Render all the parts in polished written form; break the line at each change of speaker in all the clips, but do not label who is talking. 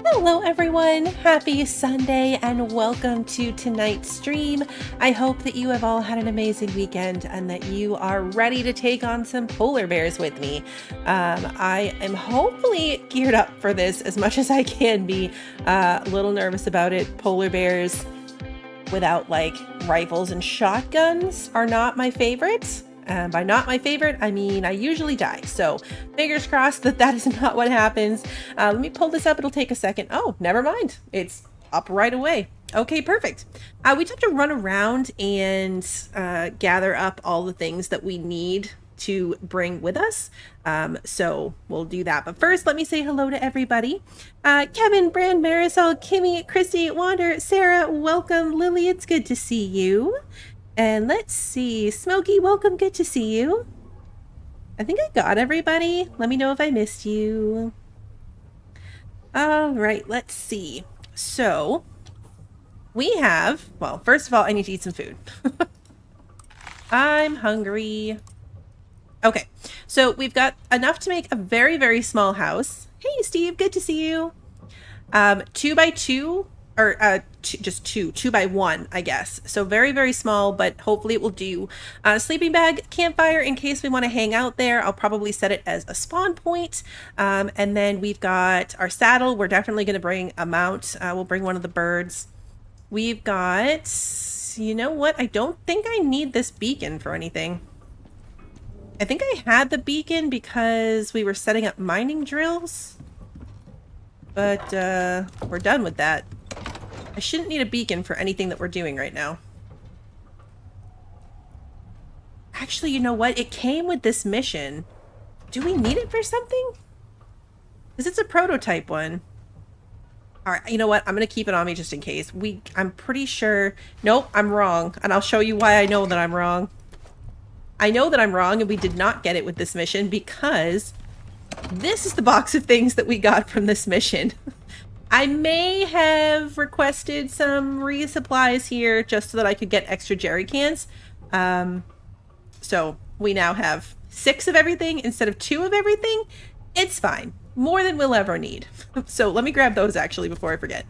Hello everyone, happy Sunday and welcome to tonight's stream. I hope that you have all had an amazing weekend and that you are ready to take on some polar bears with me. I am hopefully geared up for this as much as I can be. A little nervous about it. Polar bears without like rifles and shotguns are not my favorites. And by not my favorite, I mean I usually die. So fingers crossed that that is not what happens. Let me pull this up. It'll take a second. Oh, never mind. It's up right away. Okay, perfect. We just have to run around and gather up all the things that we need to bring with us. So we'll do that. But first, let me say hello to everybody. Kevin, Brand, Marisol, Kimmy, Christy, Wander, Sarah, welcome. Lily, it's good to see you. And let's see, Smokey, welcome, good to see you. I think I got everybody. Let me know if I missed you. All right, let's see. So, we have, well, first of all, I need to eat some food. I'm hungry. Okay, so we've got enough to make a very, very small house. Hey, Steve, good to see you. 2x2. Or just two by one, I guess. So very, very small, but hopefully it will do. Sleeping bag, campfire, in case we want to hang out there. I'll probably set it as a spawn point. And then we've got our saddle. We're definitely going to bring a mount. We'll bring one of the birds. We've got, you know what? I don't think I need this beacon for anything. I think I had the beacon because we were setting up mining drills. But we're done with that. I shouldn't need a beacon for anything that we're doing right now. Actually, you know what? It came with this mission. Do we need it for something? Because it's a prototype one. Alright, you know what? I'm going to keep it on me just in case. I'm pretty sure... Nope, I'm wrong. And I'll show you why I know that I'm wrong. I know that I'm wrong and we did not get it with this mission because this is the box of things that we got from this mission. I may have requested some resupplies here just so that I could get extra jerry cans. So we now have 6 of everything instead of 2 of everything. It's fine. More than we'll ever need. So let me grab those actually before I forget.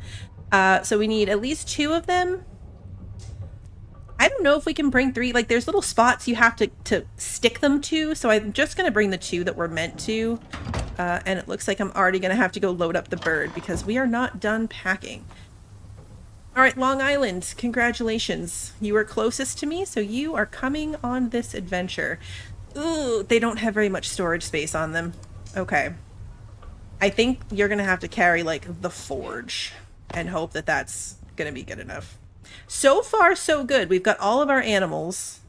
So we need at least 2 of them. I don't know if we can bring 3. Like there's little spots you have to stick them to. So I'm just going to bring the 2 that we're meant to. And it looks like I'm already going to have to go load up the bird because we are not done packing. All right, Long Island, congratulations. You were closest to me, so you are coming on this adventure. Ooh, they don't have very much storage space on them. Okay. I think you're going to have to carry, like, the forge and hope that that's going to be good enough. So far, so good. We've got all of our animals.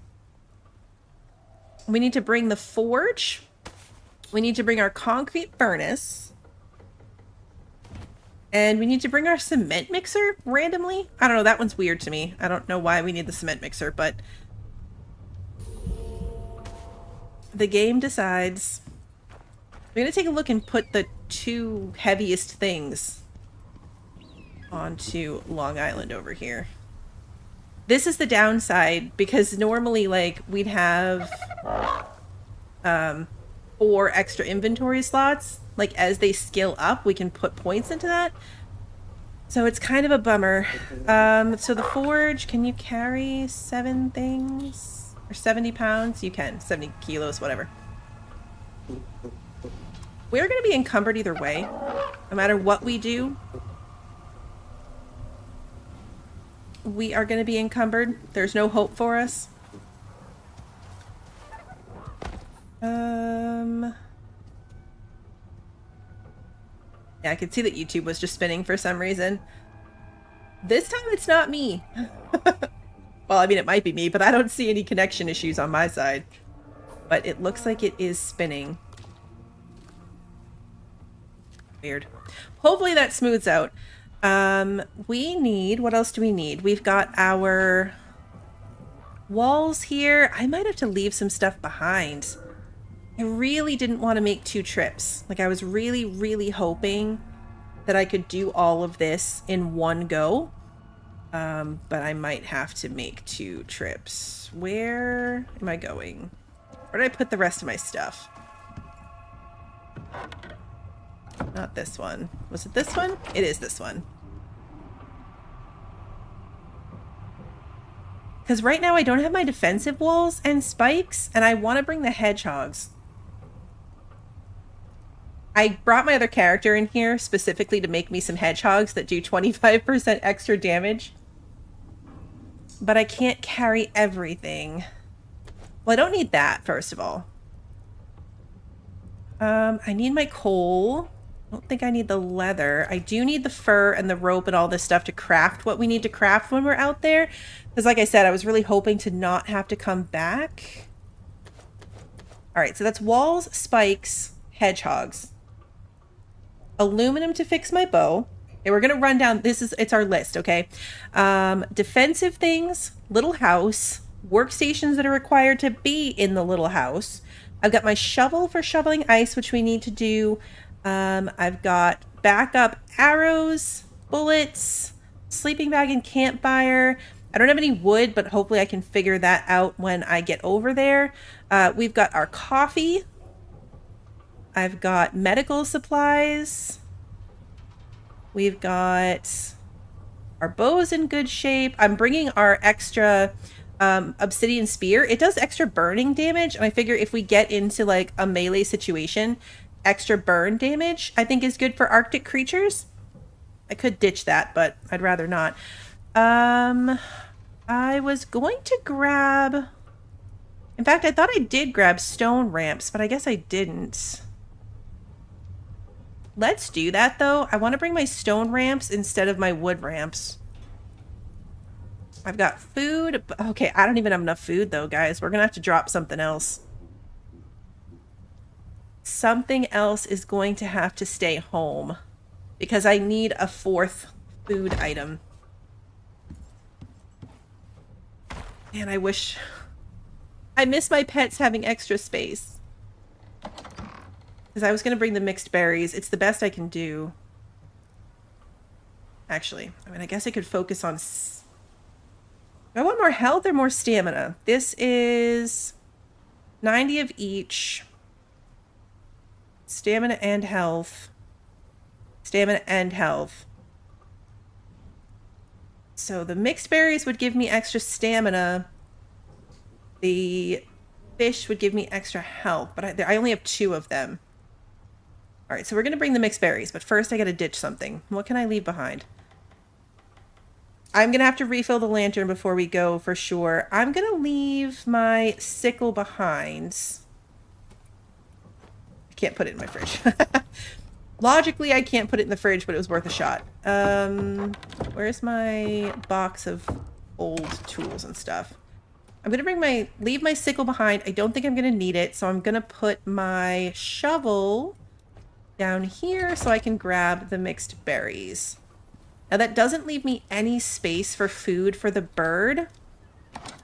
We need to bring the forge. We need to bring our concrete furnace. And we need to bring our cement mixer randomly. I don't know, that one's weird to me. I don't know why we need the cement mixer, but the game decides. We're going to take a look and put the 2 heaviest things onto Long Island over here. This is the downside because normally like we'd have 4 extra inventory slots. Like as they skill up, we can put points into that. So it's kind of a bummer. So the forge, can you carry 7 things? Or 70 pounds? You can. 70 kilos, whatever. We're going to be encumbered either way. No matter what we do. We are going to be encumbered. There's no hope for us. Yeah, I could see that YouTube was just spinning for some reason. This time it's not me. Well, I mean, it might be me, but I don't see any connection issues on my side. But it looks like it is spinning. Weird. Hopefully that smooths out. We need, what else do we need? We've got our walls here. I might have to leave some stuff behind. I really didn't want to make 2 trips. Like I was really, really hoping that I could do all of this in one go. But I might have to make 2 trips. Where am I going? Where did I put the rest of my stuff? Not this one. Was it this one? It is this one. Because right now I don't have my defensive walls and spikes, and I want to bring the hedgehogs. I brought my other character in here specifically to make me some hedgehogs that do 25% extra damage. But I can't carry everything. Well, I don't need that, first of all. I need my coal. I don't think I need the leather. I do need the fur and the rope and all this stuff to craft what we need to craft when we're out there. Because like I said, I was really hoping to not have to come back. All right, so that's walls, spikes, hedgehogs. Aluminum to fix my bow. Okay, we're going to run down. It's our list, okay? Defensive things, little house, workstations that are required to be in the little house. I've got my shovel for shoveling ice, which we need to do. I've got backup arrows, bullets, sleeping bag and campfire. I don't have any wood, but hopefully I can figure that out when I get over there. We've got our coffee. I've got medical supplies. We've got our bows in good shape. I'm bringing our extra obsidian spear. It does extra burning damage, and I figure if we get into like a melee situation, extra burn damage I think is good for Arctic creatures. I could ditch that, but I'd rather not. I was going to grab... In fact, I thought I did grab stone ramps, but I guess I didn't. Let's do that, though. I want to bring my stone ramps instead of my wood ramps. I've got food. Okay, I don't even have enough food, though, guys. We're going to have to drop something else. Something else is going to have to stay home because I need a fourth food item. Man, I wish... I miss my pets having extra space. Because I was going to bring the mixed berries. It's the best I can do. Actually, I mean, I guess I could focus on... Do I want more health or more stamina? This is 90 of each. Stamina and health. Stamina and health. So the mixed berries would give me extra stamina. The fish would give me extra health, but I only have 2 of them. All right, so we're going to bring the mixed berries, but first I got to ditch something. What can I leave behind? I'm going to have to refill the lantern before we go for sure. I'm going to leave my sickle behind. I can't put it in my fridge. Logically, I can't put it in the fridge, but it was worth a shot. Where's my box of old tools and stuff? I'm going to leave my sickle behind. I don't think I'm going to need it, so I'm going to put my shovel down here so I can grab the mixed berries. Now that doesn't leave me any space for food for the bird,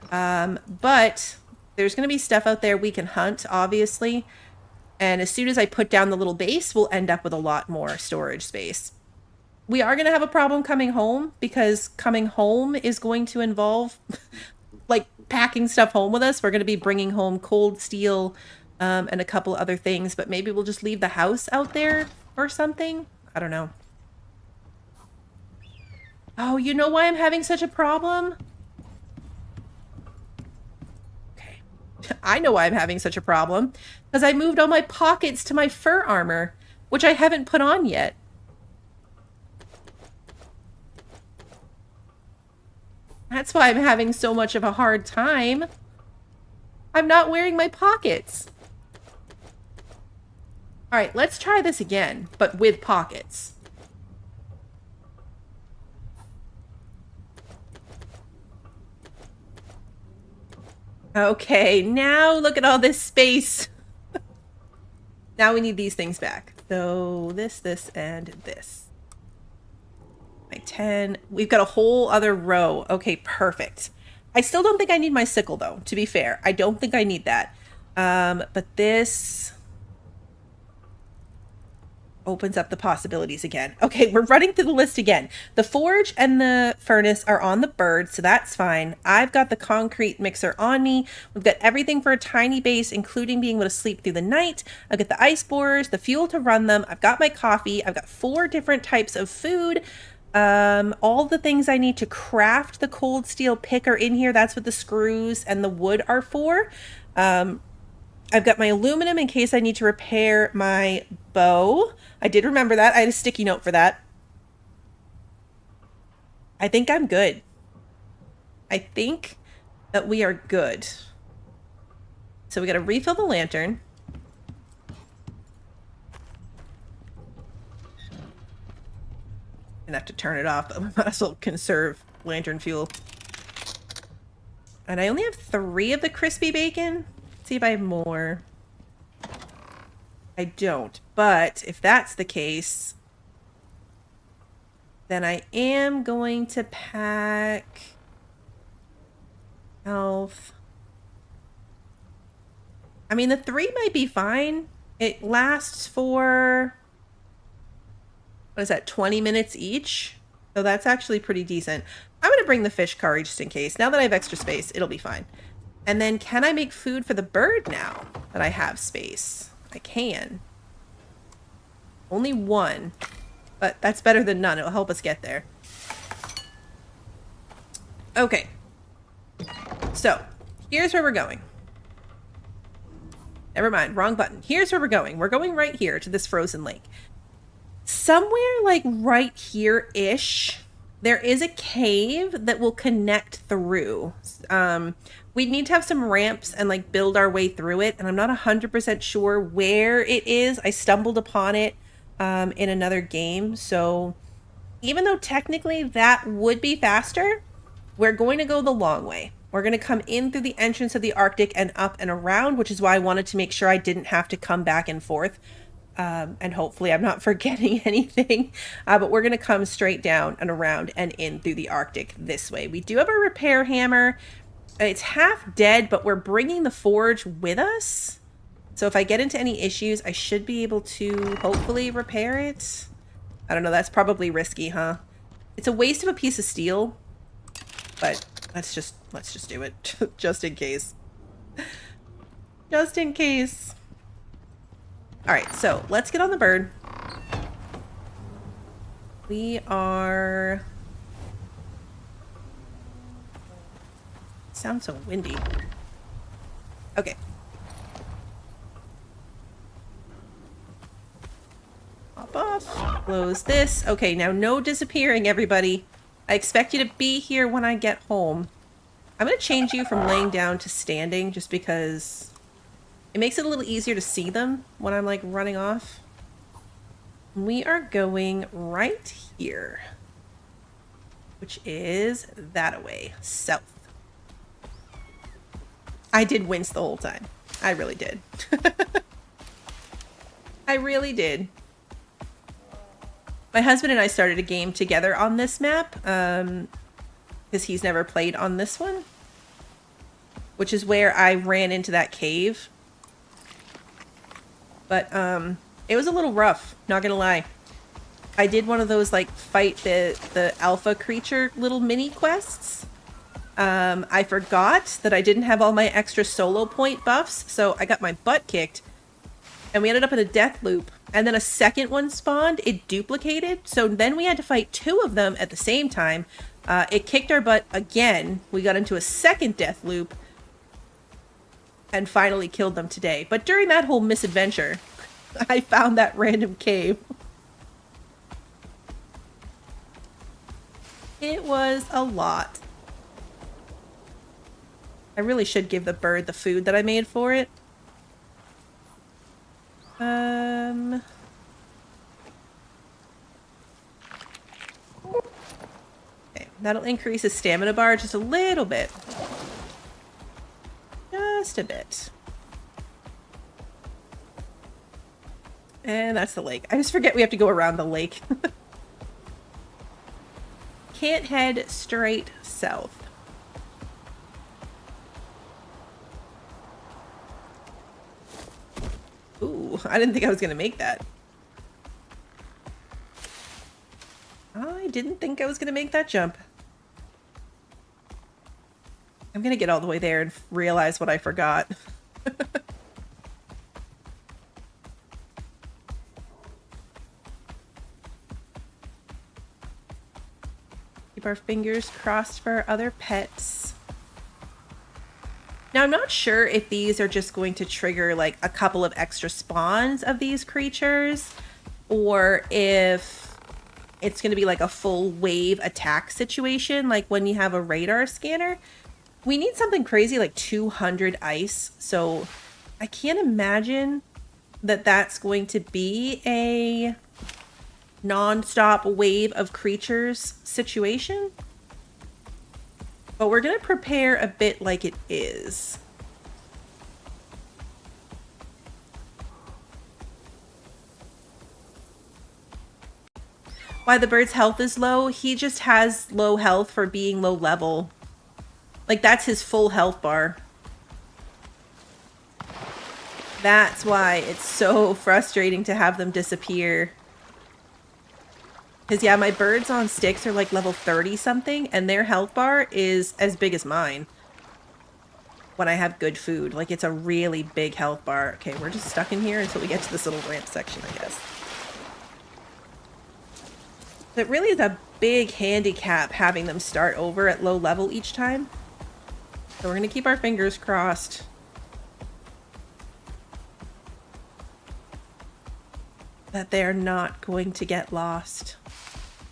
but there's going to be stuff out there we can hunt, obviously, and as soon as I put down the little base, we'll end up with a lot more storage space. We are going to have a problem coming home because coming home is going to involve like packing stuff home with us. We're going to be bringing home cold steel and a couple other things, but maybe we'll just leave the house out there or something. I don't know. Oh, you know why I'm having such a problem? Okay. I know why I'm having such a problem. Because I moved all my pockets to my fur armor, which I haven't put on yet. That's why I'm having so much of a hard time. I'm not wearing my pockets. All right, let's try this again, but with pockets. Okay, now look at all this space. Now we need these things back. So this, and this. My 10. We've got a whole other row. Okay, perfect. I still don't think I need my sickle, though, to be fair. I don't think I need that. But this... opens up the possibilities again. Okay, we're running through the list again. The forge and the furnace are on the bird, so that's fine. I've got the concrete mixer on me. We've got everything for a tiny base, including being able to sleep through the night. I've got the ice borers, the fuel to run them. I've got my coffee. I've got 4 different types of food. All the things I need to craft the cold steel pick are in here. That's what the screws and the wood are for. I've got my aluminum in case I need to repair my bow. I did remember that. I had a sticky note for that. I think I'm good. I think that we are good. So we got to refill the lantern. Gonna have to turn it off, but we might as well conserve lantern fuel. And I only have 3 of the crispy bacon. Let's see if I have more. I don't, but if that's the case, then I am going to pack health. I mean, the 3 might be fine. It lasts for, what is that, 20 minutes each? So that's actually pretty decent. I'm going to bring the fish curry just in case. Now that I have extra space, it'll be fine. And then can I make food for the bird now that I have space? I can. Only 1, but that's better than none. It'll help us get there. Okay. So, here's where we're going. Never mind, wrong button. Here's where we're going. We're going right here to this frozen lake. Somewhere like right here-ish, there is a cave that will connect through. We'd need to have some ramps and like build our way through it. And I'm not 100% sure where it is. I stumbled upon it in another game. So even though technically that would be faster, we're going to go the long way. We're going to come in through the entrance of the Arctic and up and around, which is why I wanted to make sure I didn't have to come back and forth. And hopefully I'm not forgetting anything, but we're going to come straight down and around and in through the Arctic this way. We do have a repair hammer. It's half dead, but we're bringing the forge with us. So if I get into any issues, I should be able to hopefully repair it. I don't know. That's probably risky, huh? It's a waste of a piece of steel, but let's just do it just in case. Just in case. All right, so let's get on the bird. We are... Sounds so windy. Okay. Hop off. Close this. Okay, now no disappearing, everybody. I expect you to be here when I get home. I'm going to change you from laying down to standing just because it makes it a little easier to see them when I'm like running off. We are going right here, which is that away, south. I did wince the whole time. I really did. I really did. My husband and I started a game together on this map because he's never played on this one, which is where I ran into that cave. But it was a little rough, not gonna lie. I did one of those like fight the alpha creature little mini quests. I forgot that I didn't have all my extra solo point buffs, so I got my butt kicked. And we ended up in a death loop. And then a second one spawned, it duplicated. So then we had to fight 2 of them at the same time. It kicked our butt again. We got into a second death loop. And finally killed them today. But during that whole misadventure, I found that random cave. It was a lot. I really should give the bird the food that I made for it. Okay, that'll increase his stamina bar just a little bit. Just a bit. And that's the lake. I just forget we have to go around the lake. Can't head straight south. Ooh, I didn't think I was gonna make that. didn't think I was going to make that jump. I'm going to get all the way there and realize what I forgot. Keep our fingers crossed for our other pets. Now, I'm not sure if these are just going to trigger like a couple of extra spawns of these creatures, or if it's going to be like a full wave attack situation, like when you have a radar scanner. We need something crazy like 200 ice, so I can't imagine that that's going to be a non-stop wave of creatures situation. But we're going to prepare a bit like it is. Why the bird's health is low? He just has low health for being low level. Like, that's his full health bar. That's why it's so frustrating to have them disappear. Because, yeah, my birds on sticks are like level 30 something, and their health bar is as big as mine. When I have good food. Like, it's a really big health bar. Okay, we're just stuck in here until we get to this little ramp section, I guess. It really is a big handicap having them start over at low level each time. So we're going to keep our fingers crossed. That they're not going to get lost.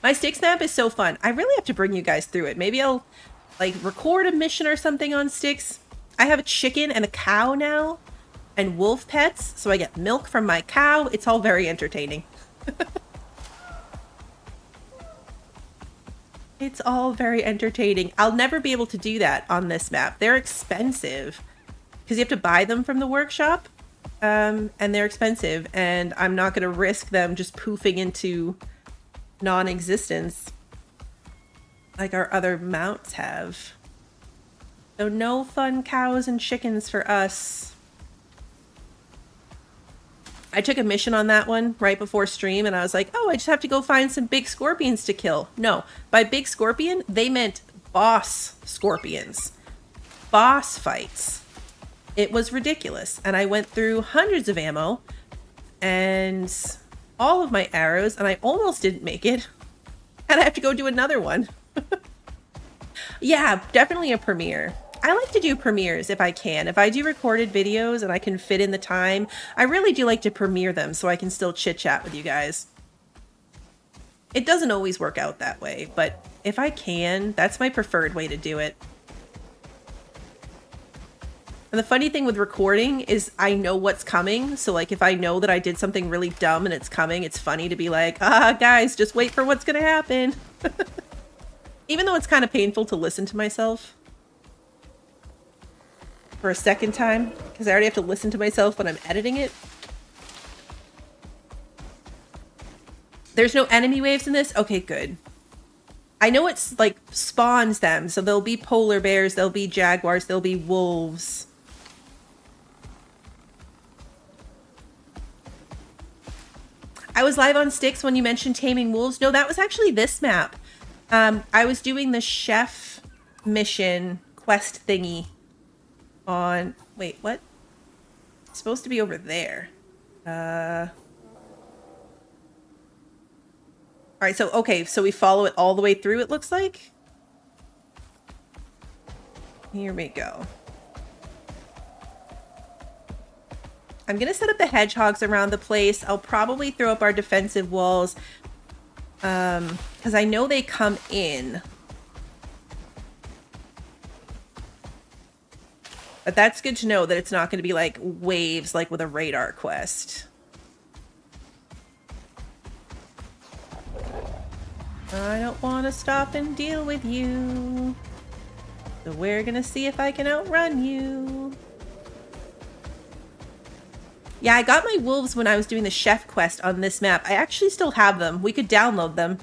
My stick snap is so fun. I really have to bring you guys through it. Maybe I'll like record a mission or something on sticks. I have a chicken and a cow now and wolf pets. So I get milk from my cow. It's all very entertaining. It's all very entertaining. I'll never be able to do that on this map. They're expensive because you have to buy them from the workshop, and they're expensive, and I'm not going to risk them just poofing into non-existence like our other mounts have. So no fun cows and chickens for us. I took a mission on that one right before stream, and I was like, oh, I just have to go find some big scorpions to kill. No, by big scorpion, they meant boss scorpions. Boss fights. It was ridiculous. And I went through hundreds of ammo and all of my arrows, and I almost didn't make it. And I have to go do another one. Yeah, definitely a premiere. I like to do premieres if I can. If I do recorded videos and I can fit in the time, I really do like to premiere them so I can still chit chat with you guys. It doesn't always work out that way, but if I can, that's my preferred way to do it. And the funny thing with recording is I know what's coming. So like if I know that I did something really dumb and it's coming, it's funny to be like, guys, just wait for what's going to happen. Even though it's kind of painful to listen to myself for a second time, because I already have to listen to myself when I'm editing it. There's no enemy waves in this? Okay, good. I know it's like spawns them, so there'll be polar bears, there'll be jaguars, there'll be wolves. I was live on sticks when you mentioned taming wolves. No, that was actually this map. I was doing the chef mission quest thingy on, wait, what? It's supposed to be over there. All right, so, okay, so we follow it all the way through, it looks like. Here we go. I'm gonna set up the hedgehogs around the place. I'll probably throw up our defensive walls, because I know they come in. But that's good to know that it's not going to be like waves like with a radar quest. I don't want to stop and deal with you. So we're going to see if I can outrun you. Yeah, I got my wolves when I was doing the chef quest on this map. I actually still have them. We could download them.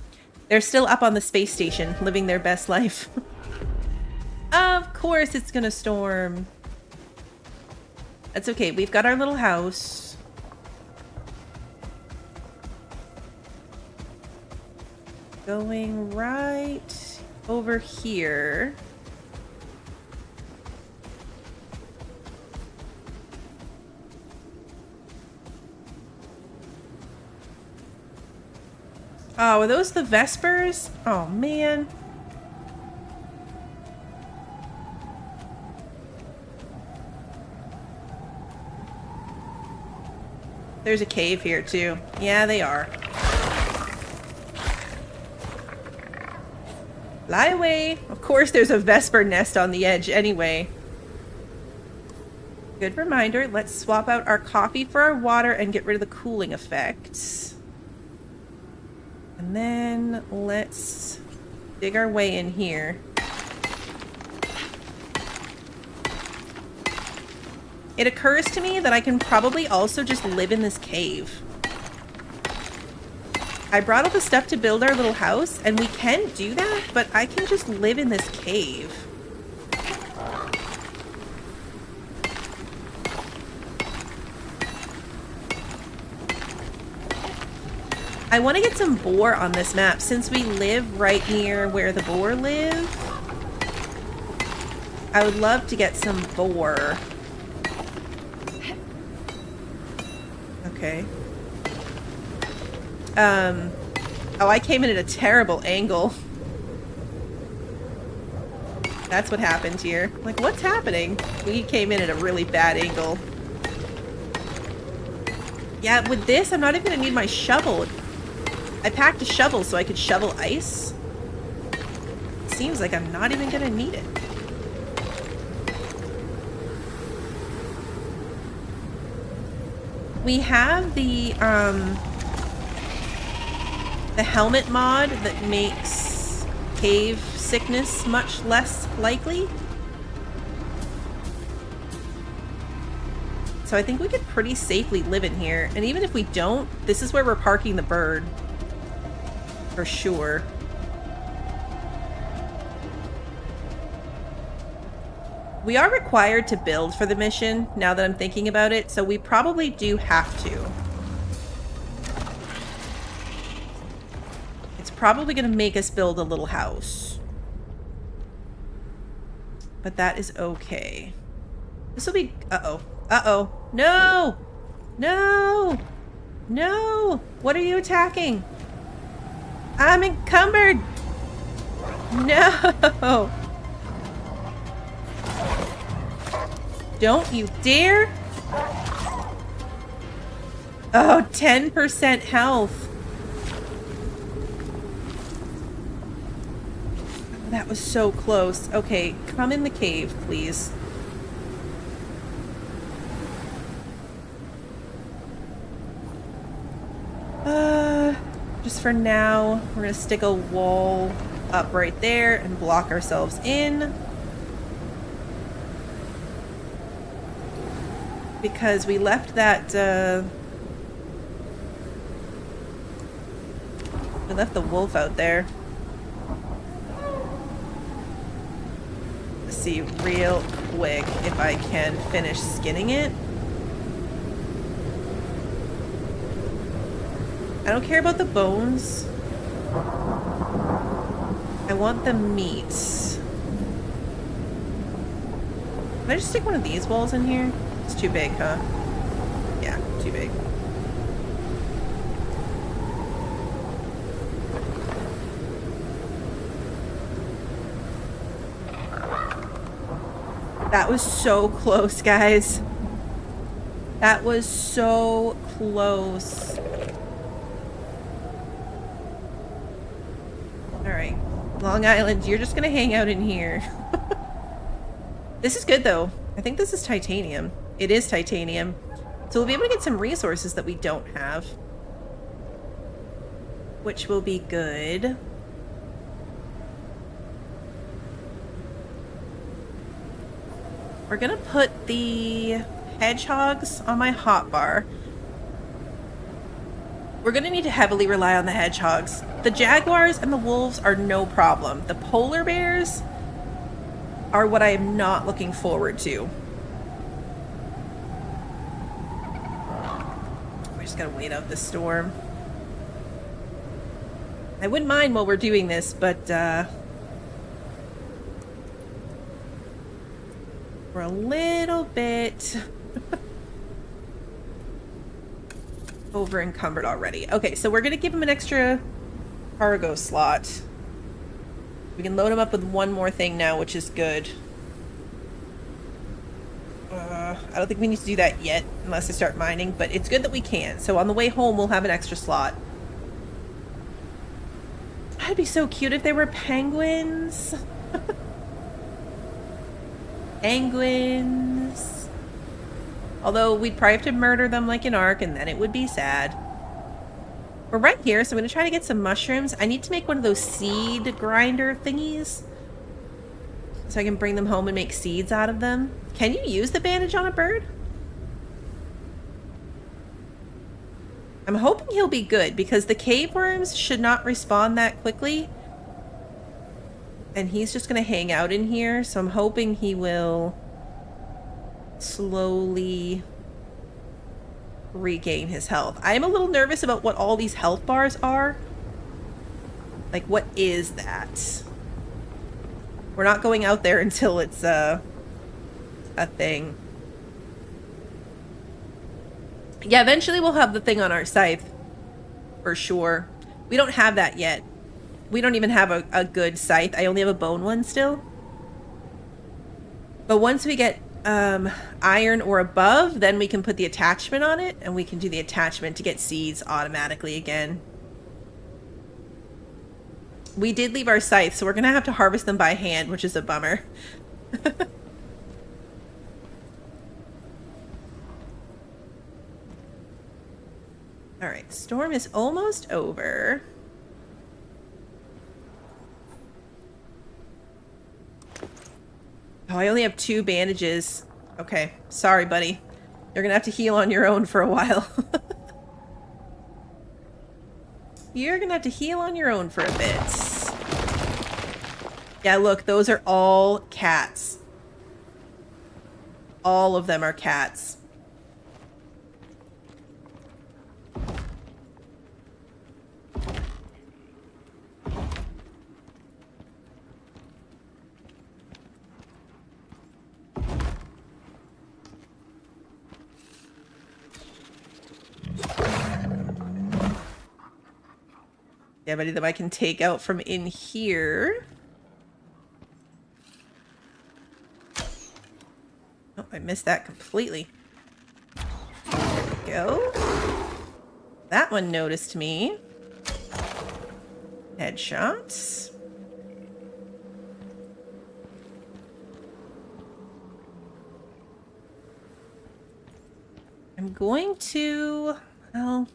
They're still up on the space station, living their best life. Of course it's going to storm. That's okay. We've got our little house. Going right over here. Oh, are those the Vespers? Oh, man. There's a cave here, too. Yeah, they are. Fly away. Of course, there's a Vesper nest on the edge anyway. Good reminder. Let's swap out our coffee for our water and get rid of the cooling effects. And then let's dig our way in here. It occurs to me that I can probably also just live in this cave. I brought all the stuff to build our little house, and we can do that, but I can just live in this cave. I want to get some boar on this map, since we live right near where the boar live. I would love to get some boar. Okay. Oh, I came in at a terrible angle. That's what happened here. Like, what's happening? We came in at a really bad angle. Yeah, with this, I'm not even gonna need my shovel. I packed a shovel so I could shovel ice. Seems like I'm not even gonna need it. We have the helmet mod that makes cave sickness much less likely. So I think we could pretty safely live in here. And even if we don't, this is where we're parking the bird. For sure. We are required to build for the mission, now that I'm thinking about it, so we probably do have to. It's probably going to make us build a little house. But that is okay. This will be... Uh-oh. Uh-oh. No! No! No! What are you attacking? I'm encumbered! No! Don't you dare! Oh, 10% health. That was so close. Okay, come in the cave, please. Just for now, we're gonna stick a wall up right there and block ourselves in. Because we left that, we left the wolf out there. Let's see real quick if I can finish skinning it. I don't care about the bones. I want the meat. Can I just stick one of these walls in here? It's too big, huh? Yeah, too big. That was so close, guys. That was so close. Alright. Long Island, you're just gonna hang out in here. This is good, though. I think this is titanium. It is titanium. So we'll be able to get some resources that we don't have. Which will be good. We're gonna put the hedgehogs on my hotbar. We're gonna need to heavily rely on the hedgehogs. The jaguars and the wolves are no problem. The polar bears are what I am not looking forward to. We're just gonna wait out the storm. I wouldn't mind while we're doing this, but we're a little bit over encumbered already. Okay, so we're gonna give him an extra cargo slot. We can load him up with one more thing now, which is good. I don't think we need to do that yet, unless I start mining, but it's good that we can. So on the way home, we'll have an extra slot. That'd be so cute if there were penguins. Penguins. Although we'd probably have to murder them like an Ark, and then it would be sad. We're right here, so I'm going to try to get some mushrooms. I need to make one of those seed grinder thingies, so I can bring them home and make seeds out of them. Can you use the bandage on a bird? I'm hoping he'll be good, because the cave worms should not respawn that quickly. And he's just going to hang out in here, so I'm hoping he will slowly regain his health. I am a little nervous about what all these health bars are. Like, what is that? We're not going out there until it's a thing. Yeah, eventually we'll have the thing on our scythe. For sure. We don't have that yet. We don't even have a good scythe. I only have a bone one still. But once we get iron or above, then we can put the attachment on it, and we can do the attachment to get seeds automatically again. We did leave our scythe, so we're gonna have to harvest them by hand, which is a bummer. Alright, storm is almost over. Oh, I only have 2 bandages. Okay, sorry, buddy. You're gonna have to heal on your own for a while. You're gonna have to heal on your own for a bit. Yeah, look, those are all cats. All of them are cats. Yeah, buddy, that I can take out from in here. Oh, I missed that completely. There we go. That one noticed me. Headshots. I'm going to... well...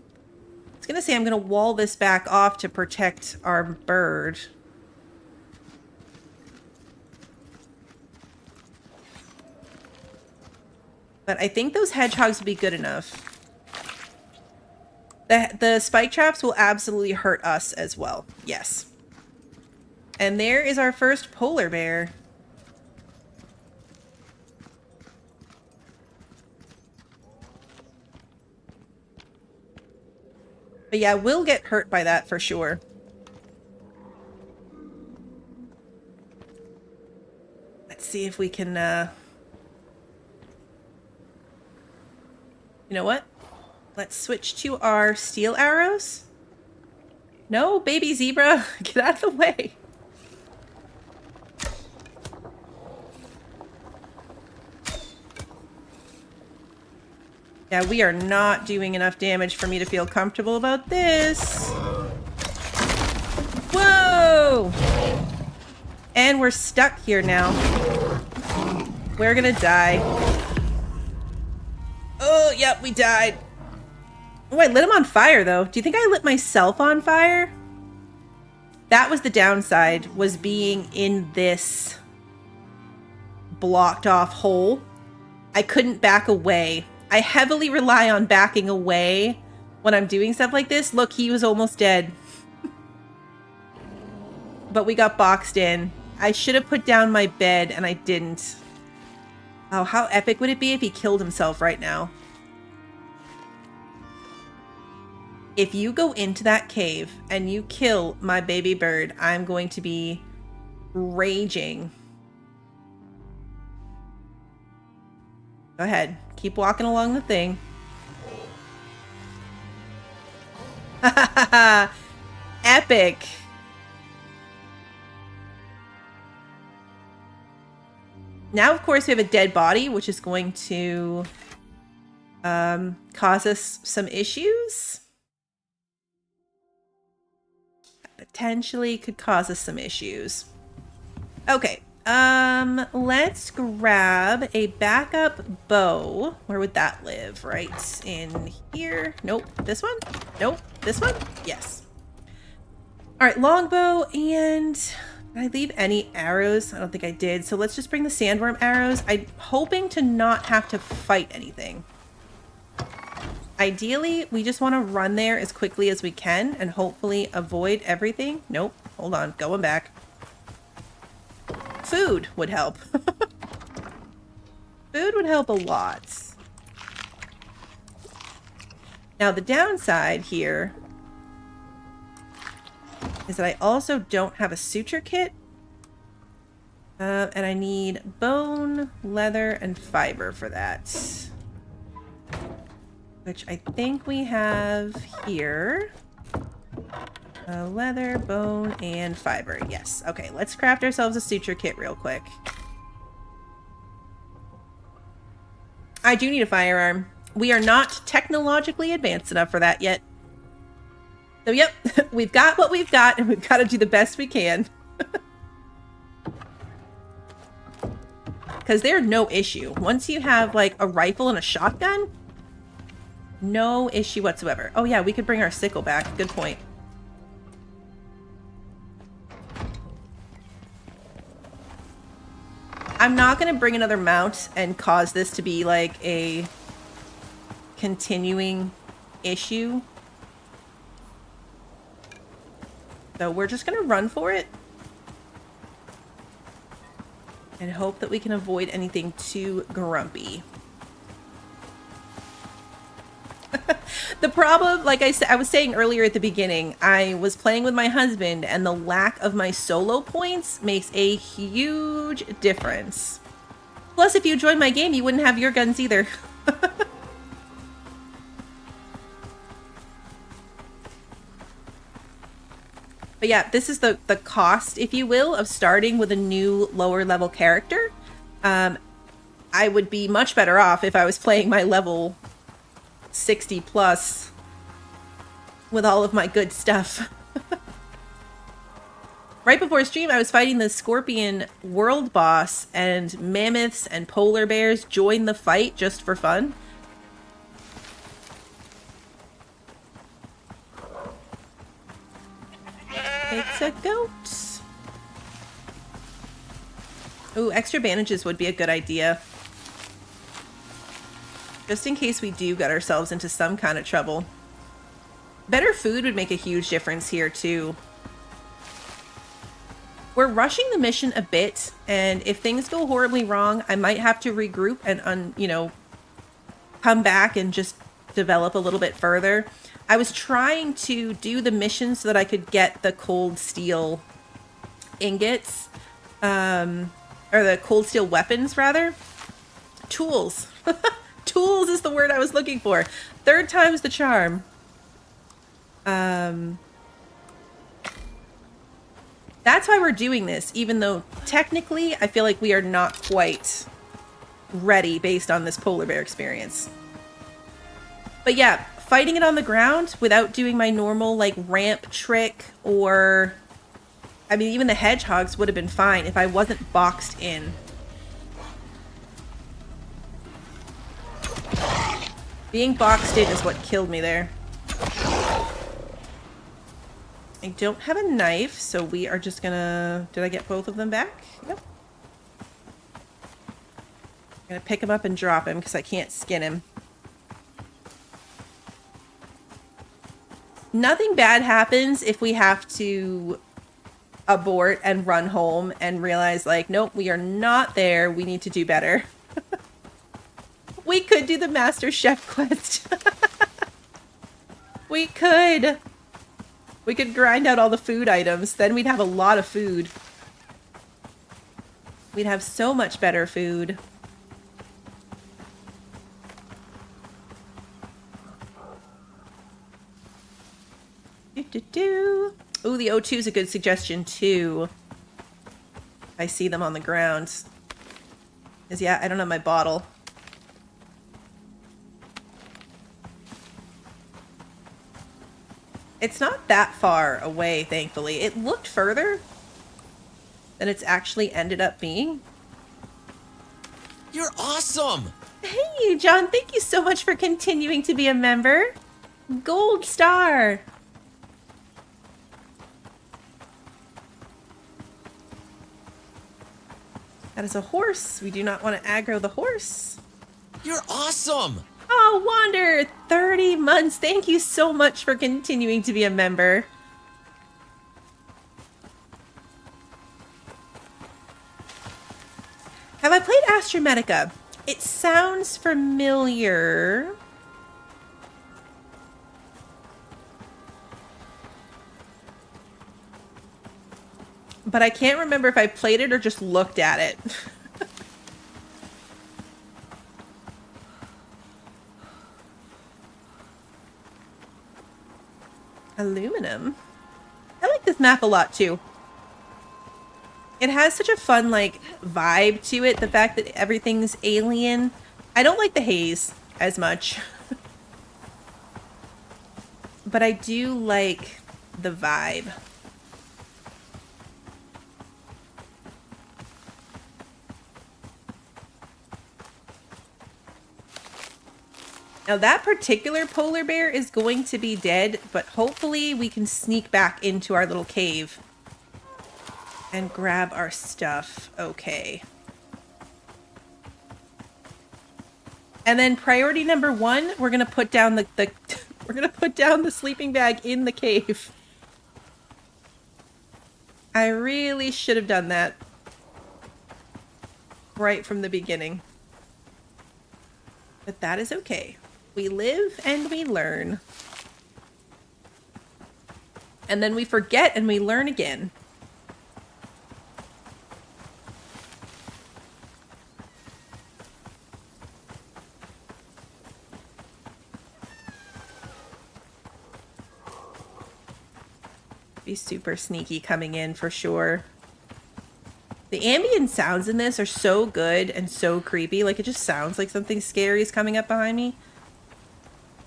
I was gonna say I'm gonna wall this back off to protect our bird. But I think those hedgehogs will be good enough. The spike traps will absolutely hurt us as well. Yes. And there is our first polar bear. But yeah, we'll get hurt by that for sure. Let's see if we can, you know what? Let's switch to our steel arrows. No, baby zebra, get out of the way. Yeah, we are not doing enough damage for me to feel comfortable about this. Whoa! And we're stuck here now. We're gonna die. Oh, yep, we died. Oh, I lit him on fire, though. Do you think I lit myself on fire? That was the downside, was being in this blocked off hole. I couldn't back away. I heavily rely on backing away when I'm doing stuff like this. Look, he was almost dead. But we got boxed in. I should have put down my bed, and I didn't. Oh, how epic would it be if he killed himself right now? If you go into that cave and you kill my baby bird, I'm going to be raging. Go ahead. Keep walking along the thing. Epic. Now, of course, we have a dead body, which is going to cause us some issues. Potentially could cause us some issues. Okay. Let's grab a backup bow. Where would that live? Right in here? Nope. This one? Nope. This one? Yes. All right, longbow, and did I leave any arrows? I don't think I did. So let's just bring the sandworm arrows. I'm hoping to not have to fight anything. Ideally, we just want to run there as quickly as we can and hopefully avoid everything. Nope. Hold on. Going back. Food would help. Food would help a lot. Now, the downside here is that I also don't have a suture kit. And I need bone, leather, and fiber for that. Which I think we have here. Leather, bone, and fiber. Yes. Okay, let's craft ourselves a suture kit real quick. I do need a firearm. We are not technologically advanced enough for that yet. So, yep, we've got what we've got, and we've got to do the best we can. Because they're no issue. Once you have, like, a rifle and a shotgun, no issue whatsoever. Oh, yeah, we could bring our sickle back. Good point. I'm not going to bring another mount and cause this to be, like, a continuing issue. So we're just going to run for it. And hope that we can avoid anything too grumpy. The problem, like I was saying earlier at the beginning, I was playing with my husband, and the lack of my solo points makes a huge difference. Plus, if you joined my game, you wouldn't have your guns either. But yeah, this is the cost, if you will, of starting with a new lower level character. I would be much better off if I was playing my level 60 plus with all of my good stuff. Right before stream, I was fighting the Scorpion world boss, and mammoths and polar bears joined the fight just for fun. It's a goat. Ooh, extra bandages would be a good idea. Just in case we do get ourselves into some kind of trouble. Better food would make a huge difference here, too. We're rushing the mission a bit, and if things go horribly wrong, I might have to regroup and, you know, come back and just develop a little bit further. I was trying to do the mission so that I could get the cold steel ingots, or the cold steel weapons, rather. Tools. Tools is the word I was looking for. Third time's the charm. That's why we're doing this, even though technically I feel like we are not quite ready based on this polar bear experience. But yeah, fighting it on the ground without doing my normal, like, ramp trick, or... I mean, even the hedgehogs would have been fine if I wasn't boxed in. Being boxed in is what killed me there. I don't have a knife, so we are just gonna... Did I get both of them back? Yep. I'm gonna pick him up and drop him because I can't skin him. Nothing bad happens if we have to abort and run home and realize, like, nope, we are not there. We need to do better. We could do the Master Chef quest. We could. We could grind out all the food items. Then we'd have a lot of food. We'd have so much better food. Ooh, the O2 is a good suggestion too. I see them on the ground. Because yeah, I don't have my bottle. It's not that far away, thankfully. It looked further than it's actually ended up being.
You're awesome!
Hey, John, thank you so much for continuing to be a member. Gold star. That is a horse. We do not want to aggro the horse.
You're awesome!
Oh, Wander, 30 months. Thank you so much for continuing to be a member. Have I played Astromedica? It sounds familiar. But I can't remember if I played it or just looked at it. Aluminum. I like this map a lot too. It has such a fun like vibe to it. The fact that everything's alien. I don't like the haze as much. But I do like the vibe. Now that particular polar bear is going to be dead, but hopefully we can sneak back into our little cave and grab our stuff. Okay. And then priority number 1, we're gonna put down the we're gonna put down the sleeping bag in the cave. I really should have done that right from the beginning. But that is okay. We live and we learn. And then we forget and we learn again. Be super sneaky coming in for sure. The ambient sounds in this are so good and so creepy. Like, it just sounds like something scary is coming up behind me.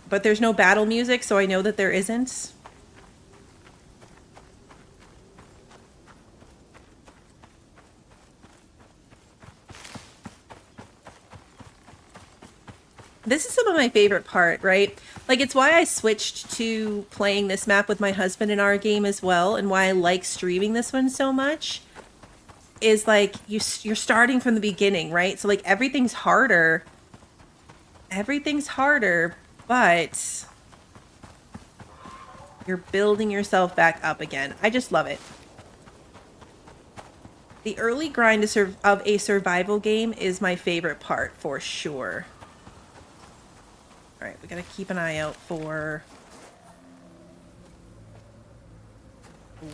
But there's no battle music, so I know that there isn't. This is some of my favorite part, right? Like, it's why I switched to playing this map with my husband in our game as well, and why I like streaming this one so much. Is like you're starting from the beginning, right? So like everything's harder, but you're building yourself back up again. I just love it. The early grind of a survival game is my favorite part for sure. All right, we gotta keep an eye out for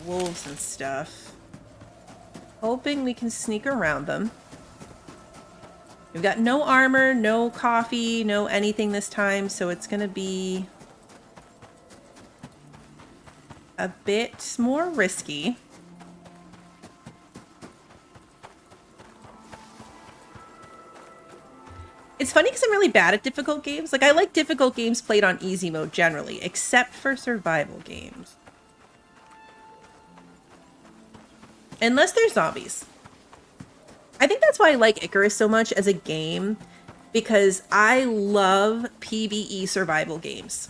wolves and stuff. Hoping we can sneak around them. We've got no armor, no coffee, no anything this time, so it's gonna be a bit more risky. It's funny because I'm really bad at difficult games. Like, I like difficult games played on easy mode generally, except for survival games. Unless they're zombies. I think that's why I like Icarus so much as a game, because I love PvE survival games.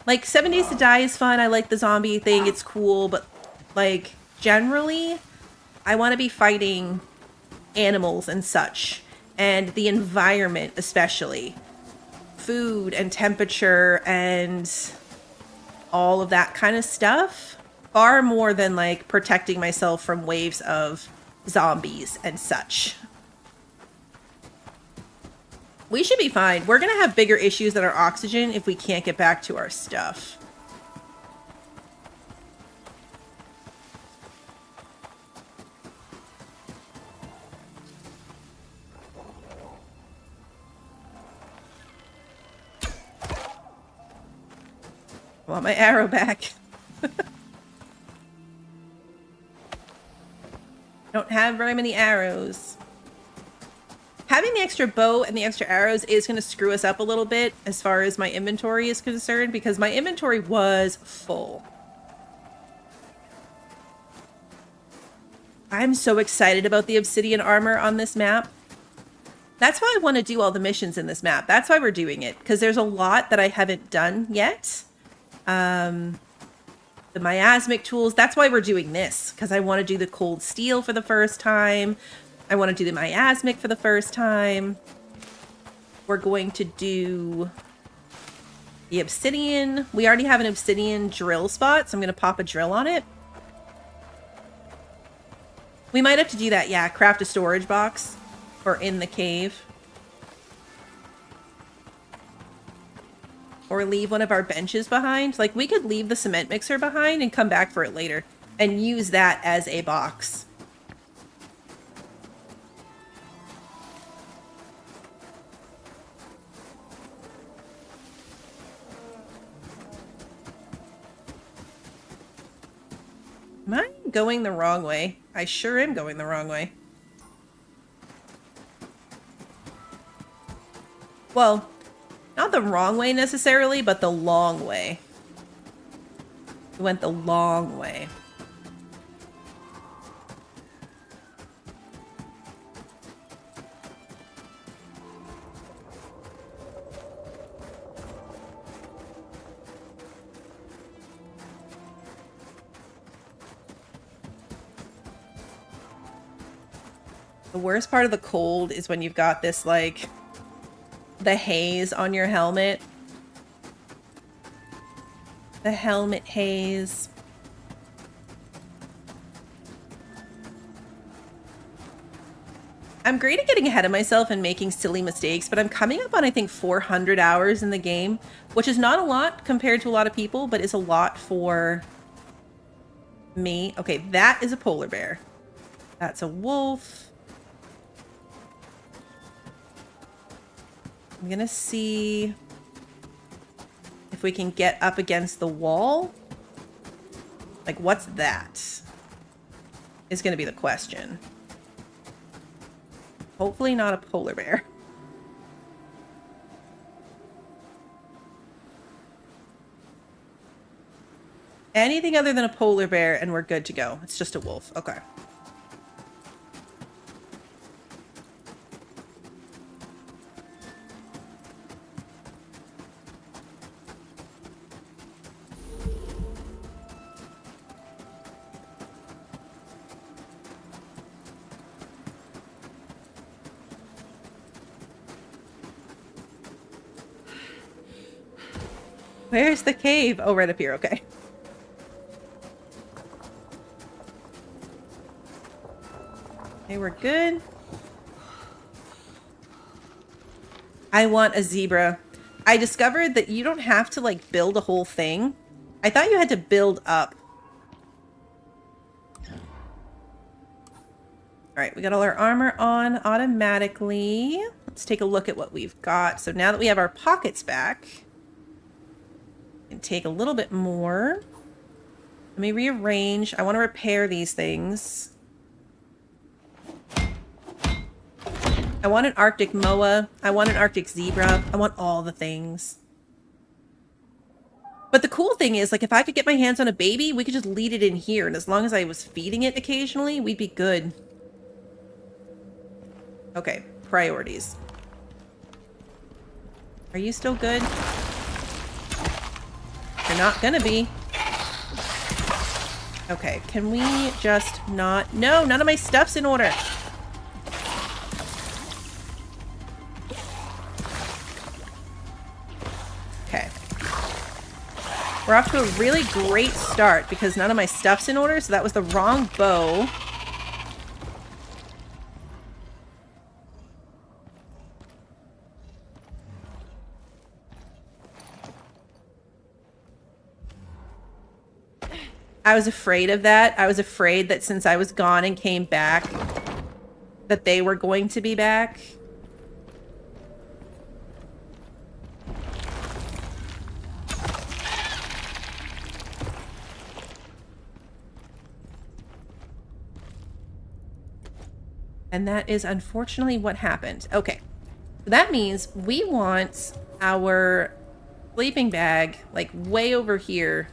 Like, 7 Days to Die is fun. I like the zombie thing. It's cool. But, like, generally, I want to be fighting animals and such. And the environment, especially. Food and temperature and all of that kind of stuff. Far more than, like, protecting myself from waves of zombies and such. We should be fine. We're gonna have bigger issues than our oxygen if we can't get back to our stuff. I want my arrow back. Don't have very many arrows. Having the extra bow and the extra arrows is going to screw us up a little bit as far as my inventory is concerned, because my inventory was full. I'm so excited about the obsidian armor on this map. That's why I want to do all the missions in this map. That's why we're doing it, because there's a lot that I haven't done yet. The miasmic tools, that's why we're doing this, because I want to do the cold steel for the first time. I want to do the miasmic for the first time. We're going to do the obsidian. We already have an obsidian drill spot, so I'm going to pop a drill on it. We might have to do that, yeah, craft a storage box or in the cave. Or leave one of our benches behind. Like, we could leave the cement mixer behind and come back for it later and use that as a box. Am I going the wrong way? I sure am going the wrong way. Well, not the wrong way necessarily, but the long way. We went the long way. The worst part of the cold is when you've got this, like, the haze on your helmet. The helmet haze. I'm great at getting ahead of myself and making silly mistakes, but I'm coming up on, I think, 400 hours in the game, which is not a lot compared to a lot of people, but is a lot for me. Okay, that is a polar bear. That's a wolf. I'm gonna see if we can get up against the wall. Like, what's that? Is gonna be the question. Hopefully not a polar bear. Anything other than a polar bear and we're good to go. It's just a wolf. Okay. Where's the cave? Oh, right up here. Okay. Okay, we're good. I want a zebra. I discovered that you don't have to, like, build a whole thing. I thought you had to build up. Alright, we got all our armor on automatically. Let's take a look at what we've got. So now that we have our pockets back, and take a little bit more. Let me rearrange. I want to repair these things. I want an Arctic moa. I want an Arctic zebra. I want all the things. But the cool thing is, like, if I could get my hands on a baby, we could just lead it in here. And as long as I was feeding it occasionally, we'd be good. Okay, priorities. Are you still good? You're not gonna be. Okay, can we just not... No, none of my stuff's in order. Okay. We're off to a really great start because none of my stuff's in order, so that was the wrong bow. I was afraid of that. I was afraid that since I was gone and came back, that they were going to be back. And that is unfortunately what happened. Okay. So that means we want our sleeping bag like way over here.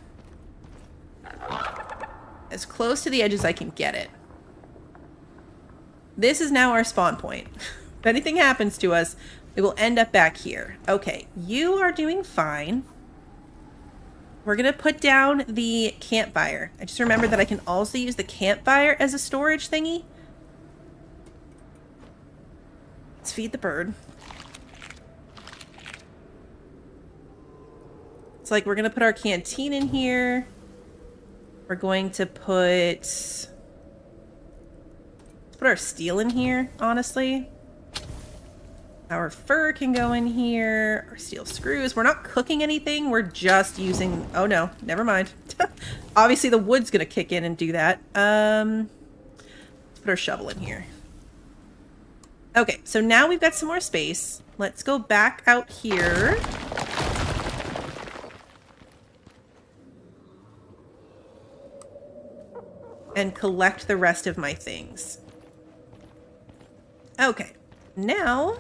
As close to the edge as I can get it. This is now our spawn point. If anything happens to us, we will end up back here. Okay, you are doing fine. We're going to put down the campfire. I just remembered that I can also use the campfire as a storage thingy. Let's feed the bird. It's like we're going to put our canteen in here. We're going to put our steel in here, honestly. Our fur can go in here. Our steel screws. We're not cooking anything. We're just using... Oh, no. Never mind. Obviously, the wood's going to kick in and do that. Let's put our shovel in here. Okay, so now we've got some more space. Let's go back out here. And collect the rest of my things. Okay, now...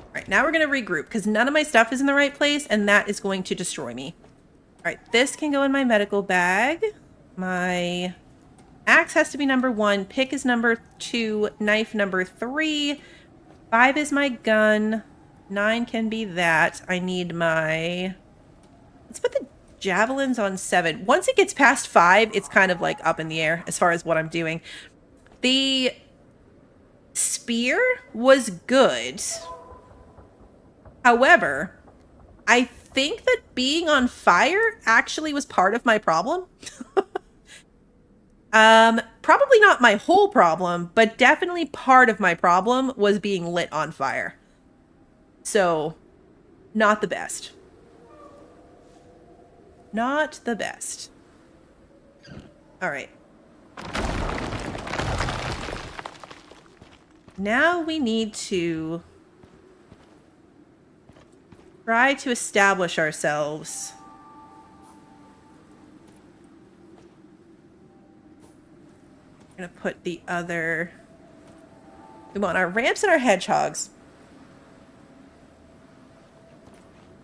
Alright, now we're going to regroup, because none of my stuff is in the right place, and that is going to destroy me. Alright, this can go in my medical bag. My axe has to be number 1, pick is number 2, knife number 3, 5 is my gun, 9 can be that. I need my... Let's put the javelins on 7. Once it gets past 5, it's kind of like up in the air as far as what I'm doing. The spear was good. However, I think that being on fire actually was part of my problem. Probably not my whole problem, but definitely part of my problem was being lit on fire. So, not the best. Not the best. All right. Now we need to try to establish ourselves. I'm going to put the other... We want our ramps and our hedgehogs.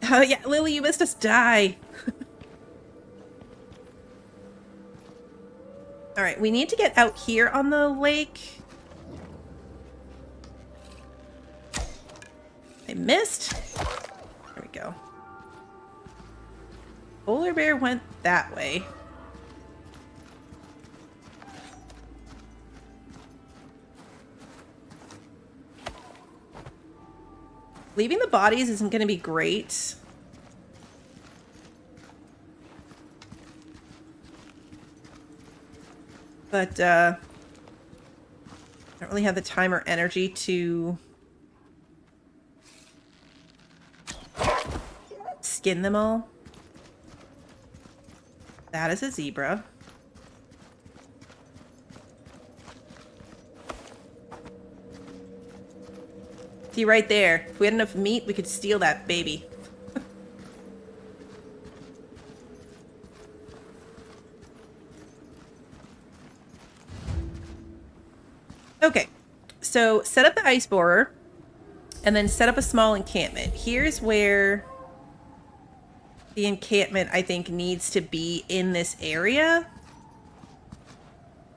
Oh yeah, Lily, you missed us die. Alright, we need to get out here on the lake. I missed. There we go. Polar bear went that way. Leaving the bodies isn't going to be great. But, I don't really have the time or energy to skin them all. That is a zebra. See, right there. If we had enough meat, we could steal that baby. Okay, so set up the ice borer, and then set up a small encampment. Here's where the encampment, I think, needs to be in this area.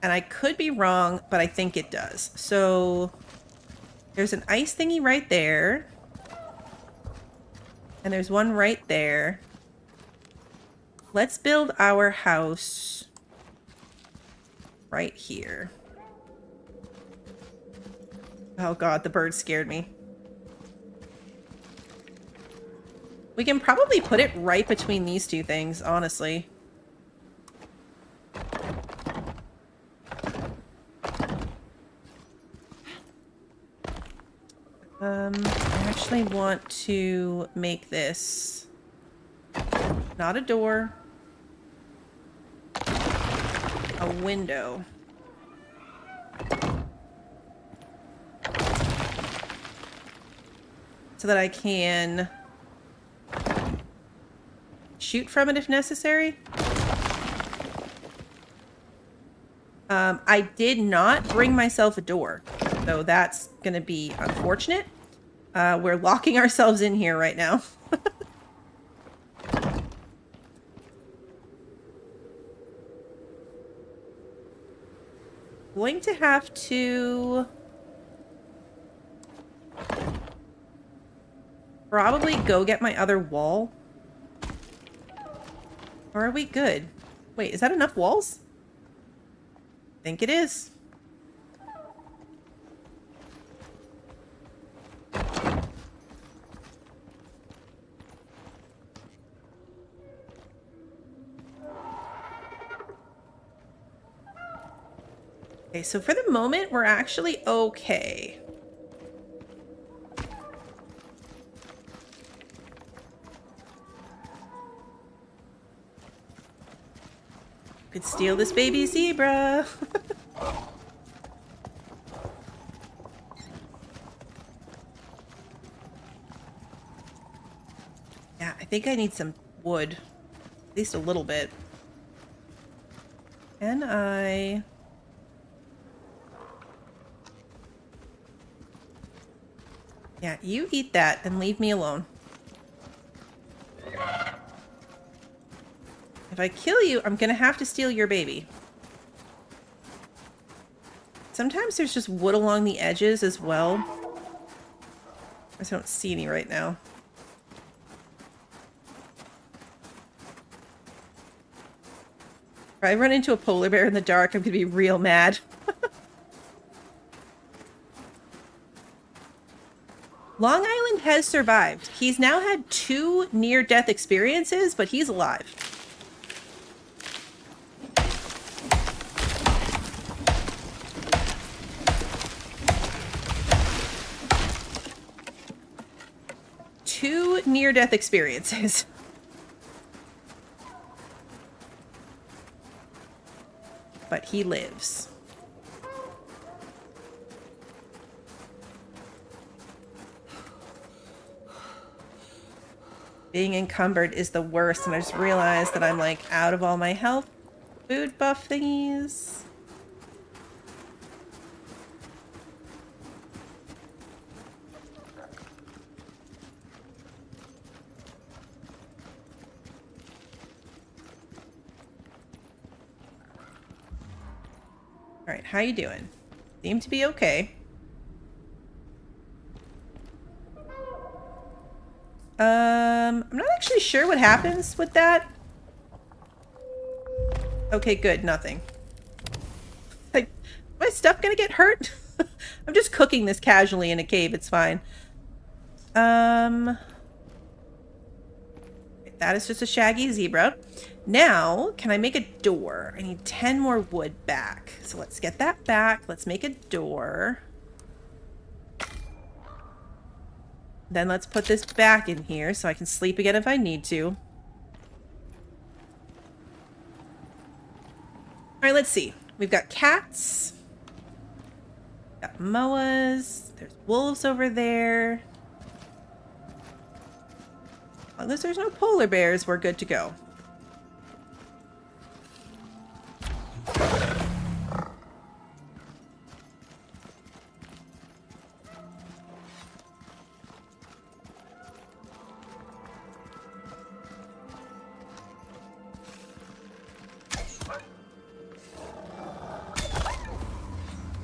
And I could be wrong, but I think it does. So there's an ice thingy right there. And there's one right there. Let's build our house right here. Oh god, the bird scared me. We can probably put it right between these two things, honestly. I actually want to make this not a door, a window. So that I can shoot from it if necessary. I did not bring myself a door, so that's gonna be unfortunate. We're locking ourselves in here right now. Going to have to probably go get my other wall. Or are we good? Wait, is that enough walls? I think it is. Okay, so for the moment, we're actually okay. Could steal this baby zebra. Yeah, I think I need some wood. At least a little bit. Can I... Yeah, you eat that and leave me alone. If I kill you, I'm gonna have to steal your baby. Sometimes there's just wood along the edges as well. I just don't see any right now. If I run into a polar bear in the dark, I'm gonna be real mad. Long Island has survived. He's now had 2 near-death experiences, but he's alive. Two near-death experiences. But he lives. Being encumbered is the worst, and I just realized that I'm like out of all my health food buff thingies. All right, how you doing? Seem to be okay. I'm not actually sure what happens with that. Okay, good, nothing. Like, my stuff gonna get hurt? I'm just cooking this casually in a cave, it's fine. That is just a shaggy zebra. Now, can I make a door? I need 10 more wood back. So let's get that back. Let's make a door. Then let's put this back in here so I can sleep again if I need to. All right, let's see. We've got cats. Got moas. There's wolves over there. As long as there's no polar bears, we're good to go.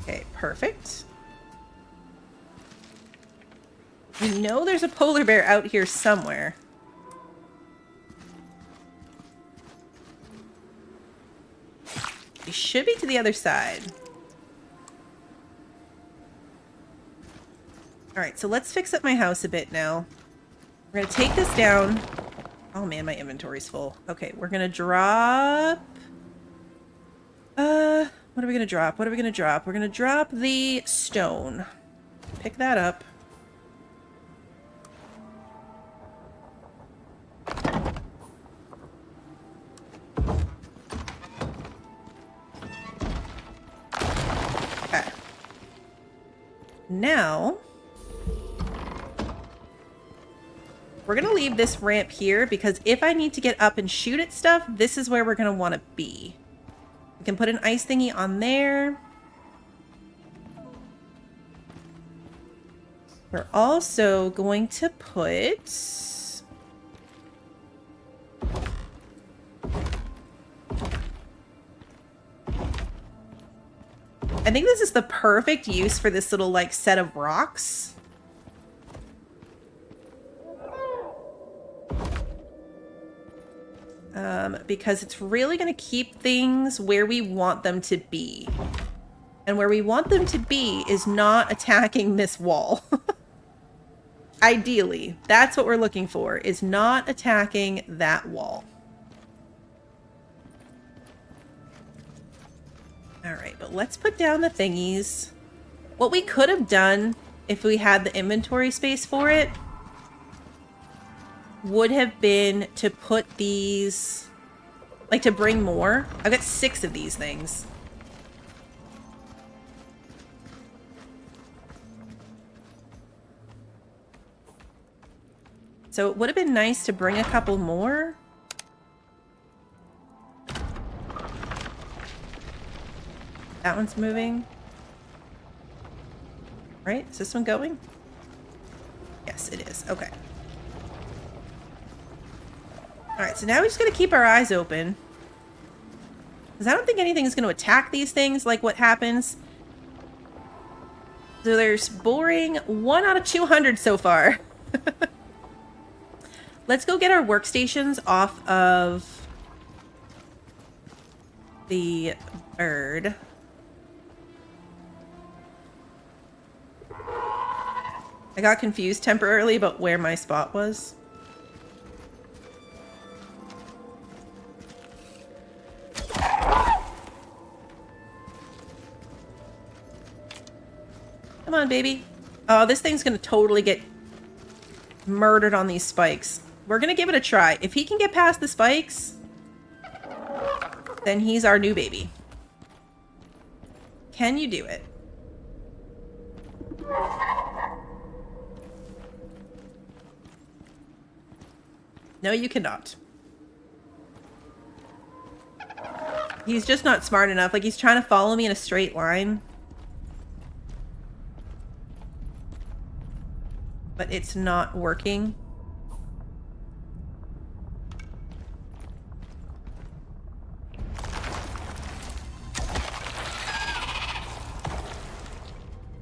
Okay, perfect. We know there's a polar bear out here somewhere. He should be to the other side. Alright, so let's fix up my house a bit now. We're gonna take this down. Oh man, my inventory's full. Okay, we're gonna drop... what are we gonna drop? What are we gonna drop? We're gonna drop the stone. Pick that up. Okay. Now, we're gonna leave this ramp here because if I need to get up and shoot at stuff, this is where we're gonna want to be. We can put an ice thingy on there. We're also going to put... I think this is the perfect use for this little, like, set of rocks. Because it's really going to keep things where we want them to be. And where we want them to be is not attacking this wall. Ideally, that's what we're looking for, is not attacking that wall. Alright, but let's put down the thingies. What we could have done, if we had the inventory space for it, would have been to put these... like, to bring more. I've got 6 of these things. So it would have been nice to bring a couple more. That one's moving. Right? Is this one going? Yes, it is. Okay. Alright, so now we just gotta keep our eyes open. Because I don't think anything is going to attack these things like what happens. So there's boring 1 out of 200 so far. Let's go get our workstations off of the bird. I got confused temporarily about where my spot was. Come on, baby. Oh, this thing's gonna totally get murdered on these spikes. We're gonna give it a try. If he can get past the spikes, then he's our new baby. Can you do it? No, you cannot. He's just not smart enough. Like, he's trying to follow me in a straight line. But it's not working.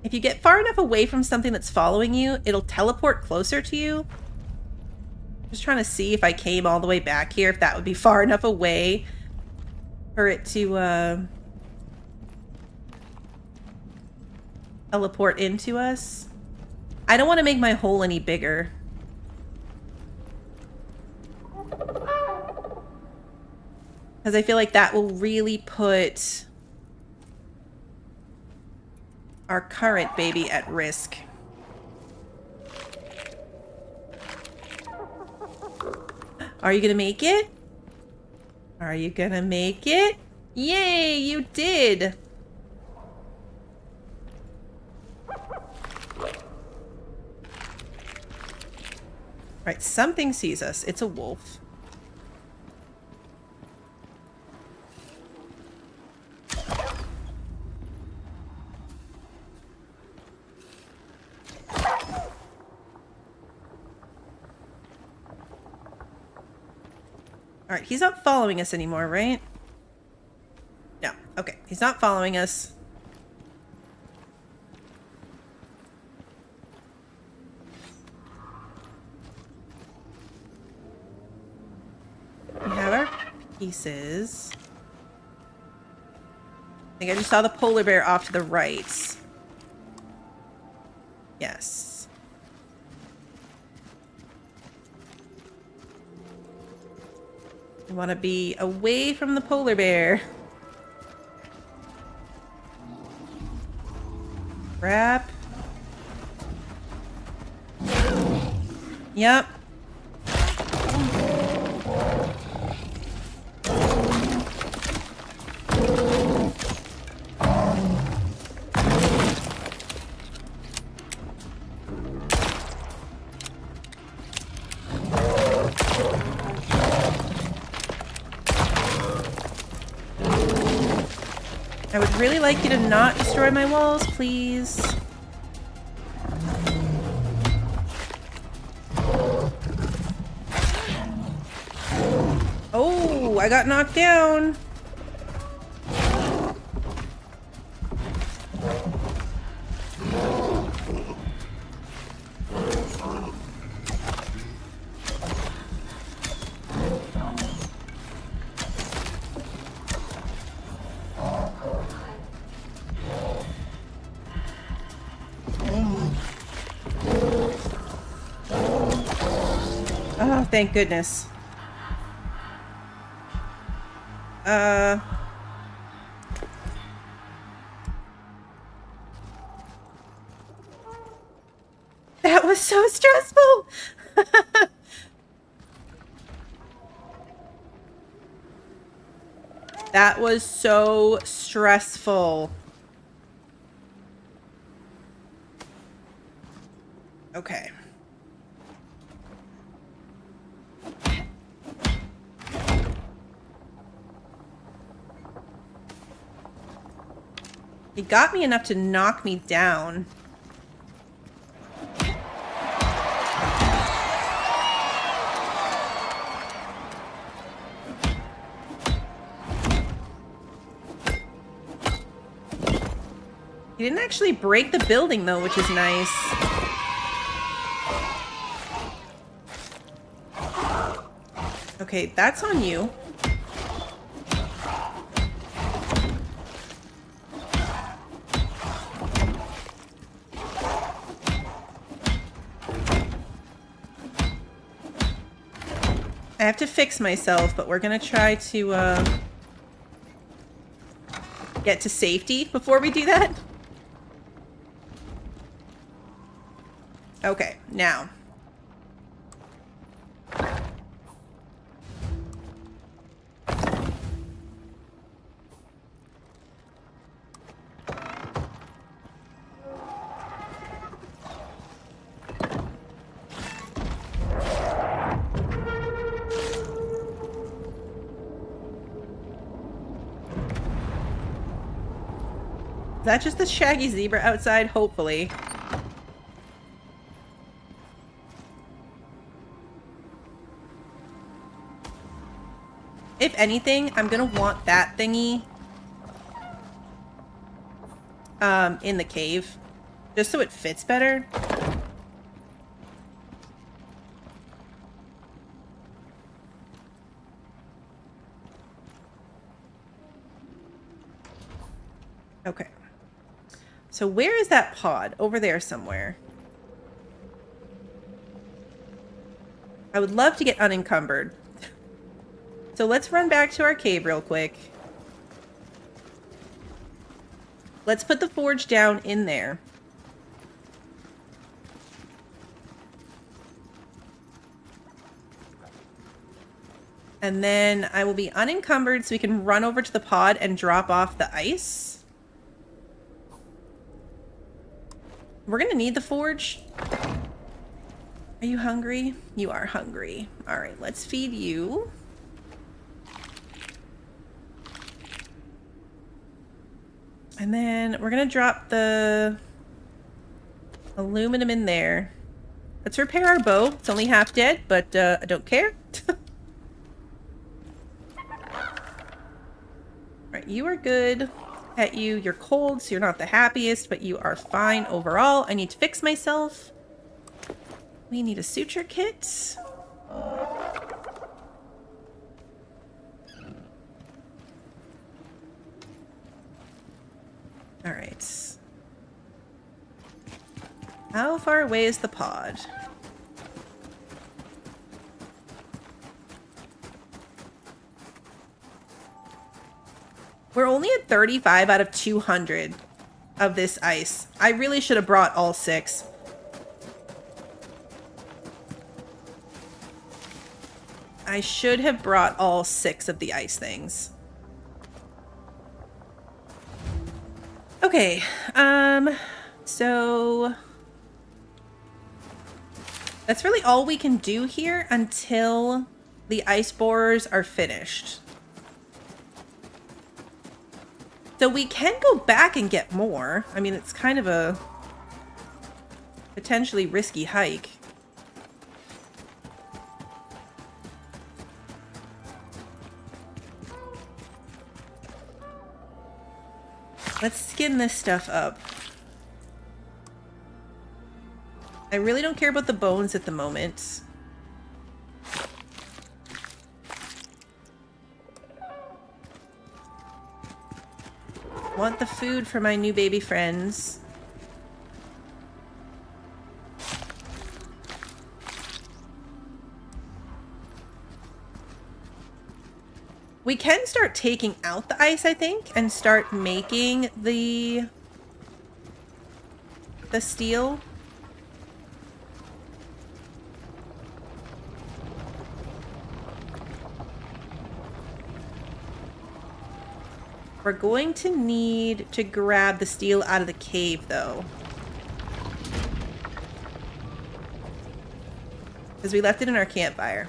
If you get far enough away from something that's following you, it'll teleport closer to you. Just trying to see if I came all the way back here, if that would be far enough away for it to teleport into us. I don't want to make my hole any bigger. Because I feel like that will really put our current baby at risk. Are you gonna make it? Are you gonna make it? Yay, you did! Right, something sees us. It's a wolf. Alright, he's not following us anymore, right? No. Okay, he's not following us. We have our pieces. I think I just saw the polar bear off to the right. Yes. We want to be away from the polar bear. Grab. Yep. I would really like you to not destroy my walls, please. Oh, I got knocked down. Oh, thank goodness. That was so stressful. That was so stressful. Okay. He got me enough to knock me down. He didn't actually break the building though, which is nice. Okay, that's on you. I have to fix myself, but we're gonna try to get to safety before we do that. Okay, now. Is that just the shaggy zebra outside? Hopefully. If anything, I'm gonna want that thingy in the cave, just so it fits better. Okay. So where is that pod? Over there somewhere. I would love to get unencumbered. So let's run back to our cave real quick. Let's put the forge down in there. And then I will be unencumbered so we can run over to the pod and drop off the ice. We're gonna need the forge. Are you hungry? You are hungry. All right, let's feed you. And then we're gonna drop the aluminum in there. Let's repair our bow. It's only half dead, but I don't care. Alright, you are good. Pet you. You're cold, so you're not the happiest, but you are fine overall. I need to fix myself. We need a suture kit. Alright. How far away is the pod? We're only at 35 out of 200 of this ice. I really should have brought all 6. I should have brought all 6 of the ice things. Okay, so that's really all we can do here until the ice borers are finished. So we can go back and get more. I mean, it's kind of a potentially risky hike. Let's skin this stuff up. I really don't care about the bones at the moment. Want the food for my new baby friends. We can start taking out the ice, I think, and start making the steel. We're going to need to grab the steel out of the cave, though. Because we left it in our campfire.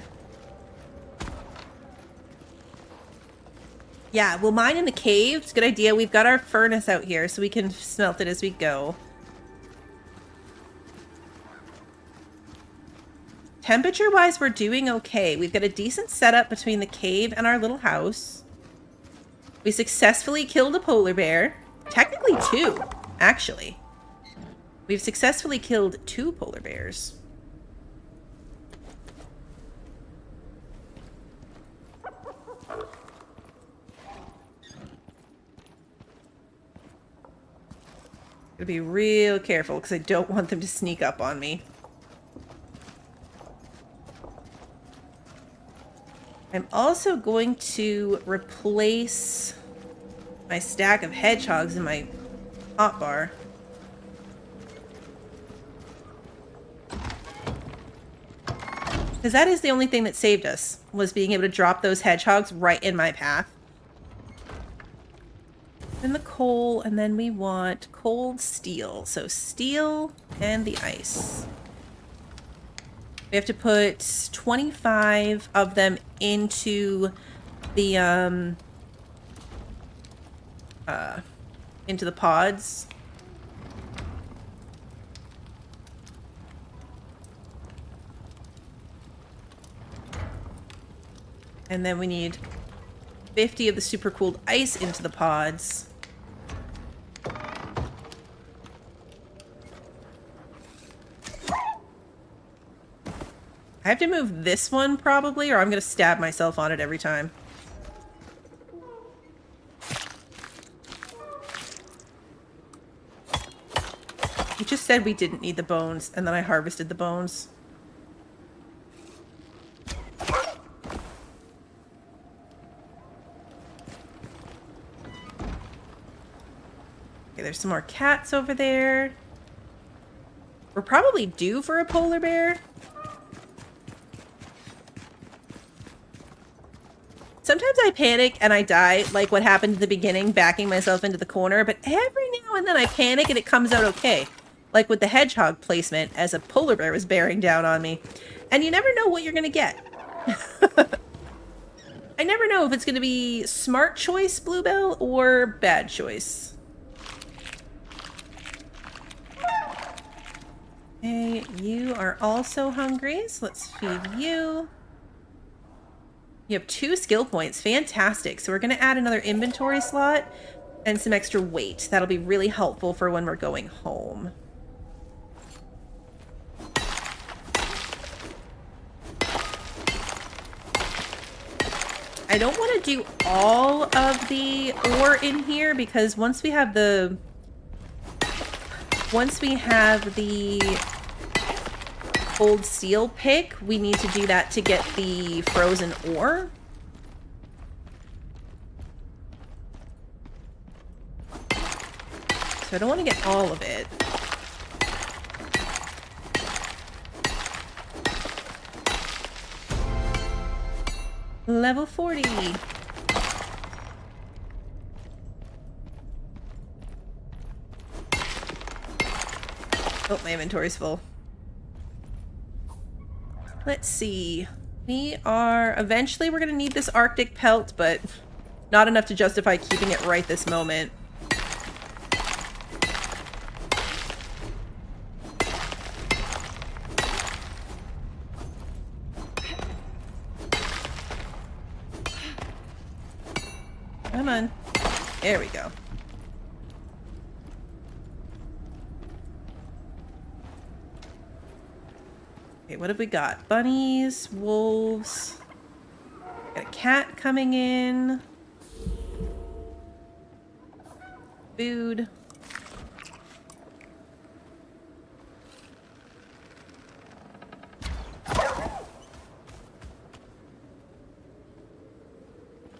Yeah, we'll mine in the cave. It's a good idea. We've got our furnace out here, so we can smelt it as we go. Temperature-wise, we're doing okay. We've got a decent setup between the cave and our little house. We successfully killed a polar bear. Technically 2, actually. We've successfully killed 2 polar bears. Gotta be real careful because I don't want them to sneak up on me. I'm also going to replace my stack of hedgehogs in my hotbar. Because that is the only thing that saved us, was being able to drop those hedgehogs right in my path. And the coal, and then we want cold steel. So steel and the ice. We have to put 25 of them into the pods. And then we need 50 of the super cooled ice into the pods. I have to move this one probably, or I'm going to stab myself on it every time. You just said we didn't need the bones, and then I harvested the bones. Okay, there's some more cats over there. We're probably due for a polar bear. Sometimes I panic and I die, like what happened at the beginning, backing myself into the corner, but every now and then I panic and it comes out okay. Like with the hedgehog placement as a polar bear was bearing down on me. And you never know what you're going to get. I never know if it's going to be smart choice, Bluebell, or bad choice. Okay, you are also hungry, so let's feed you. You have 2 skill points. Fantastic. So we're going to add another inventory slot and some extra weight. That'll be really helpful for when we're going home. I don't want to do all of the ore in here because once we have the old steel pick, we need to do that to get the frozen ore. So I don't want to get all of it. Level 40. Oh, my inventory's full. Let's see. Eventually we're going to need this Arctic pelt, but not enough to justify keeping it right this moment. Come on. There we go. Okay, what have we got? Bunnies, wolves. Got a cat coming in. Food.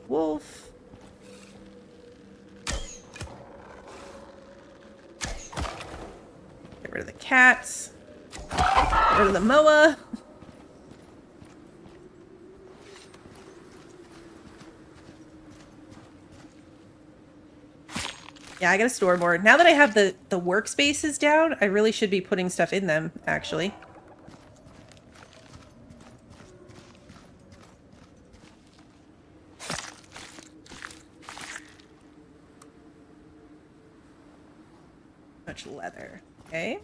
Wolf. Get rid of the cats. Get rid of the moa. Yeah, I gotta store more. Now that I have the workspaces down, I really should be putting stuff in them, actually. Much leather. Okay.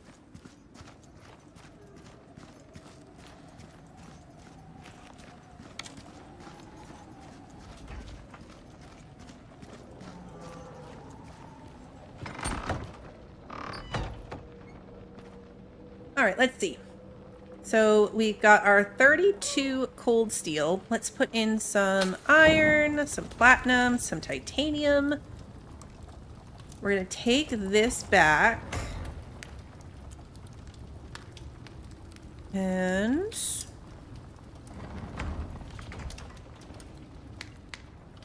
All right, let's see. So we've got our 32 cold steel. Let's put in some iron, some platinum, some titanium. We're going to take this back. And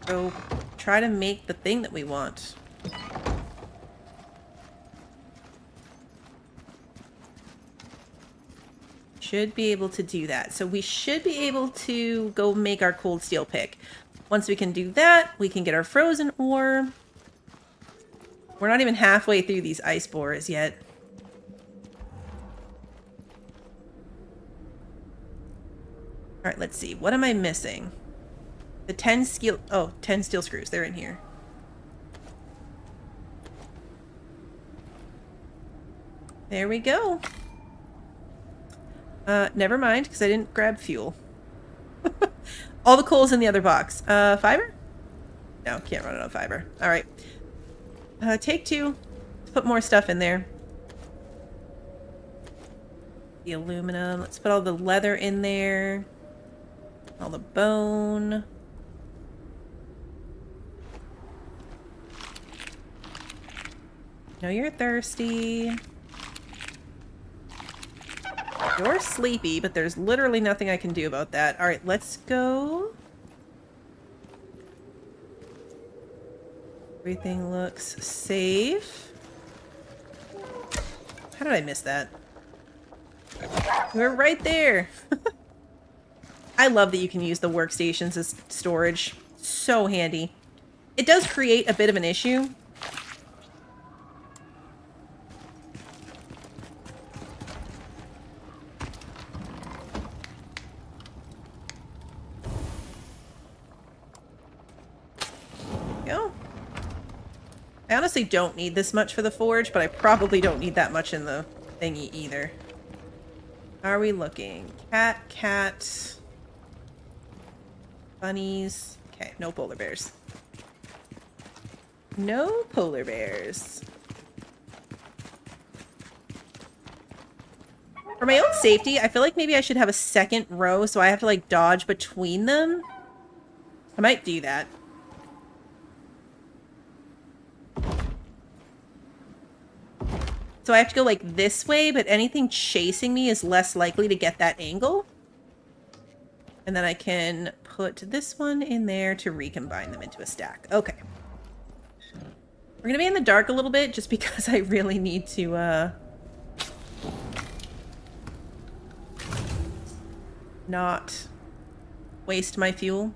go try to make the thing that we want. Should be able to do that. So we should be able to go make our cold steel pick. Once we can do that, we can get our frozen ore. We're not even halfway through these ice borers yet. All right, let's see. What am I missing? The 10 steel... Oh, 10 steel screws. They're in here. There we go. Never mind, because I didn't grab fuel. All the coal's in the other box. Fiber? No, can't run it on fiber. All right. Take two. Let's put more stuff in there. The aluminum. Let's put all the leather in there. All the bone. Know you're thirsty. You're sleepy, but there's literally nothing I can do about that. All right, let's go. Everything looks safe. How did I miss that? We're right there. I love that you can use the workstations as storage. So handy. It does create a bit of an issue. I honestly don't need this much for the forge, but I probably don't need that much in the thingy either. How are we looking? Cat. Bunnies. Okay, no polar bears. No polar bears. For my own safety, I feel like maybe I should have a second row so I have to like dodge between them. I might do that. So I have to go like this way, but anything chasing me is less likely to get that angle. And then I can put this one in there to recombine them into a stack. Okay. We're going to be in the dark a little bit just because I really need to not waste my fuel.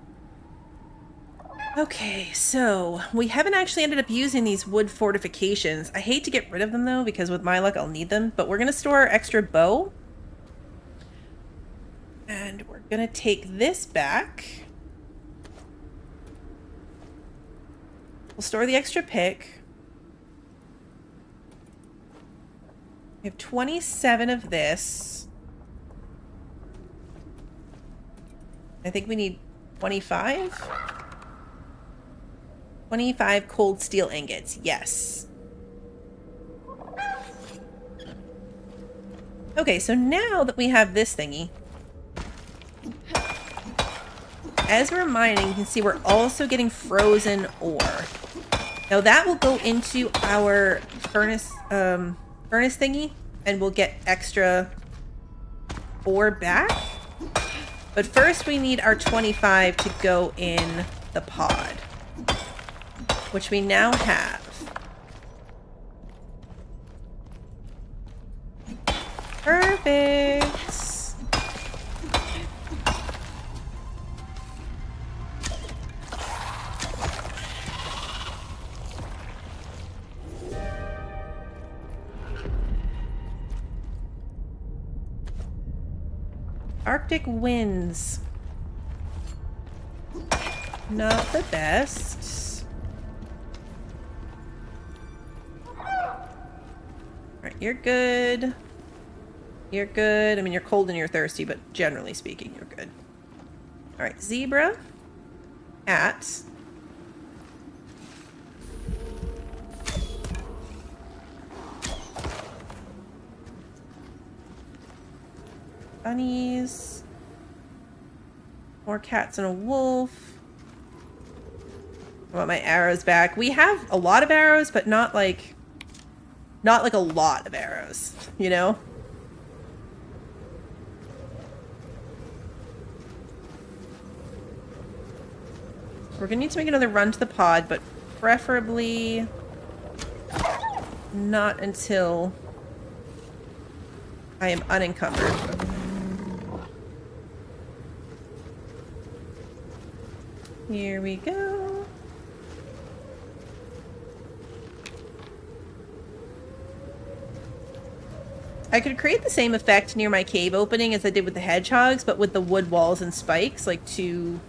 Okay, so we haven't actually ended up using these wood fortifications. I hate to get rid of them though, because with my luck I'll need them, but we're going to store our extra bow. And we're going to take this back. We'll store the extra pick. We have 27 of this. I think we need 25. 25 cold steel ingots. Yes. Okay, so now that we have this thingy, as we're mining, you can see we're also getting frozen ore. Now that will go into our furnace thingy, and we'll get extra ore back. But first we need our 25 to go in the pod, which we now have. Perfect. Arctic winds. Not the best. Alright, you're good. You're good. I mean, you're cold and you're thirsty, but generally speaking, you're good. Alright, zebra. Cat. Bunnies. More cats and a wolf. I want my arrows back. We have a lot of arrows, but not like a lot of arrows, you know? We're gonna need to make another run to the pod, but preferably not until I am unencumbered. Here we go. I could create the same effect near my cave opening as I did with the hedgehogs, but with the wood walls and spikes, like two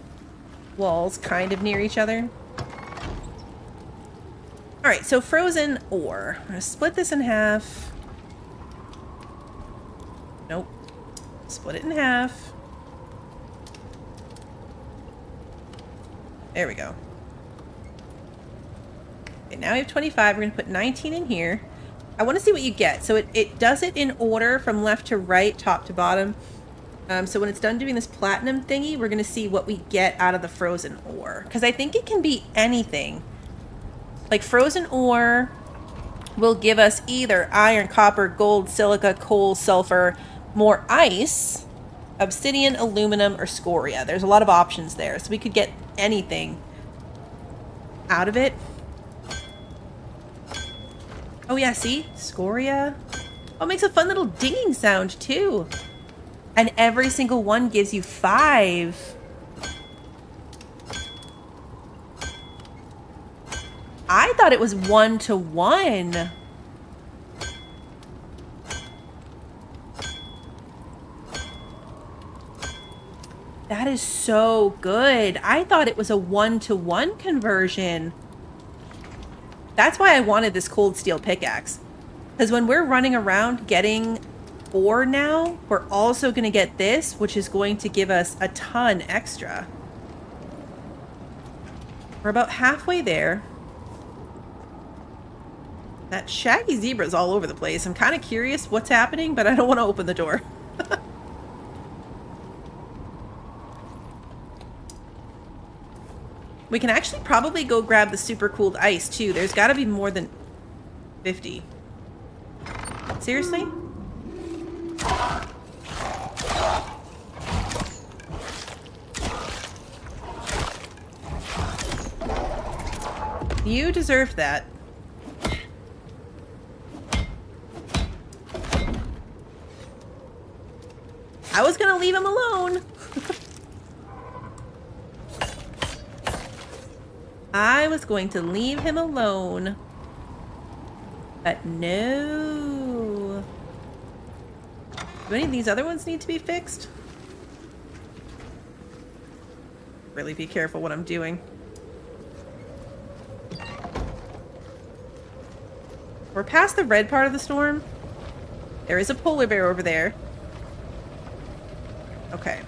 walls kind of near each other. Alright, so frozen ore. I'm gonna split this in half. Nope. Split it in half. There we go. Okay, now we have 25. We're going to put 19 in here. I want to see what you get. So it does it in order from left to right, top to bottom. So when it's done doing this platinum thingy, we're going to see what we get out of the frozen ore. Because I think it can be anything. Like frozen ore will give us either iron, copper, gold, silica, coal, sulfur, more ice, obsidian, aluminum, or scoria. There's a lot of options there. So we could get anything out of it. Oh yeah, see? Scoria. Oh, it makes a fun little dinging sound too. And every single one gives you 5. I thought it was 1-to-1. That is so good. I thought it was a 1-to-1 conversion. That's why I wanted this cold steel pickaxe. Because when we're running around getting ore now, we're also going to get this, which is going to give us a ton extra. We're about halfway there. That shaggy zebra's all over the place. I'm kind of curious what's happening, but I don't want to open the door. We can actually probably go grab the super cooled ice, too. There's got to be more than 50. Seriously? You deserved that. I was gonna leave him alone. I was going to leave him alone. But no. Do any of these other ones need to be fixed? Really be careful what I'm doing. We're past the red part of the storm. There is a polar bear over there. Okay.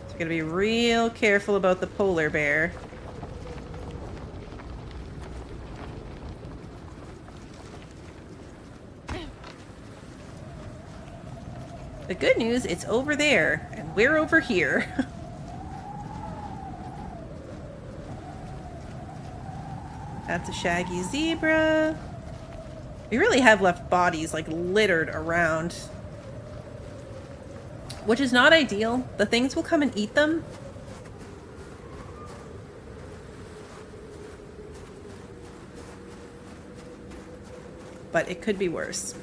So gotta be real careful about the polar bear. The good news, it's over there, and we're over here. That's a shaggy zebra. We really have left bodies, like, littered around. Which is not ideal. The things will come and eat them. But it could be worse.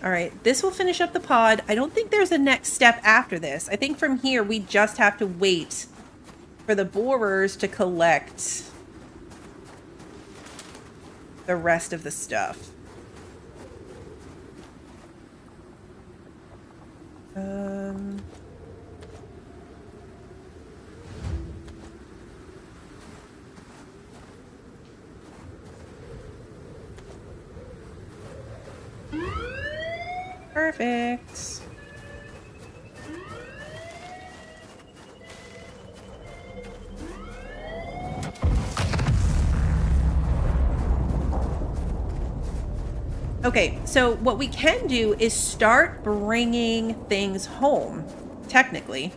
Alright, this will finish up the pod. I don't think there's a next step after this. I think from here we just have to wait for the borers to collect the rest of the stuff. Perfect. Okay, so what we can do is start bringing things home, technically.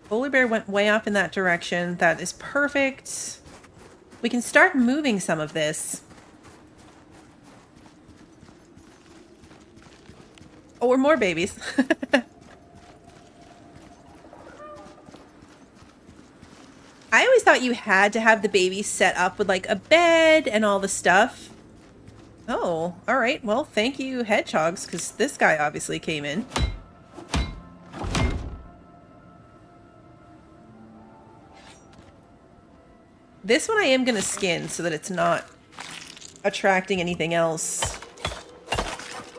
Polar bear went way off in that direction. That is perfect. We can start moving some of this. Oh, or more babies. I always thought you had to have the baby set up with like a bed and all the stuff. Oh, all right. Well, thank you, hedgehogs, because this guy obviously came in. This one I am going to skin so that it's not attracting anything else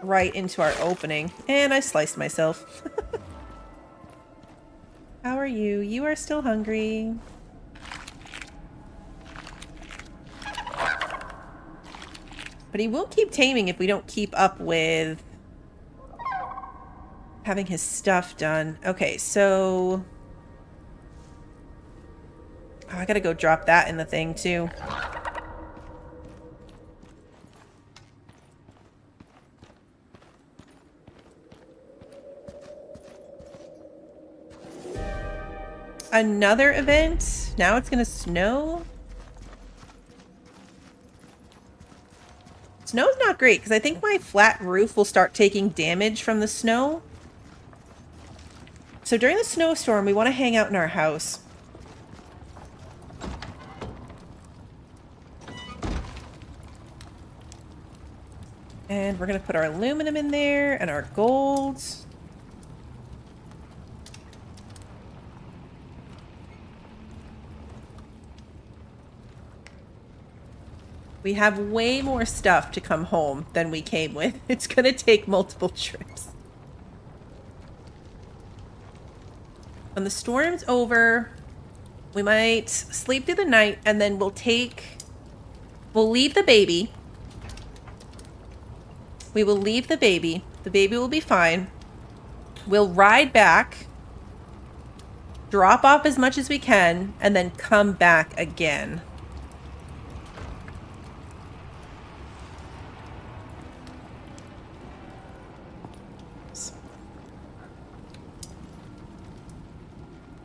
right into our opening. And I sliced myself. How are you? You are still hungry. But he will keep taming if we don't keep up with having his stuff done. Okay, so... Oh, I gotta go drop that in the thing, too. Another event? Now it's gonna snow? Snow's not great, because I think my flat roof will start taking damage from the snow. So during the snowstorm, we want to hang out in our house. And we're going to put our aluminum in there and our gold. We have way more stuff to come home than we came with. It's going to take multiple trips. When the storm's over, we might sleep through the night and then we'll leave the baby. We will leave the baby. The baby will be fine. We'll ride back, drop off as much as we can, and then come back again.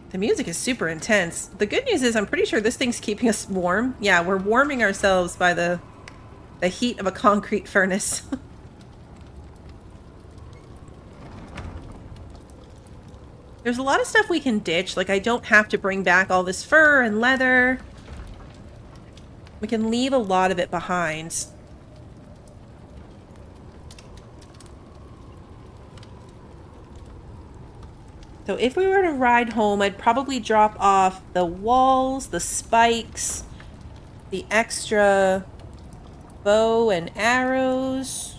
The music is super intense. The good news is I'm pretty sure this thing's keeping us warm. Yeah, we're warming ourselves by the heat of a concrete furnace. There's a lot of stuff we can ditch. Like, I don't have to bring back all this fur and leather. We can leave a lot of it behind. So if we were to ride home, I'd probably drop off the walls, the spikes, the extra bow and arrows.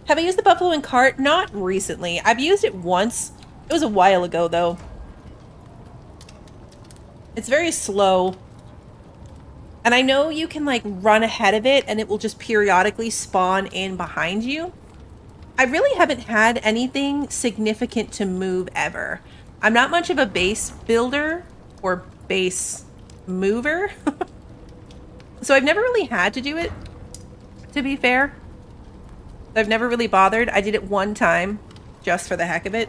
Have I used the buffalo and cart? Not recently. I've used it once. It was a while ago, though. It's very slow. And I know you can, like, run ahead of it and it will just periodically spawn in behind you. I really haven't had anything significant to move ever. I'm not much of a base builder or base mover. So I've never really had to do it, to be fair. I've never really bothered. I did it one time just for the heck of it.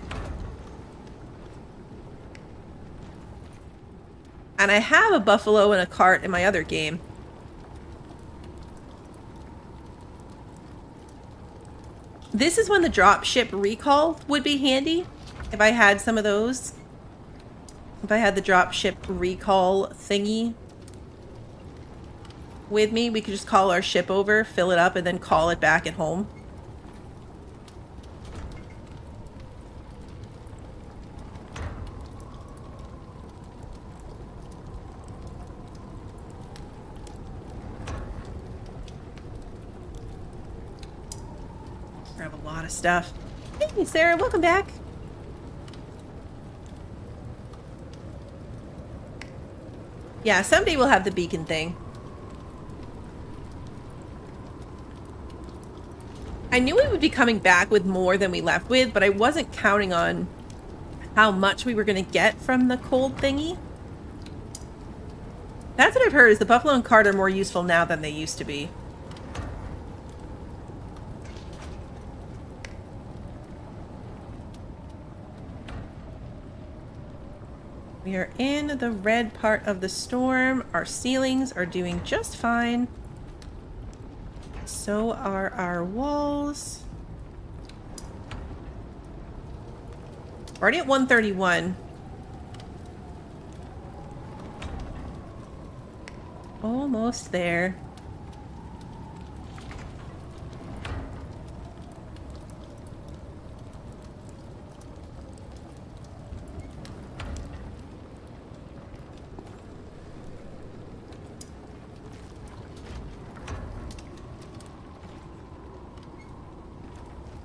And I have a buffalo and a cart in my other game. This is when the dropship recall would be handy. If I had some of those. If I had the dropship recall thingy with me, we could just call our ship over, fill it up, and then call it back at home. Grab a lot of stuff. Hey, Sarah, welcome back. Yeah, someday we'll have the beacon thing. I knew we would be coming back with more than we left with, but I wasn't counting on how much we were going to get from the cold thingy. That's what I've heard, is the buffalo and cart are more useful now than they used to be. We are in the red part of the storm. Our ceilings are doing just fine. So are our walls. We're already at 131. Almost there.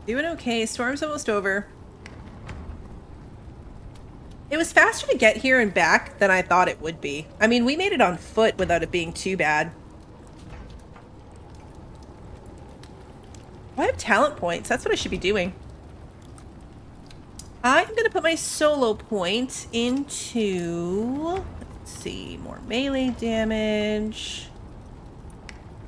Doing okay. Storm's almost over. It was faster to get here and back than I thought it would be. I mean, we made it on foot without it being too bad. I have talent points. That's what I should be doing. I'm going to put my solo point into... Let's see. More melee damage.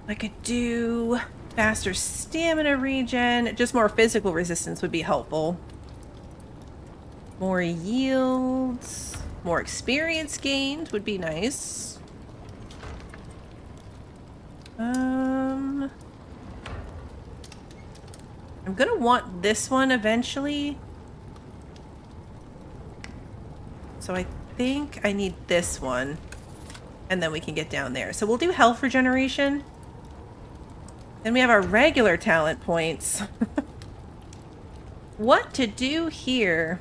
I could do... faster stamina regen. Just more physical resistance would be helpful. More yields. More experience gained would be nice. I'm gonna want this one eventually. So I think I need this one. And then we can get down there. So we'll do health regeneration. Then we have our regular talent points. What to do here?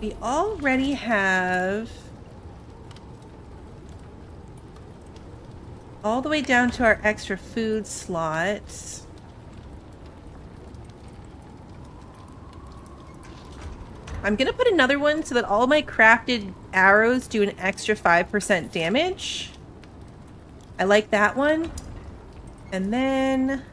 We already have all the way down to our extra food slots. I'm gonna put another one so that all my crafted arrows do an extra 5% damage. I like that one. And then...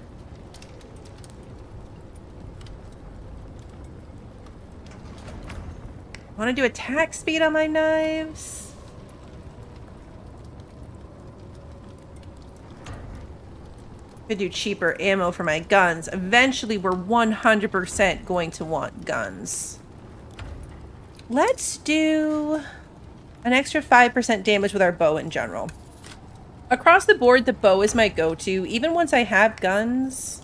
I want to do attack speed on my knives. Could do cheaper ammo for my guns. Eventually, we're 100% going to want guns. Let's do an extra 5% damage with our bow in general. Across the board, the bow is my go-to. Even once I have guns,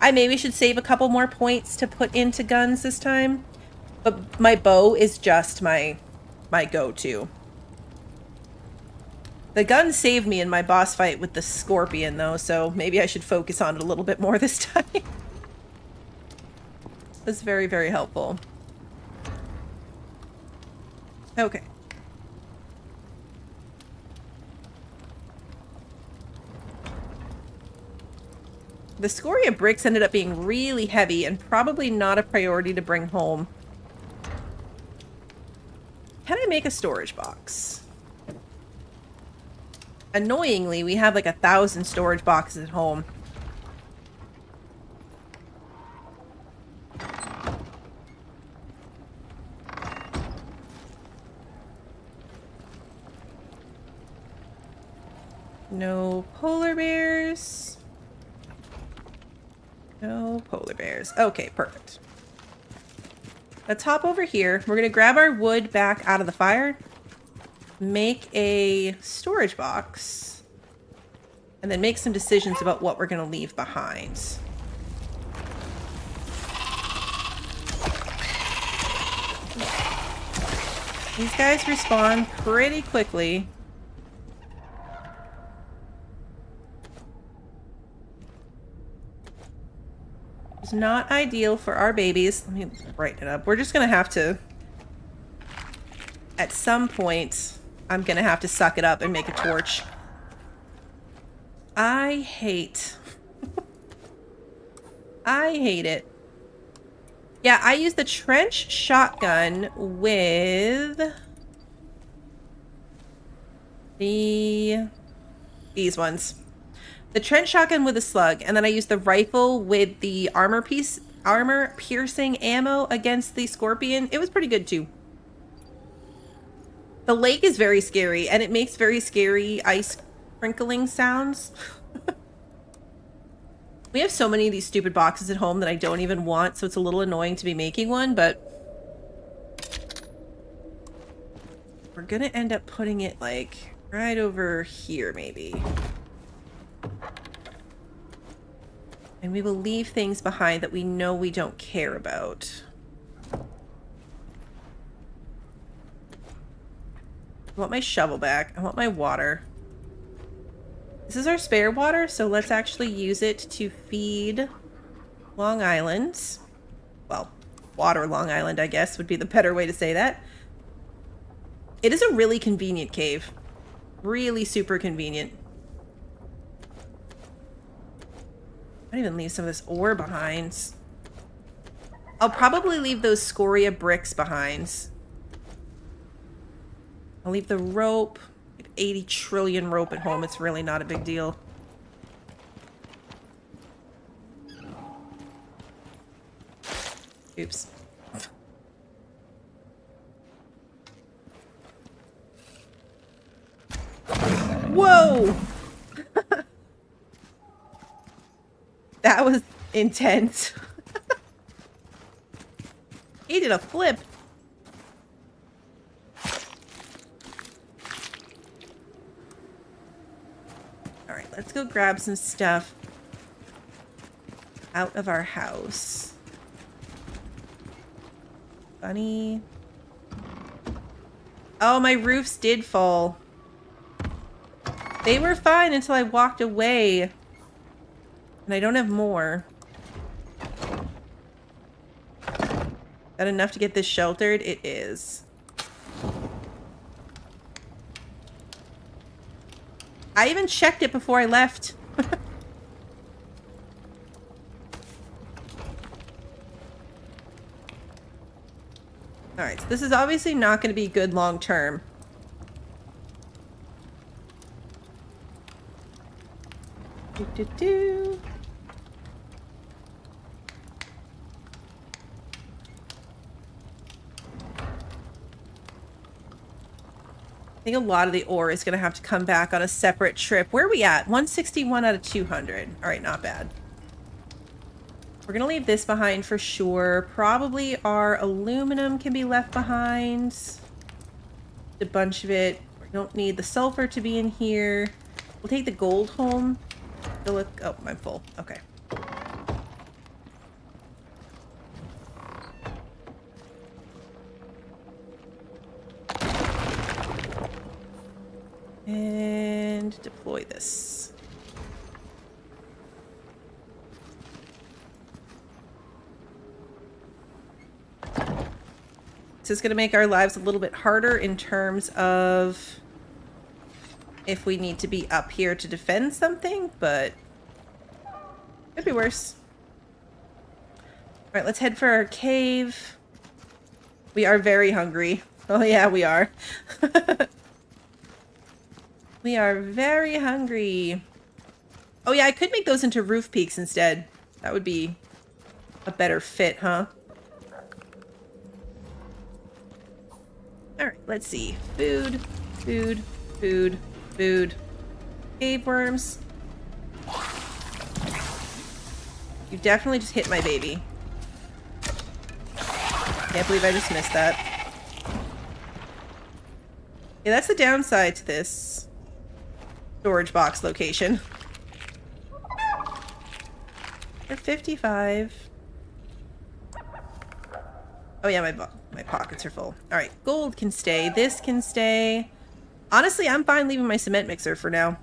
I maybe should save a couple more points to put into guns this time. But my bow is just my go-to. The gun saved me in my boss fight with the scorpion, though, so maybe I should focus on it a little bit more this time. That's very, very helpful. Okay. The scoria bricks ended up being really heavy and probably not a priority to bring home. Can I make a storage box? Annoyingly, we have like 1,000 storage boxes at home. No polar bears. No polar bears. Okay, perfect. Let's hop over here. We're going to grab our wood back out of the fire. Make a storage box. And then make some decisions about what we're going to leave behind. These guys respawn pretty quickly. It's not ideal for our babies. Let me brighten it up. We're just going to have to, at some point, I'm going to have to suck it up and make a torch. I hate it. Yeah, I use the trench shotgun with these ones. The trench shotgun with the slug, and then I use the rifle with the armor piercing ammo against the scorpion. It was pretty good too. The lake is very scary, and it makes very scary ice sprinkling sounds. We have so many of these stupid boxes at home that I don't even want, so it's a little annoying to be making one, but we're gonna end up putting it like right over here maybe. And we will leave things behind that we know we don't care about. I want my shovel back. I want my water. This is our spare water, so let's actually use it to feed Long Island. Well, water Long Island, I guess, would be the better way to say that. It is a really convenient cave. Really super convenient. I might even leave some of this ore behind. I'll probably leave those scoria bricks behind. I'll leave the rope. 80 trillion rope at home. It's really not a big deal. Oops. Whoa! That was intense. He did a flip. Alright, let's go grab some stuff out of our house. Bunny. Oh, my roofs did fall. They were fine until I walked away. And I don't have more. That enough to get this sheltered? It is. I even checked it before I left. Alright, so this is obviously not going to be good long term. Do. I think a lot of the ore is going to have to come back on a separate trip. Where are we at? 161 out of 200. All right, not bad. We're going to leave this behind for sure. Probably our aluminum can be left behind. A bunch of it. We don't need the sulfur to be in here. We'll take the gold home. Oh, I'm full. Okay. And deploy this. This is going to make our lives a little bit harder in terms of if we need to be up here to defend something, but could be worse. All right, let's head for our cave. We are very hungry. Oh yeah, we are. We are very hungry. Oh yeah, I could make those into roof peaks instead. That would be a better fit, huh? Alright, let's see. Food, food, food, food. Cave worms. You definitely just hit my baby. Can't believe I just missed that. Yeah, that's the downside to this storage box location. They're 55. Oh yeah, my pockets are full. All right, gold can stay. This can stay. Honestly, I'm fine leaving my cement mixer for now.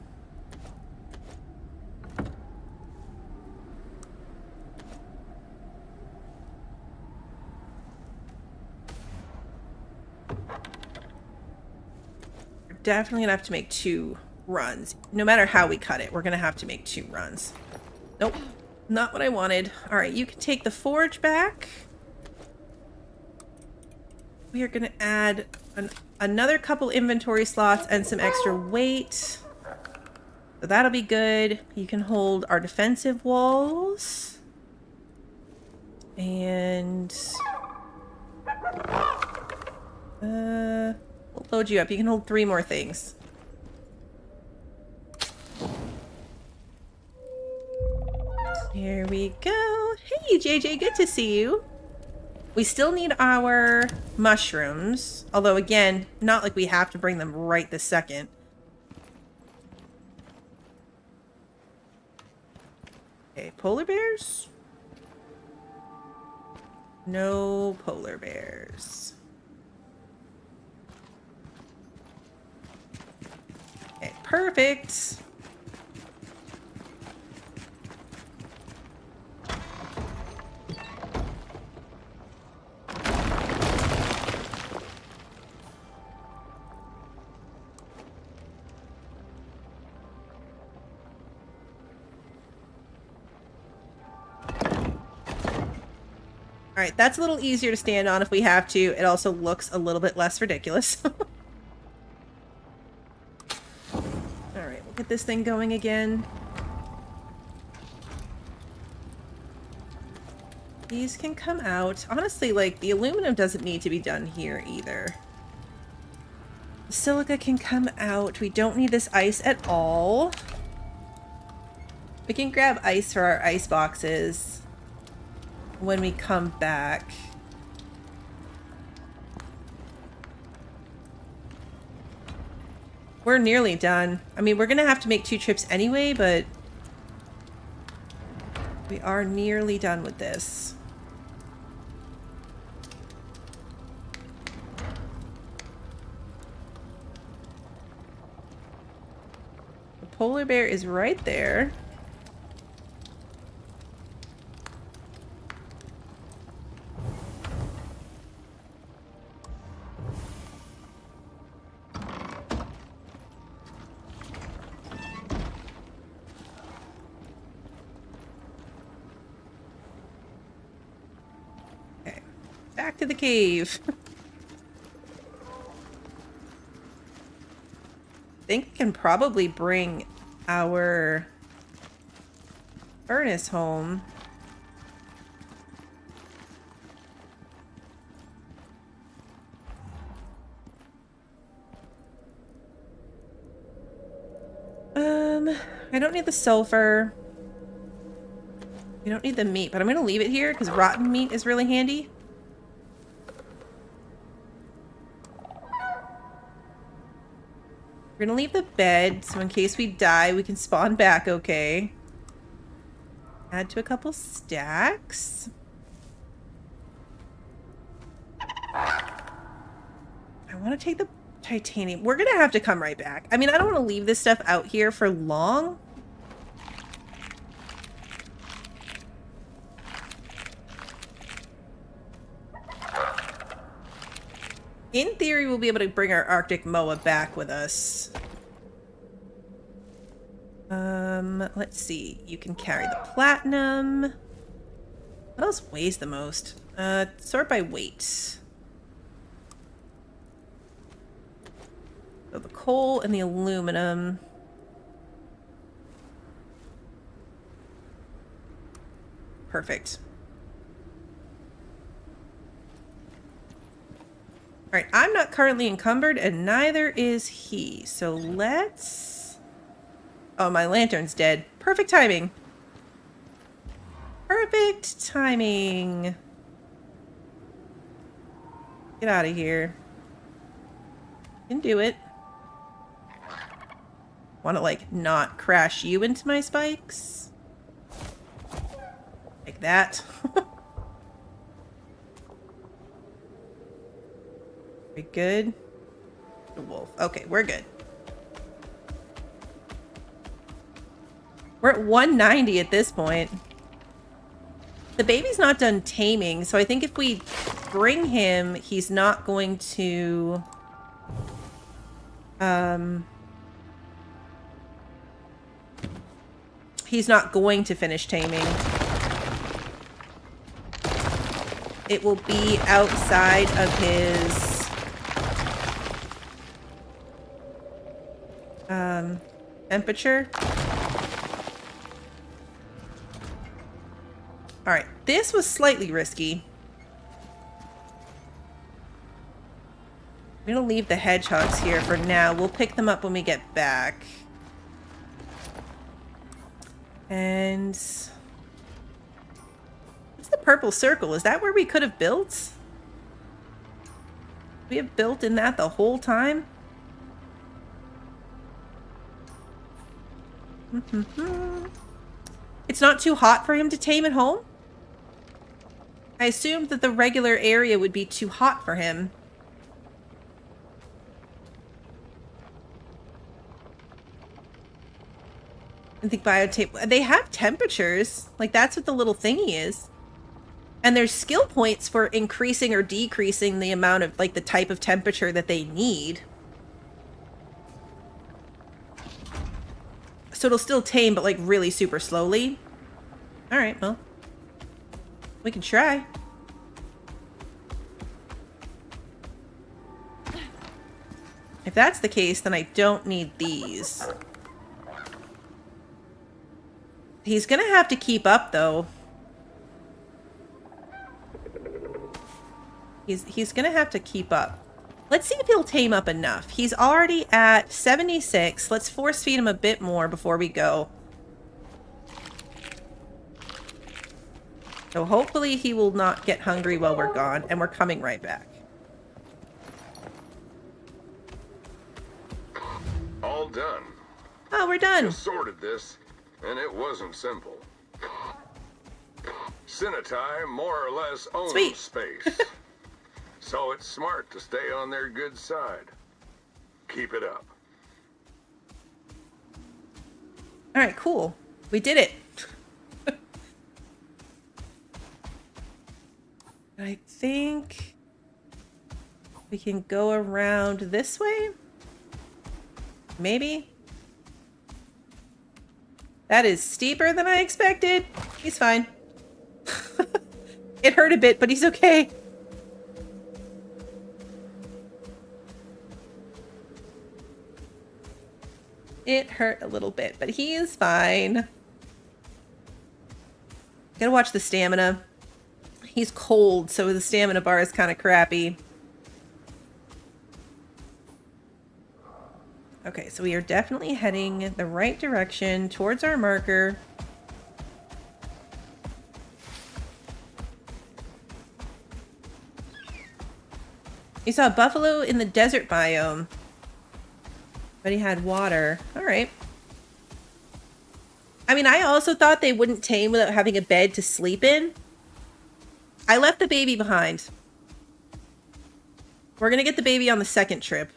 We're definitely gonna have to make 2 runs. No matter how we cut it, we're gonna have to make 2 runs. Nope, not what I wanted. All right, you can take the forge back. We are going to add another couple inventory slots and some extra weight. So that'll be good. You can hold our defensive walls. And we'll load you up. You can hold 3 more things. Here we go. Hey, JJ, good to see you. We still need our mushrooms, although again, not like we have to bring them right this second. Okay, polar bears? No polar bears. Okay, perfect. All right, that's a little easier to stand on if we have to. It also looks a little bit less ridiculous. All right, we'll get this thing going again. These can come out. Honestly, like, the aluminum doesn't need to be done here either. The silica can come out. We don't need this ice at all. We can grab ice for our ice boxes when we come back. We're nearly done. I mean, we're gonna have to make 2 trips anyway, but we are nearly done with this. The polar bear is right there. Back to the cave. I think we can probably bring our furnace home. I don't need the sulfur. We don't need the meat, but I'm gonna leave it here because rotten meat is really handy. We're gonna leave the bed, so in case we die, we can spawn back okay. Add to a couple stacks. I want to take the titanium. We're gonna have to come right back. I mean, I don't want to leave this stuff out here for long. In theory, we'll be able to bring our Arctic Moa back with us. Let's see. You can carry the platinum. What else weighs the most? Sort by weight. So the coal and the aluminum. Perfect. All right, I'm not currently encumbered, and neither is he. So let's... Oh, my lantern's dead. Perfect timing. Perfect timing. Get out of here. You can do it. Want to, like, not crash you into my spikes? Like that. We good? The wolf. Okay, we're good. We're at 190 at this point. The baby's not done taming, so I think if we bring him, he's not going to... He's not going to finish taming. It will be outside of his... temperature. Alright, this was slightly risky. I'm gonna leave the hedgehogs here for now. We'll pick them up when we get back. And... what's the purple circle? Is that where we could have built? We have built in that the whole time? It's not too hot for him to tame at home? I assumed that the regular area would be too hot for him. I think biotape... they have temperatures. Like, that's what the little thingy is. And there's skill points for increasing or decreasing the amount of, like, the type of temperature that they need. So it'll still tame, but, like, really super slowly. Alright, well. We can try. If that's the case, then I don't need these. He's gonna have to keep up, though. He's gonna have to keep up. Let's see if he'll tame up enough. He's already at 76. Let's force feed him a bit more before we go. So hopefully he will not get hungry while we're gone, and we're coming right back.
All done.
Oh, we're done.
Just sorted this, and it wasn't simple. Cinetai more or less owns
Sweet.
space. So it's smart to stay on their good side. Keep it up.
Alright, cool. We did it. I think we can go around this way? Maybe? That is steeper than I expected. He's fine. It hurt a bit, but he's okay. It hurt a little bit, but he is fine. Gotta watch the stamina. He's cold, so the stamina bar is kind of crappy. Okay, so we are definitely heading the right direction towards our marker. You saw a buffalo in the desert biome. But he had water. Alright. I mean, I also thought they wouldn't tame without having a bed to sleep in. I left the baby behind. We're gonna get the baby on the second trip.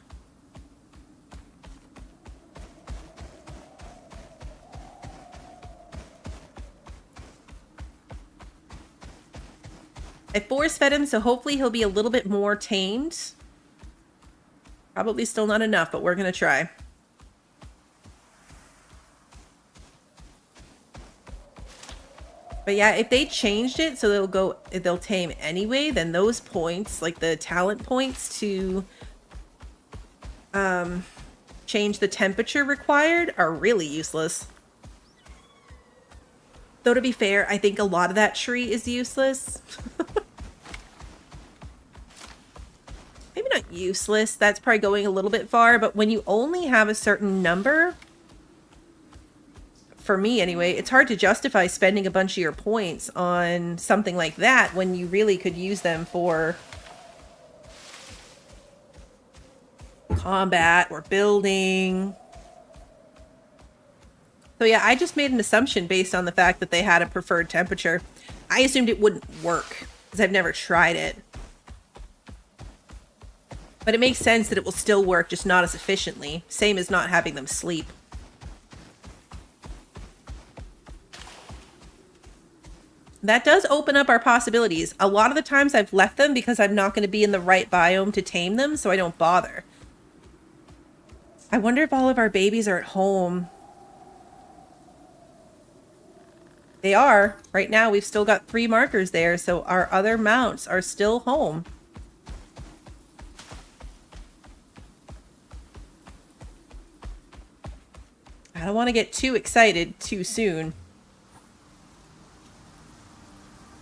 I force fed him, so hopefully he'll be a little bit more tamed. Probably still not enough, but we're gonna try. But yeah, if they changed it so they'll tame anyway, then those points, like the talent points to change the temperature required, are really useless. Though to be fair, I think a lot of that tree is useless. Maybe not useless, that's probably going a little bit far, but when you only have a certain number, for me anyway, it's hard to justify spending a bunch of your points on something like that when you really could use them for combat or building. So yeah, I just made an assumption based on the fact that they had a preferred temperature. I assumed it wouldn't work because I've never tried it. But it makes sense that it will still work, just not as efficiently. Same as not having them sleep. That does open up our possibilities. A lot of the times I've left them because I'm not going to be in the right biome to tame them, so I don't bother. I wonder if all of our babies are at home. They are. Right now we've still got 3 markers there, so our other mounts are still home. I don't want to get too excited too soon.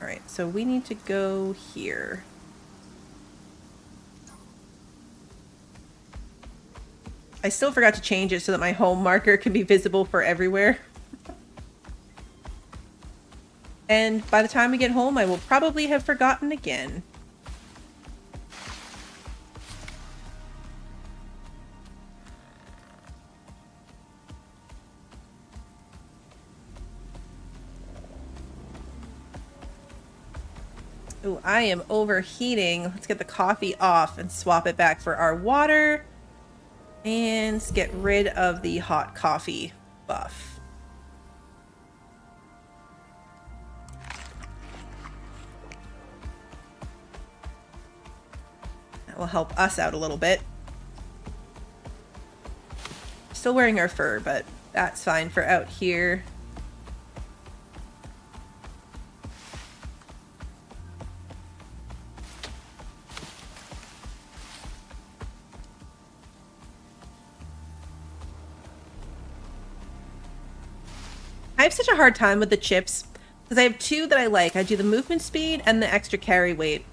Alright, so we need to go here. I still forgot to change it so that my home marker can be visible for everywhere. And by the time we get home, I will probably have forgotten again. Ooh, I am overheating. Let's get the coffee off and swap it back for our water. And let's get rid of the hot coffee buff. That will help us out a little bit. Still wearing our fur, but that's fine for out here. I have such a hard time with the chips because I have 2 that I like. I do the movement speed and the extra carry weight.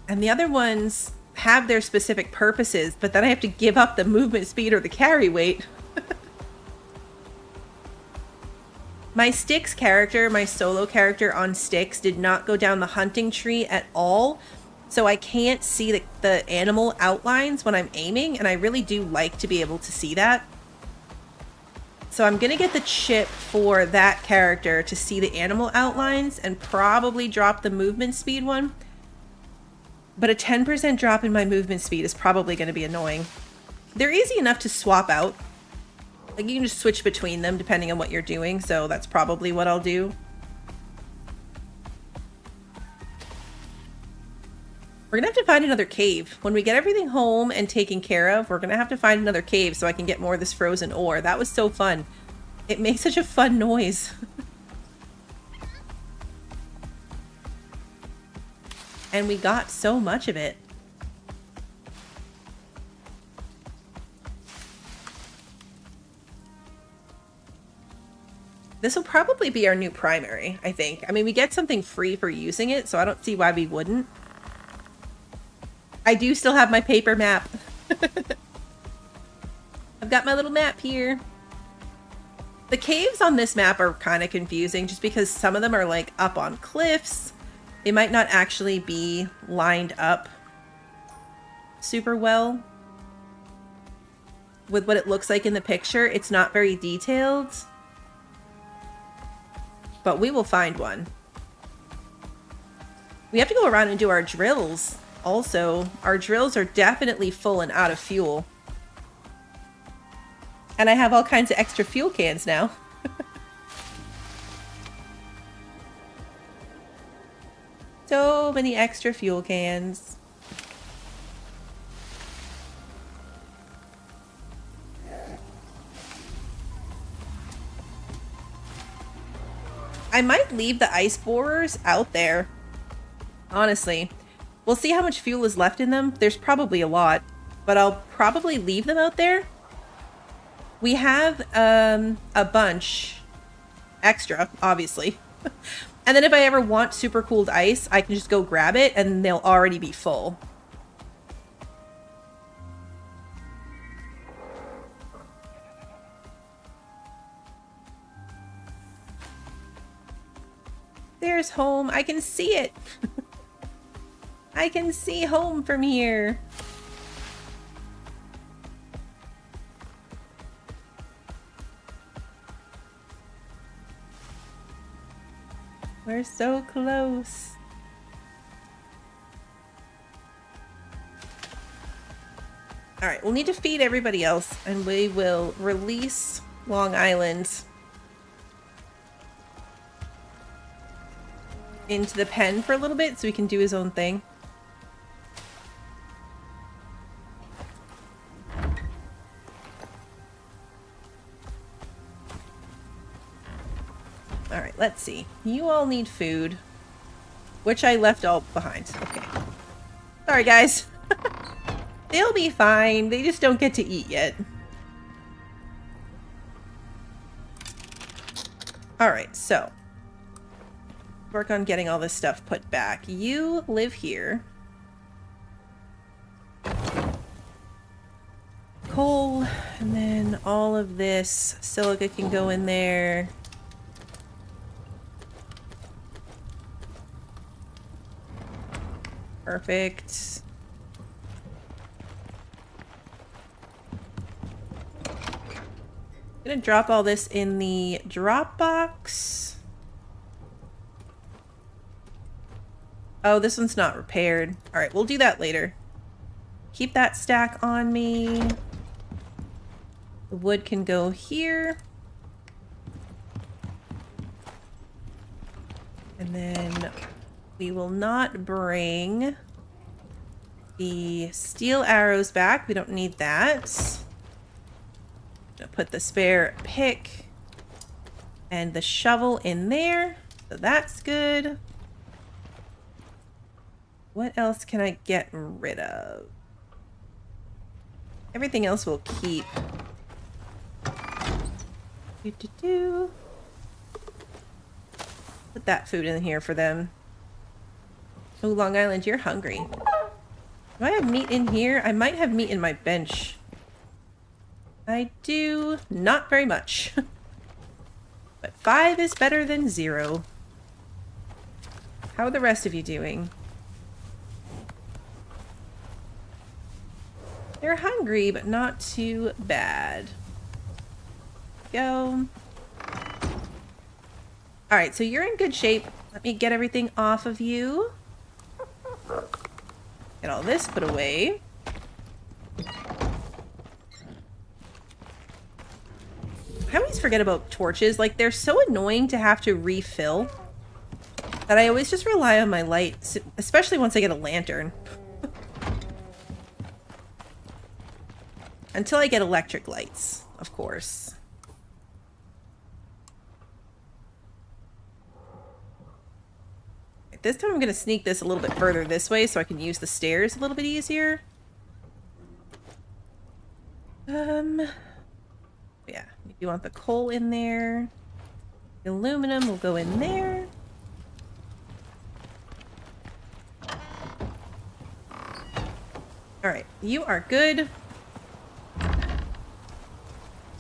And the other ones have their specific purposes, but then I have to give up the movement speed or the carry weight. My Styx character, my solo character on Styx, did not go down the hunting tree at all. So I can't see the animal outlines when I'm aiming, and I really do like to be able to see that. So I'm going to get the chip for that character to see the animal outlines and probably drop the movement speed one. But a 10% drop in my movement speed is probably going to be annoying. They're easy enough to swap out. Like you can just switch between them depending on what you're doing, so that's probably what I'll do. We're going to have to find another cave. When we get everything home and taken care of, we're going to have to find another cave so I can get more of this frozen ore. That was so fun. It makes such a fun noise. And we got so much of it. This will probably be our new primary, I think. I mean, we get something free for using it, so I don't see why we wouldn't. I do still have my paper map. I've got my little map here. The caves on this map are kind of confusing just because some of them are like up on cliffs. They might not actually be lined up super well with what it looks like in the picture. It's not very detailed, but we will find one. We have to go around and do our drills. Also, our drills are definitely full and out of fuel. And I have all kinds of extra fuel cans now. So many extra fuel cans. I might leave the ice borers out there. Honestly. We'll see how much fuel is left in them. There's probably a lot, but I'll probably leave them out there. We have a bunch extra, obviously. And then if I ever want super cooled ice, I can just go grab it and they'll already be full. There's home. I can see it. I can see home from here. We're so close. All right, we'll need to feed everybody else, and we will release Long Island into the pen for a little bit so he can do his own thing. All right, let's see. You all need food, which I left all behind. Okay. Sorry, guys. They'll be fine. They just don't get to eat yet. All right, so work on getting all this stuff put back. You live here. Coal, and then all of this silica can go in there. Perfect. I'm gonna drop all this in the drop box. Oh, this one's not repaired. All right, we'll do that later. Keep that stack on me. The wood can go here. And then we will not bring the steel arrows back. We don't need that. I'm gonna put the spare pick and the shovel in there. So that's good. What else can I get rid of? Everything else will keep. Put that food in here for them. Oh, Long Island, you're hungry. Do I have meat in here? I might have meat in my bench. I do. Not very much. But 5 is better than 0. How are the rest of you doing? They're hungry, but not too bad. Go. Alright, so you're in good shape. Let me get everything off of you. Get all this put away. I always forget about torches. Like, they're so annoying to have to refill that I always just rely on my light, especially once I get a lantern. Until I get electric lights, of course. This time I'm going to sneak this a little bit further this way so I can use the stairs a little bit easier. Yeah, you want the coal in there. The aluminum will go in there. Alright, you are good.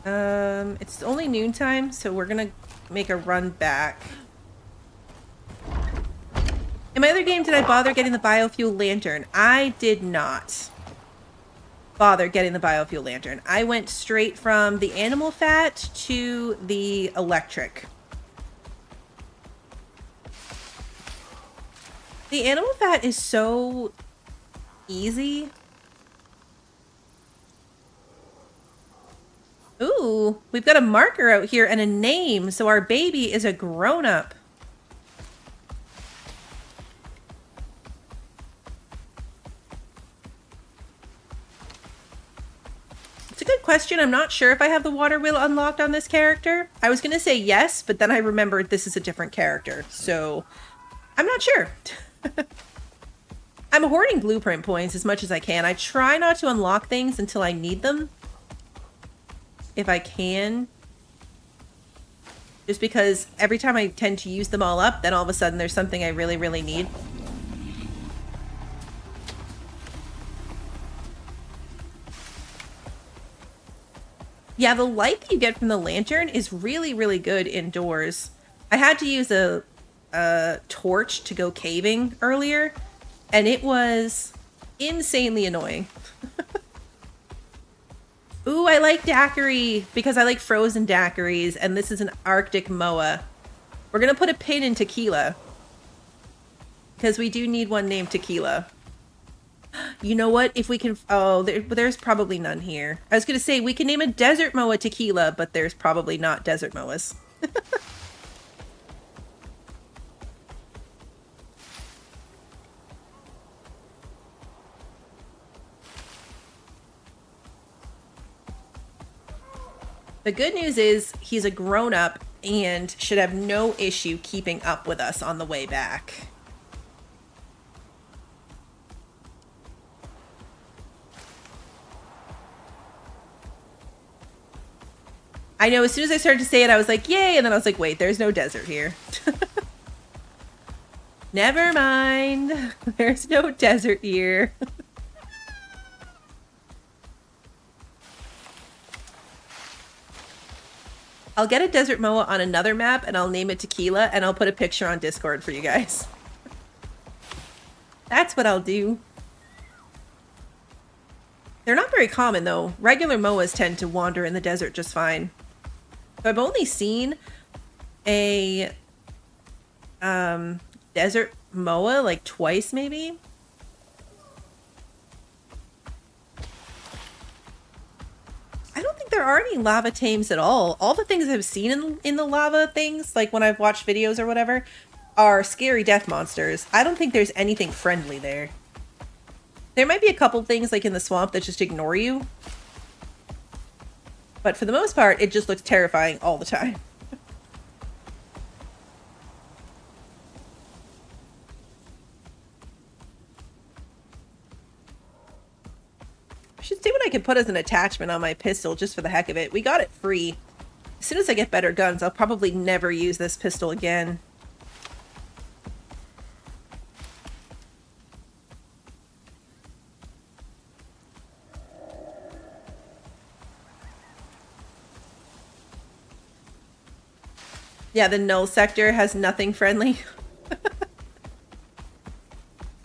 It's only noontime, so we're gonna make a run back. In my other game, did I bother getting the biofuel lantern? I did not bother getting the biofuel lantern. I went straight from the animal fat to the electric. The animal fat is so easy. Ooh, we've got a marker out here and a name, so our baby is a grown-up. It's a good question. I'm not sure if I have the water wheel unlocked on this character. I was going to say yes, but then I remembered this is a different character, so I'm not sure. I'm hoarding blueprint points as much as I can. I try not to unlock things until I need them, if I can. Just because every time I tend to use them all up, then all of a sudden there's something I really, really need. Yeah, the light that you get from the lantern is really, really good indoors. I had to use a torch to go caving earlier, and it was insanely annoying. Ooh, I like daiquiri because I like frozen daiquiris, and this is an Arctic moa. We're gonna put a pin in tequila because we do need one named Tequila. You know what? If we can... Oh, there's probably none here. I was gonna say, we can name a desert moa Tequila, but there's probably not desert moas. The good news is he's a grown-up and should have no issue keeping up with us on the way back. I know, as soon as I started to say it, I was like, yay! And then I was like, wait, there's no desert here. Never mind. There's no desert here. I'll get a desert moa on another map, and I'll name it Tequila, and I'll put a picture on Discord for you guys. That's what I'll do. They're not very common, though. Regular moas tend to wander in the desert just fine. So I've only seen a desert moa like twice, maybe. I don't think there are any lava tames at all. All the things I've seen in the lava things, like when I've watched videos or whatever, are scary death monsters. I don't think there's anything friendly there. There might be a couple things like in the swamp that just ignore you. But for the most part, it just looks terrifying all the time. I should see what I can put as an attachment on my pistol just for the heck of it. We got it free. As soon as I get better guns, I'll probably never use this pistol again. Yeah, the null sector has nothing friendly.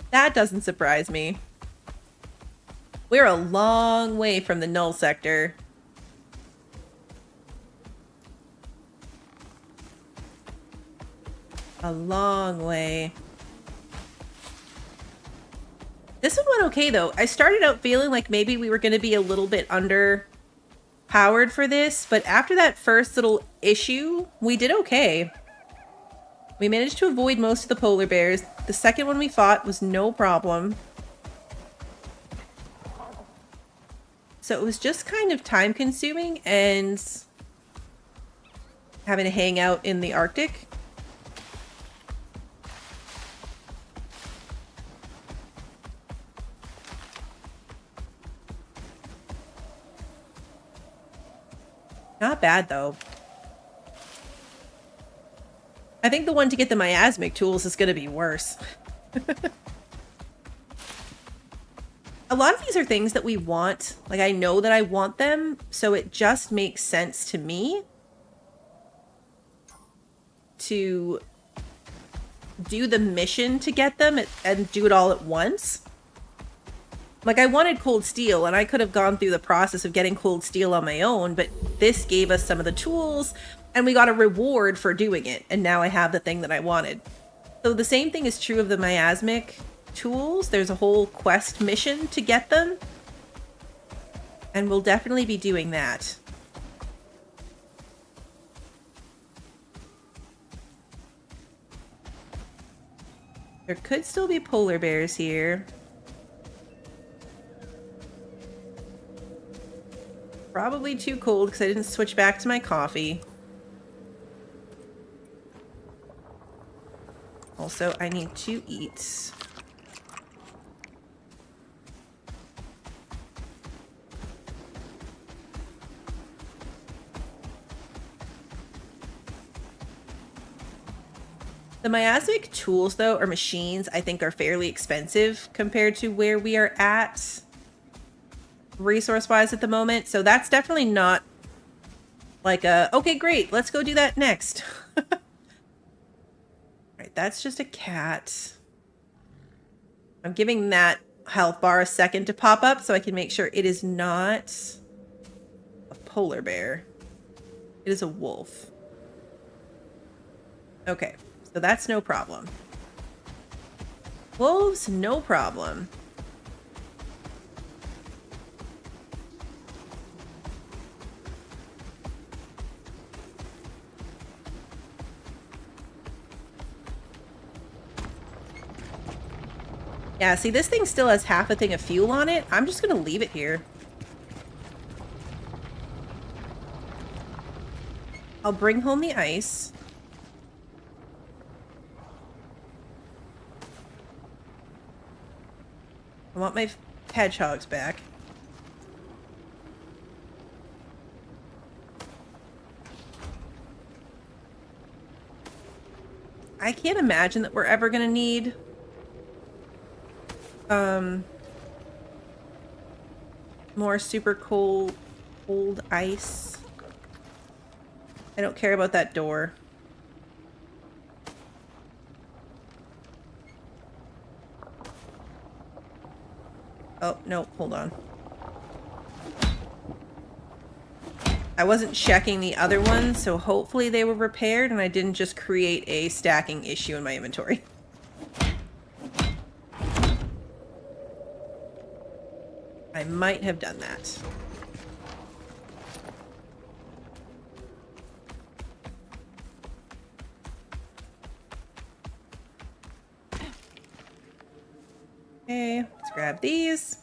That doesn't surprise me. We're a long way from the null sector. A long way. This one went okay, though. I started out feeling like maybe we were going to be a little bit underpowered for this, but after that first little issue, we did okay. We managed to avoid most of the polar bears. The second one we fought was no problem. So it was just kind of time consuming and having to hang out in the Arctic. Not bad, though. I think the one to get the miasmic tools is going to be worse. A lot of these are things that we want. Like, I know that I want them, so it just makes sense to me to do the mission to get them and do it all at once. Like, I wanted cold steel, and I could have gone through the process of getting cold steel on my own, but this gave us some of the tools, and we got a reward for doing it, and now I have the thing that I wanted. So the same thing is true of the miasmic tools. There's a whole quest mission to get them, and we'll definitely be doing that. There could still be polar bears here. Probably too cold because I didn't switch back to my coffee. Also, I need to eat. The miasmic tools, though, or machines, I think are fairly expensive compared to where we are at resource-wise at the moment. So that's definitely not like a, okay, great, let's go do that next. Alright, that's just a cat. I'm giving that health bar a second to pop up so I can make sure it is not a polar bear. It is a wolf. Okay, so that's no problem. Wolves, no problem. Yeah, see, this thing still has half a thing of fuel on it. I'm just gonna leave it here. I'll bring home the ice. I want my hedgehogs back. I can't imagine that we're ever gonna need more super cold ice. I don't care about that door. Oh, no, hold on. I wasn't checking the other ones, so hopefully they were repaired and I didn't just create a stacking issue in my inventory. I might have done that. Okay, let's grab these.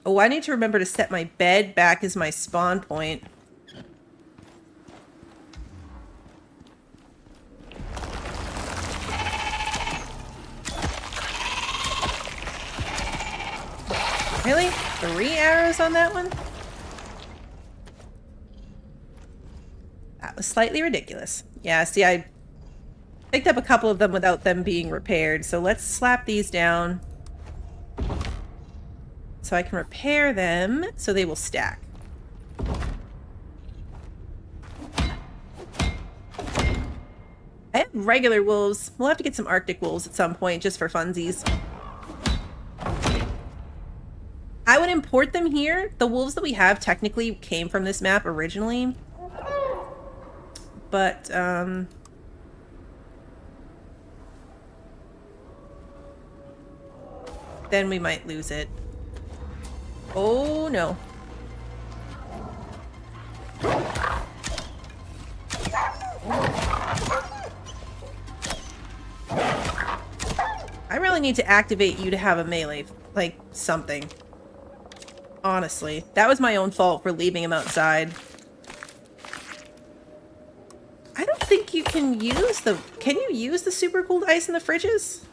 Oh, I need to remember to set my bed back as my spawn point. Really? 3 arrows on that one? That was slightly ridiculous. Yeah, see, I picked up a couple of them without them being repaired, so let's slap these down so I can repair them so they will stack. I have regular wolves. We'll have to get some Arctic wolves at some point just for funsies. I would import them here. The wolves that we have technically came from this map originally. But, then we might lose it. Oh, no. I really need to activate you to have a melee, like, something. Honestly. That was my own fault for leaving him outside. I don't think you can use the... Can you use the super cooled ice in the fridges?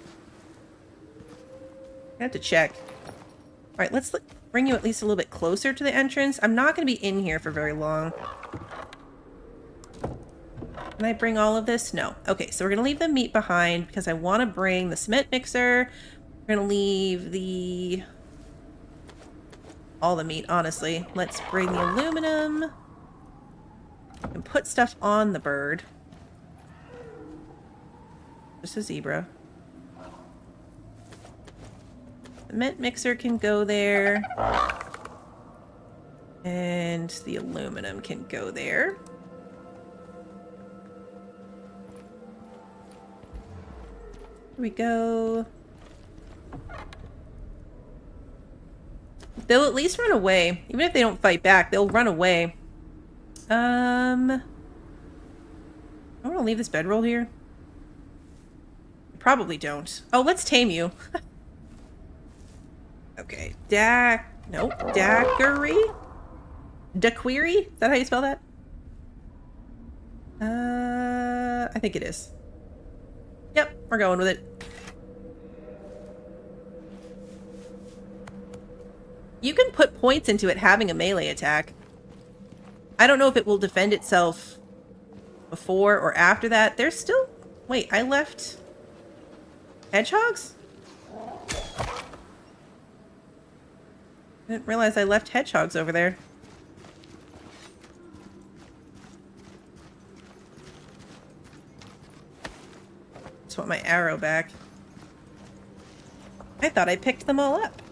I have to check. Alright, let's bring you at least a little bit closer to the entrance. I'm not going to be in here for very long. Can I bring all of this? No. Okay, so we're going to leave the meat behind because I want to bring the cement mixer. We're going to leave the... all the meat, honestly. Let's bring the aluminum. And put stuff on the bird. Just a zebra. The cement mixer can go there. And the aluminum can go there. Here we go. They'll at least run away. Even if they don't fight back, they'll run away. I want to leave this bedroll here. Probably don't. Oh, let's tame you. Okay. Nope. Daiquiri? Daiquiri? Is that how you spell that? I think it is. Yep, we're going with it. You can put points into it having a melee attack. I don't know if it will defend itself before or after that. There's still... Wait, I left... hedgehogs? I didn't realize I left hedgehogs over there. want my arrow back. I thought I picked them all up.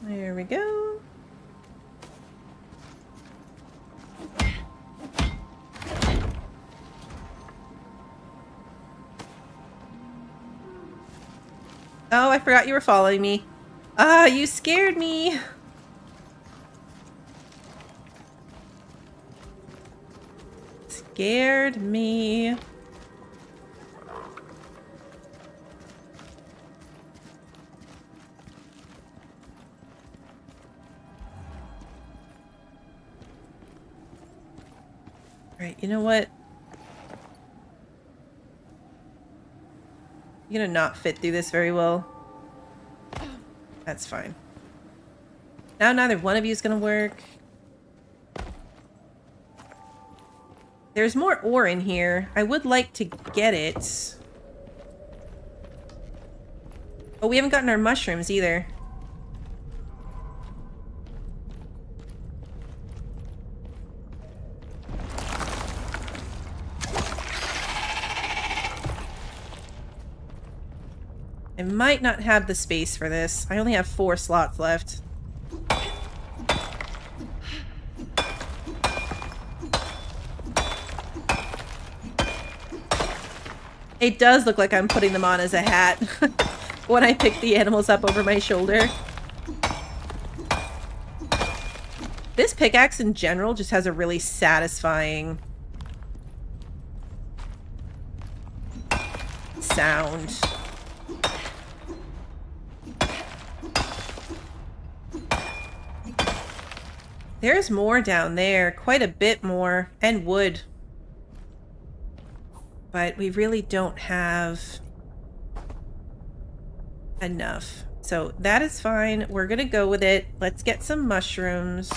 There we go. Oh, I forgot you were following me. Ah, you scared me. Scared me. Alright, you know what? You're gonna not fit through this very well. That's fine. Now neither one of you is gonna work. There's more ore in here. I would like to get it. Oh, we haven't gotten our mushrooms either. I might not have the space for this. I only have 4 slots left. It does look like I'm putting them on as a hat when I pick the animals up over my shoulder. This pickaxe in general just has a really satisfying sound. There's more down there, quite a bit more, and wood. But we really don't have enough. So that is fine. We're gonna go with it. Let's get some mushrooms.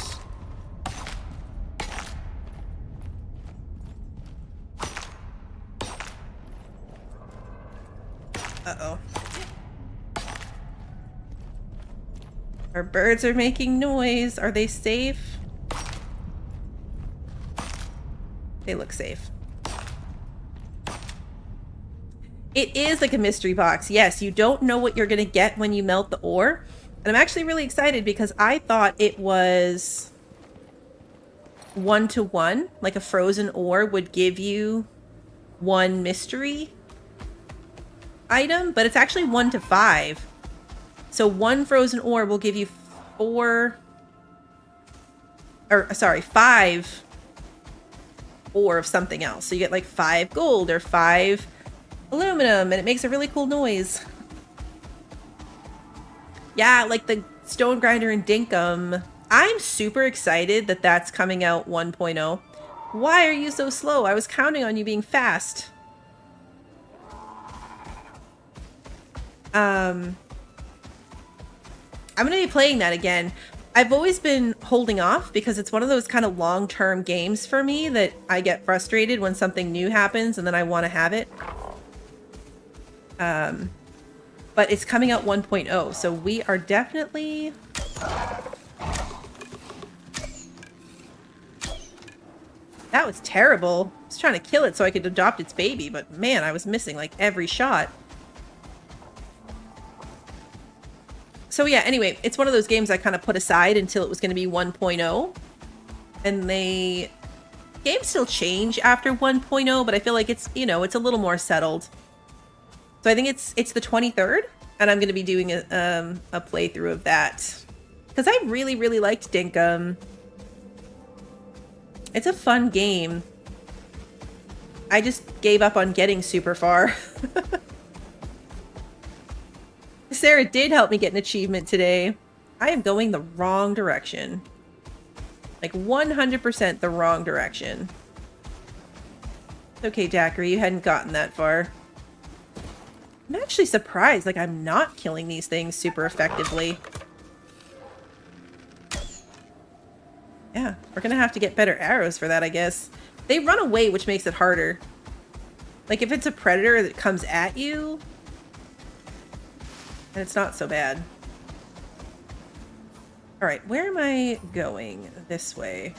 Uh-oh. Our birds are making noise. Are they safe? They look safe. It is like a mystery box. Yes, you don't know what you're going to get when you melt the ore. And I'm actually really excited because I thought it was 1-to-1. Like a frozen ore would give you 1 mystery item, but it's actually 1-to-5. So 1 frozen ore will give you 5 ore of something else. So you get like 5 gold or 5 aluminum, and it makes a really cool noise. Yeah, like the stone grinder and dinkum. I'm super excited that that's coming out 1.0. Why are you so slow? I was counting on you being fast. I'm gonna be playing that again. I've always been holding off because it's one of those kind of long-term games for me that I get frustrated when something new happens and then I want to have it. But it's coming out 1.0, so we are definitely... That was terrible. I was trying to kill it so I could adopt its baby, but man, I was missing like every shot. So yeah, anyway, it's one of those games I kind of put aside until it was going to be 1.0. And games still change after 1.0, but I feel like it's, you know, it's a little more settled. So I think it's the 23rd, and I'm going to be doing a playthrough of that. Because I really, really liked Dinkum. It's a fun game. I just gave up on getting super far. Sarah did help me get an achievement today. I am going the wrong direction. Like 100% the wrong direction. Okay, Dacre, you hadn't gotten that far. I'm actually surprised, like I'm not killing these things super effectively. Yeah, we're gonna have to get better arrows for that, I guess. They run away, which makes it harder. Like if it's a predator that comes at you, and it's not so bad. All right, where am I going? This way.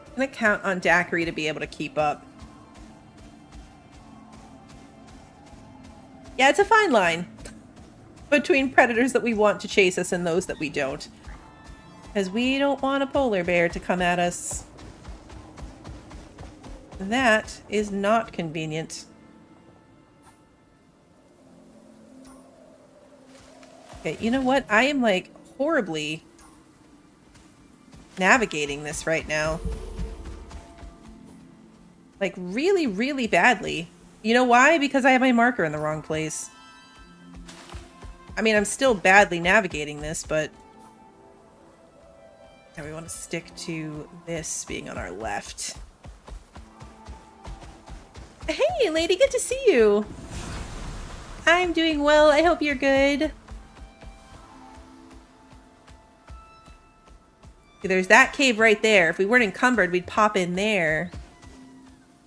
I'm gonna count on Daiquiri to be able to keep up. Yeah, it's a fine line between predators that we want to chase us and those that we don't. Because we don't want a polar bear to come at us. That is not convenient. Okay, you know what? I am like horribly navigating this right now. Like really, really badly. You know why? Because I have my marker in the wrong place. I mean, I'm still badly navigating this, but... And we want to stick to this being on our left. Hey, lady, good to see you. I'm doing well. I hope you're good. There's that cave right there. If we weren't encumbered, we'd pop in there.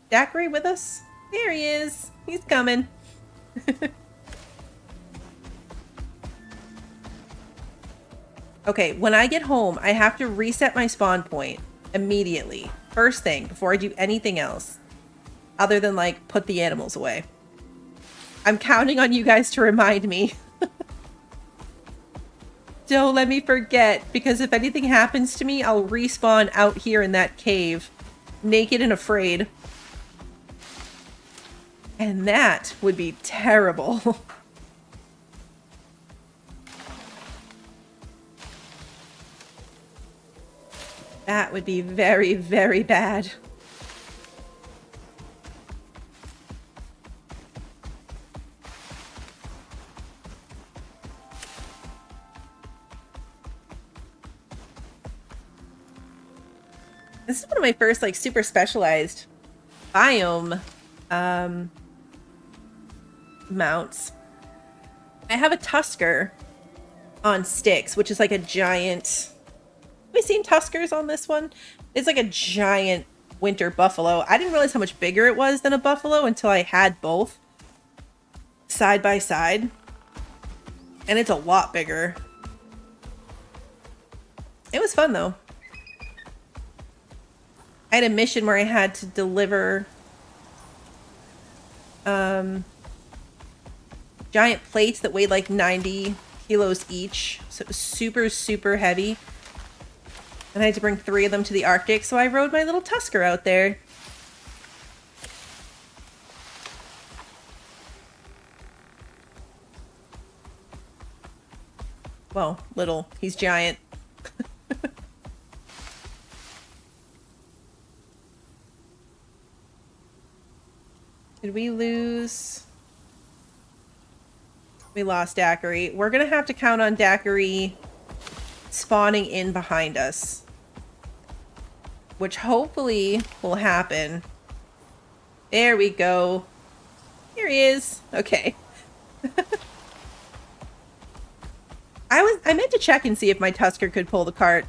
Daiquiri with us? There he is. He's coming. Okay, when I get home, I have to reset my spawn point immediately. First thing, before I do anything else. Other than, like, put the animals away. I'm counting on you guys to remind me. Don't let me forget, because if anything happens to me, I'll respawn out here in that cave. Naked and afraid. And that would be terrible. That would be very, very bad. This is one of my first, like, super specialized biome mounts. I have a tusker on sticks, which is like a giant... Have we seen tuskers on this one? It's like a giant winter buffalo. I didn't realize how much bigger it was than a buffalo until I had both side by side. And it's a lot bigger. It was fun, though. I had a mission where I had to deliver giant plates that weighed like 90 kilos each. So it was super, super heavy. And I had to bring 3 of them to the Arctic, so I rode my little tusker out there. Well, little. He's giant. Did we lose? We lost Daiquiri. We're gonna have to count on Daiquiri spawning in behind us. Which hopefully will happen. There we go. Here he is. Okay. I meant to check and see if my tusker could pull the cart.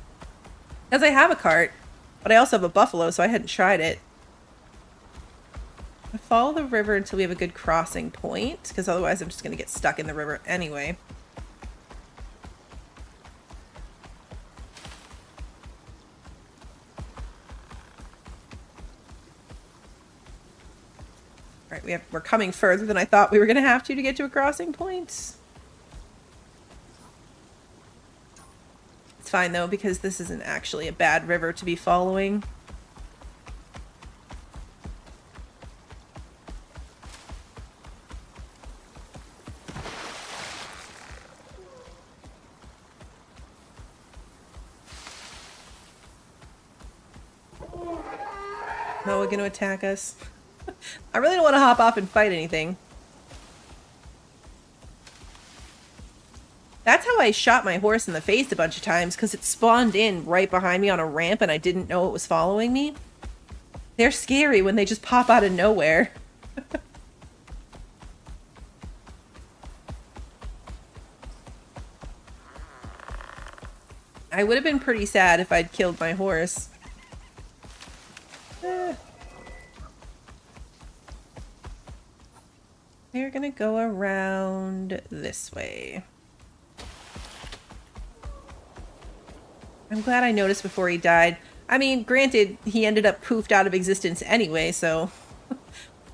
Because I have a cart. But I also have a buffalo, so I hadn't tried it. I follow the river until we have a good crossing point, because otherwise I'm just going to get stuck in the river anyway. Alright, we're coming further than I thought we were going to have to get to a crossing point. It's fine though, because this isn't actually a bad river to be following. Noah gonna attack us? I really don't want to hop off and fight anything. That's how I shot my horse in the face a bunch of times, because it spawned in right behind me on a ramp and I didn't know it was following me. They're scary when they just pop out of nowhere. I would have been pretty sad if I'd killed my horse. gonna go around this way. I'm glad I noticed before he died. I mean, granted, he ended up poofed out of existence anyway, so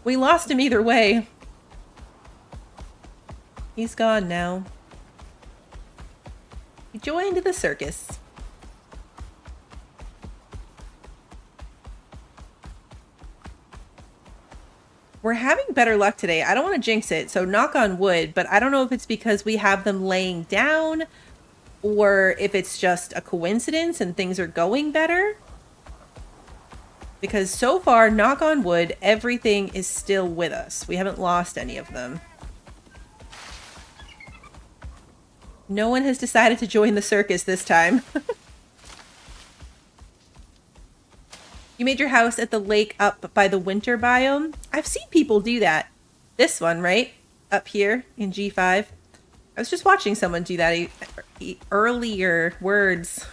we lost him either way. He's gone now. He joined the circus. We're having better luck today. I don't want to jinx it, so knock on wood, but I don't know if it's because we have them laying down or if it's just a coincidence and things are going better. Because so far, knock on wood, everything is still with us. We haven't lost any of them. No one has decided to join the circus this time. You made your house at the lake up by the winter biome? I've seen people do that. This one, right? Up here in G5. I was just watching someone do that earlier. Words.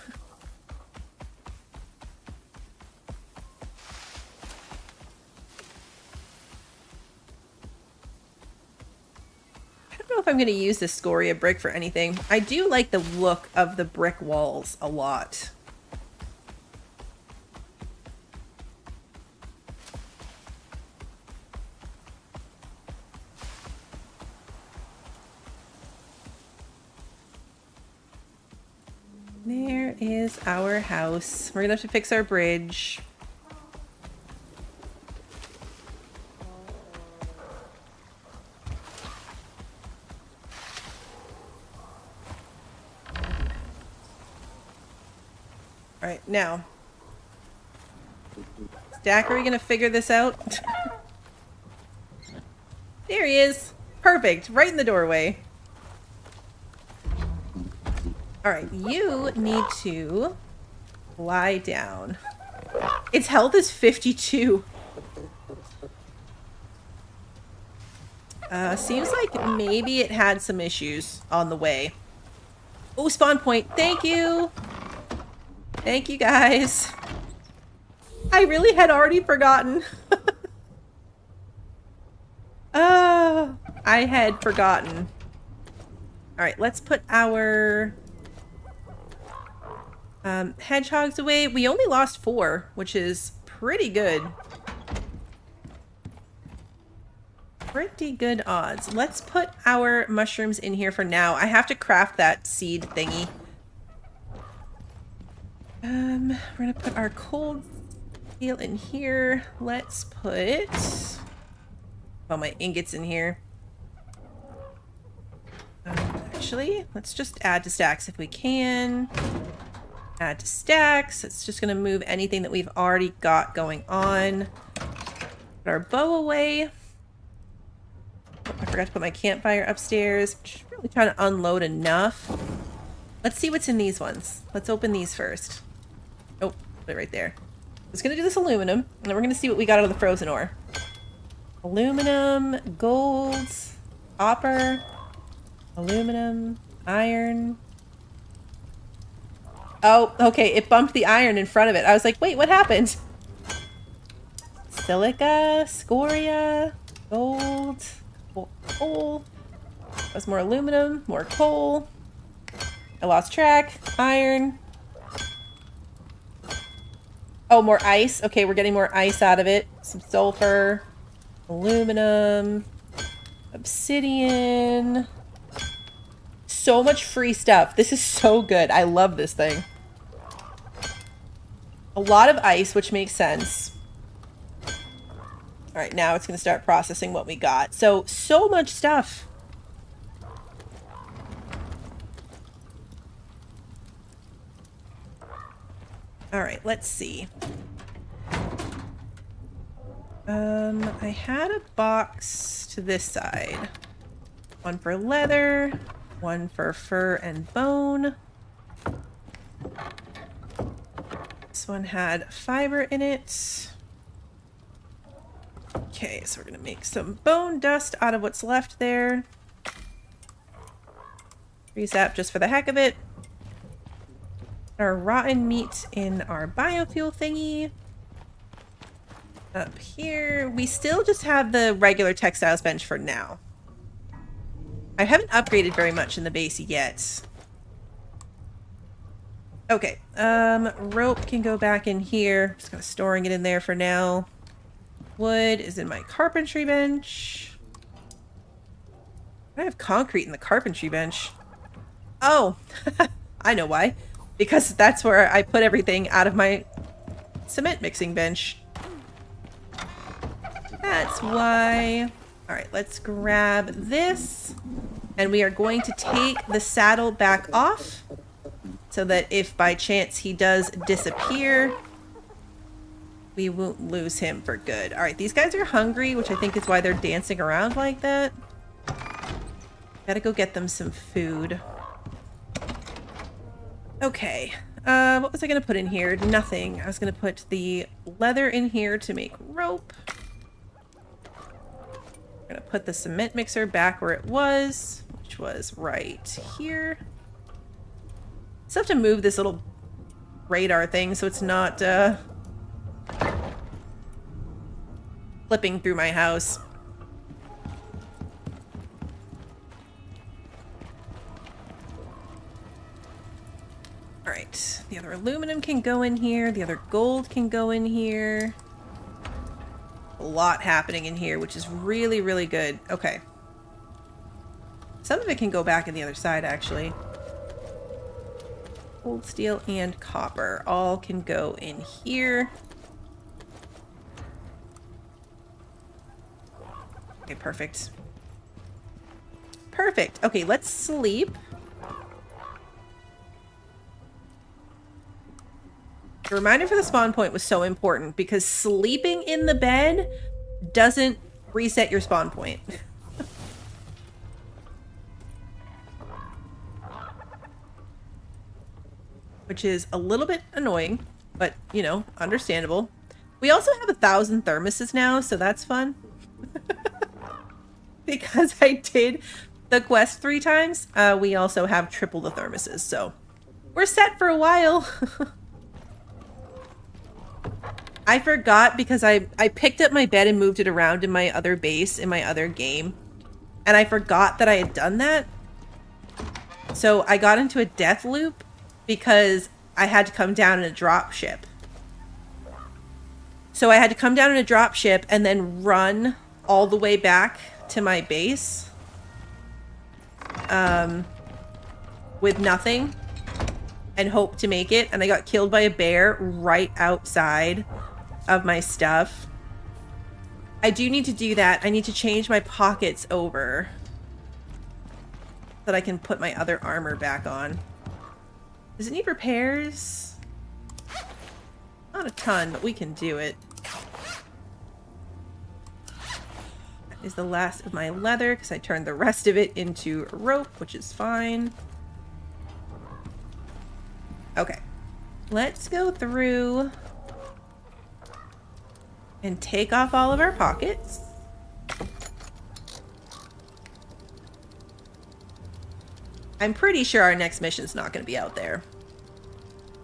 I don't know if I'm going to use this scoria brick for anything. I do like the look of the brick walls a lot. There is our house. We're gonna have to fix our bridge. All right, now. Stack, are we gonna figure this out? There he is. Perfect, right in the doorway. All right, you need to lie down. Its health is 52. Seems like maybe it had some issues on the way. Oh, spawn point. Thank you. Thank you, guys. I really had already forgotten. I had forgotten. All right, let's put our hedgehogs away. We only lost 4, which is pretty good. Pretty good odds. Let's put our mushrooms in here for now. I have to craft that seed thingy. We're gonna put our cold steel in here. Let's put all my ingots in here. Actually, let's just add to stacks if we can. Add to stacks. It's just going to move anything that we've already got going on. Put our bow away. Oh, I forgot to put my campfire upstairs. Just really trying to unload enough. Let's see what's in these ones. Let's open these first. Oh, put it right there. I'm just going to do this aluminum, and then we're going to see what we got out of the frozen ore. Aluminum, gold, copper, aluminum, iron. Oh, okay, it bumped the iron in front of it. I was like, wait, what happened? Silica, scoria, gold, coal. That's more aluminum, more coal. I lost track. Iron. Oh, more ice. Okay, we're getting more ice out of it. Some sulfur, aluminum, obsidian. So much free stuff. This is so good. I love this thing. A lot of ice, which makes sense. All right, now it's going to start processing what we got. So much stuff. All right, let's see. I had a box to this side. One for leather, one for fur and bone. This one had fiber in it. Okay, so we're gonna make some bone dust out of what's left there. Freeze that just for the heck of it. Our rotten meat in our biofuel thingy. Up here, we still just have the regular textiles bench for now. I haven't upgraded very much in the base yet. Okay, rope can go back in here. Just kind of storing it in there for now. Wood is in my carpentry bench. I have concrete in the carpentry bench. Oh, I know why. Because that's where I put everything out of my cement mixing bench. That's why. All right, let's grab this. And we are going to take the saddle back off so that if by chance he does disappear, we won't lose him for good. All right, these guys are hungry, which I think is why they're dancing around like that. Gotta go get them some food. Okay, what was I gonna put in here? Nothing. I was gonna put the leather in here to make rope. I'm gonna put the cement mixer back where it was, which was right here. Still have to move this little radar thing so it's not flipping through my house. Alright, the other aluminum can go in here, the other gold can go in here. A lot happening in here, which is really, really good. Okay. Some of it can go back in the other side, actually. Gold, steel, and copper all can go in here. Okay, perfect. Perfect. Okay, let's sleep. The reminder for the spawn point was so important because sleeping in the bed doesn't reset your spawn point. Which is a little bit annoying, but, you know, understandable. We also have 1,000 thermoses now, so that's fun. Because I did the quest 3 times, we also have triple the thermoses, so we're set for a while. I forgot because I picked up my bed and moved it around in my other base, in my other game. And I forgot that I had done that. So I got into a death loop because I had to come down in a drop ship. So I had to come down in a drop ship and then run all the way back to my base. With nothing. And hope to make it. And I got killed by a bear right outside of my stuff. I do need to do that. I need to change my pockets over so that I can put my other armor back on. Does it need repairs? Not a ton, but we can do it. That is the last of my leather because I turned the rest of it into rope, which is fine. Okay, let's go through and take off all of our pockets. I'm pretty sure our next mission's not going to be out there.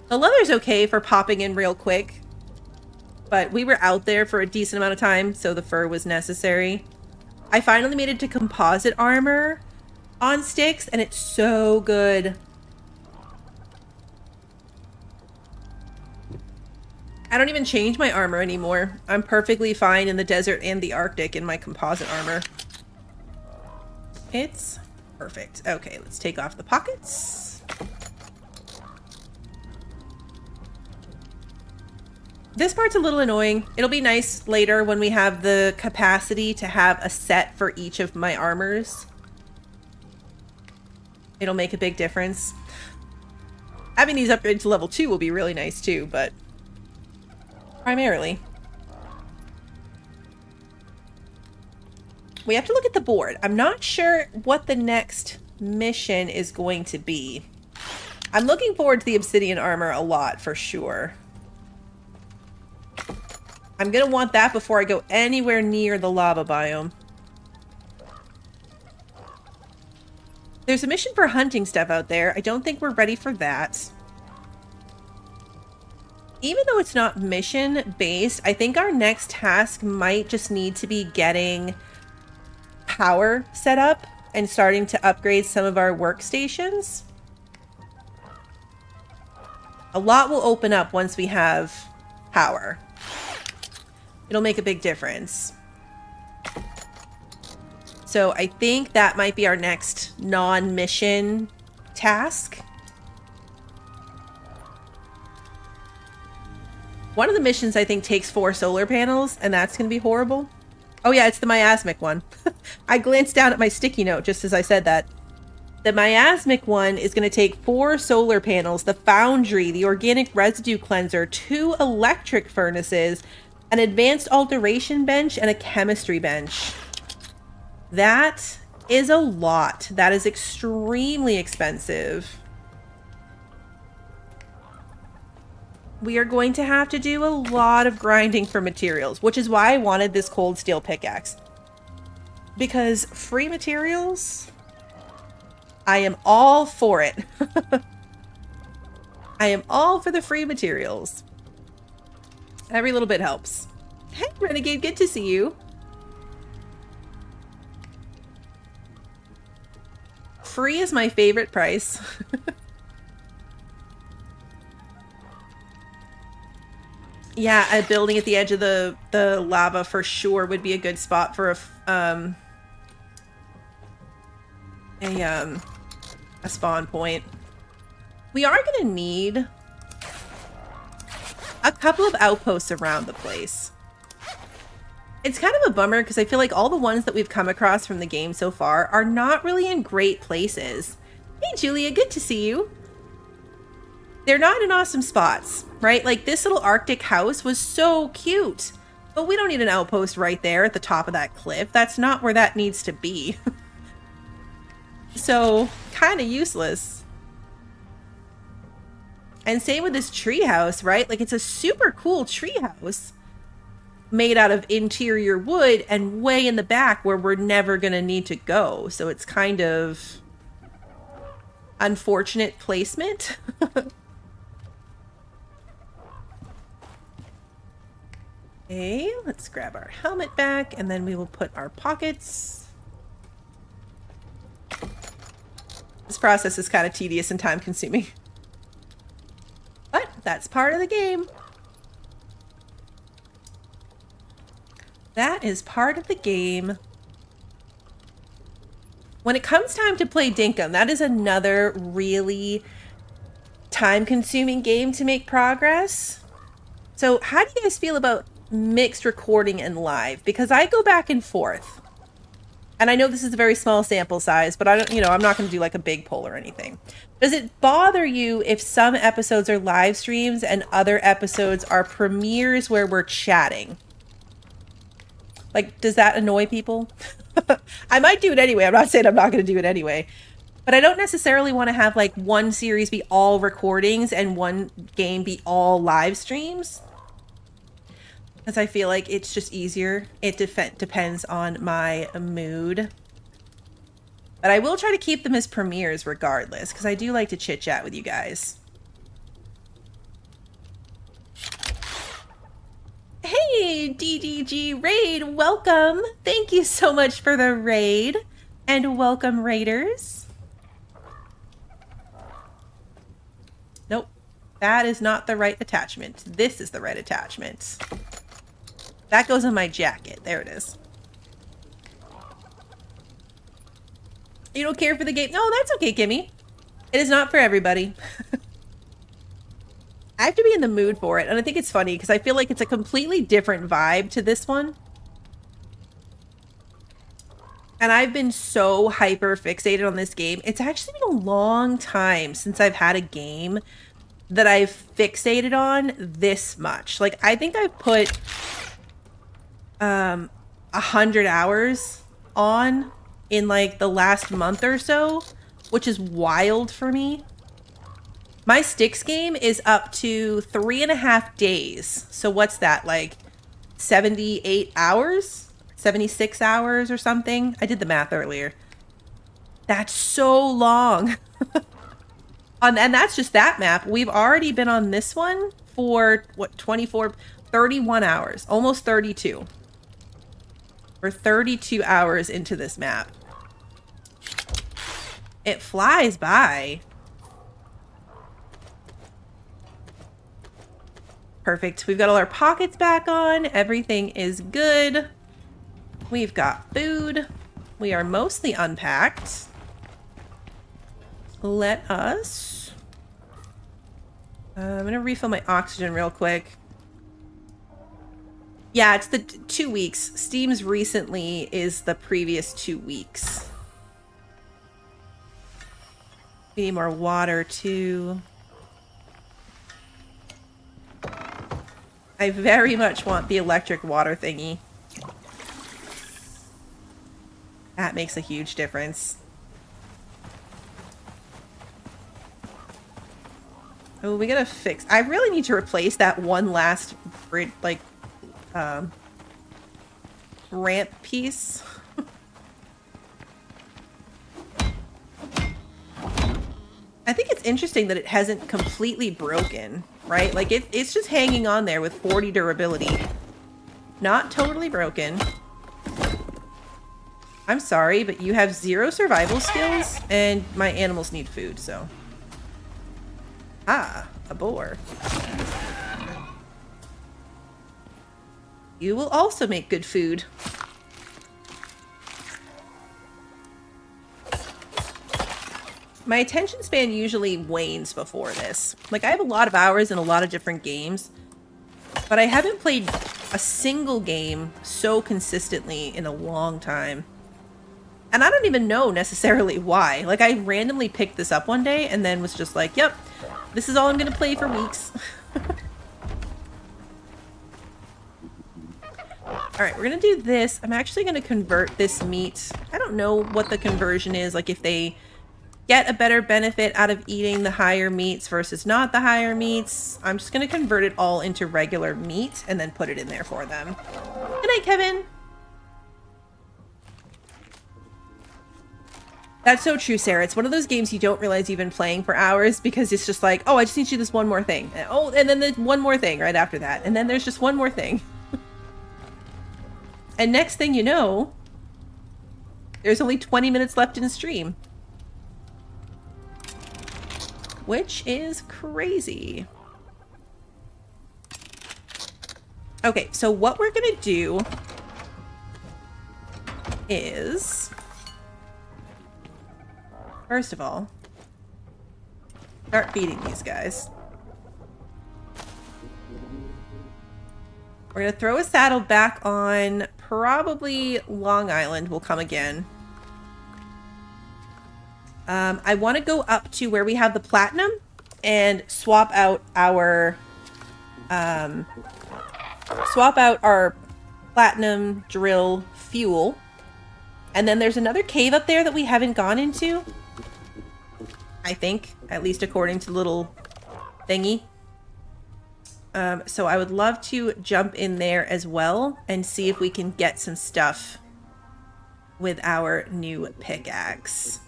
The leather's okay for popping in real quick, but we were out there for a decent amount of time, so the fur was necessary. I finally made it to composite armor on sticks, and it's so good. I don't even change my armor anymore. I'm perfectly fine in the desert and the Arctic in my composite armor. It's perfect. Okay, let's take off the pockets. This part's a little annoying. It'll be nice later when we have the capacity to have a set for each of my armors. It'll make a big difference. Having these upgraded to level 2 will be really nice too, but primarily. We have to look at the board. I'm not sure what the next mission is going to be. I'm looking forward to the obsidian armor a lot, for sure. I'm going to want that before I go anywhere near the lava biome. There's a mission for hunting stuff out there. I don't think we're ready for that. Even though it's not mission-based, I think our next task might just need to be getting power set up and starting to upgrade some of our workstations. A lot will open up once we have power. It'll make a big difference. So I think that might be our next non-mission task. One of the missions, I think, takes 4 solar panels, and that's going to be horrible. Oh yeah, it's the miasmic one. I glanced down at my sticky note just as I said that. The miasmic one is going to take 4 solar panels, the foundry, the organic residue cleanser, 2 electric furnaces, an advanced alteration bench, and a chemistry bench. That is a lot. That is extremely expensive. We are going to have to do a lot of grinding for materials, which is why I wanted this cold steel pickaxe. Because free materials, I am all for it. I am all for the free materials. Every little bit helps. Hey, Renegade, good to see you. Free is my favorite price. Yeah, a building at the edge of the lava for sure would be a good spot for a spawn point. We are going to need a couple of outposts around the place. It's kind of a bummer because I feel like all the ones that we've come across from the game so far are not really in great places. Hey, Julia, good to see you. They're not in awesome spots, right? Like this little Arctic house was so cute, but we don't need an outpost right there at the top of that cliff. That's not where that needs to be. So kind of useless. And same with this treehouse, right? Like it's a super cool treehouse made out of interior wood and way in the back where we're never going to need to go. So it's kind of unfortunate placement. Okay, let's grab our helmet back and then we will put our pockets. This process is kind of tedious and time consuming. But that's part of the game. That is part of the game. When it comes time to play Dinkum, that is another really time-consuming game to make progress. So how do you guys feel about mixed recording and live? Because I go back and forth. And I know this is a very small sample size, but I don't, I'm not going to do like a big poll or anything. Does it bother you if some episodes are live streams and other episodes are premieres where we're chatting? Like, does that annoy people? I might do it anyway. I'm not saying I'm not going to do it anyway. But I don't necessarily want to have like one series be all recordings and one game be all live streams. Because I feel like it's just easier. It depends on my mood. But I will try to keep them as premieres regardless, because I do like to chit chat with you guys. Hey, DDG Raid, welcome. Thank you so much for the raid. And welcome, raiders. Nope, that is not the right attachment. This is the right attachment. That goes on my jacket. There it is. You don't care for the game? No, that's okay, Kimmy. It is not for everybody. I have to be in the mood for it. And I think it's funny because I feel like it's a completely different vibe to this one. And I've been so hyper fixated on this game. It's actually been a long time since I've had a game that I've fixated on this much. Like, I think I've put 100 hours on in like the last month or so, which is wild for me. My Styx game is up to 3.5 days. So what's that, like 78 hours? 76 hours or something? I did the math earlier. That's so long. And that's just that map. We've already been on this one for what, 31 hours, almost 32. We're 32 hours into this map. It flies by. Perfect. We've got all our pockets back on. Everything is good. We've got food. We are mostly unpacked. Let us... I'm going to refill my oxygen real quick. Yeah, it's the 2 weeks. Steam's recently is the previous 2 weeks. We need more water, too. I very much want the electric water thingy. That makes a huge difference. Oh, we gotta fix... I really need to replace that one last, like, ramp piece. I think it's interesting that it hasn't completely broken, right? Like, it's just hanging on there with 40 durability. Not totally broken. I'm sorry, but you have 0 survival skills, and my animals need food, so... Ah, a boar. You will also make good food. My attention span usually wanes before this. Like, I have a lot of hours in a lot of different games, but I haven't played a single game so consistently in a long time. And I don't even know necessarily why. Like, I randomly picked this up one day and then was just like, yep, this is all I'm gonna play for weeks. Alright, we're gonna do this. I'm actually gonna convert this meat. I don't know what the conversion is, like if they get a better benefit out of eating the higher meats versus not the higher meats. I'm just gonna convert it all into regular meat and then put it in there for them. Good night, Kevin! That's so true, Sarah. It's one of those games you don't realize you've been playing for hours because it's just like, oh, I just need to do this one more thing. Oh, and then there's one more thing right after that. And then there's just one more thing. And next thing you know, there's only 20 minutes left in the stream. Which is crazy. Okay, so what we're gonna do is... First of all, start feeding these guys. We're going to throw a saddle back on probably Long Island will come again. I want to go up to where we have the platinum and swap out our platinum drill fuel. And then there's another cave up there that we haven't gone into. I think, at least according to the little thingy. So I would love to jump in there as well and see if we can get some stuff with our new pickaxe.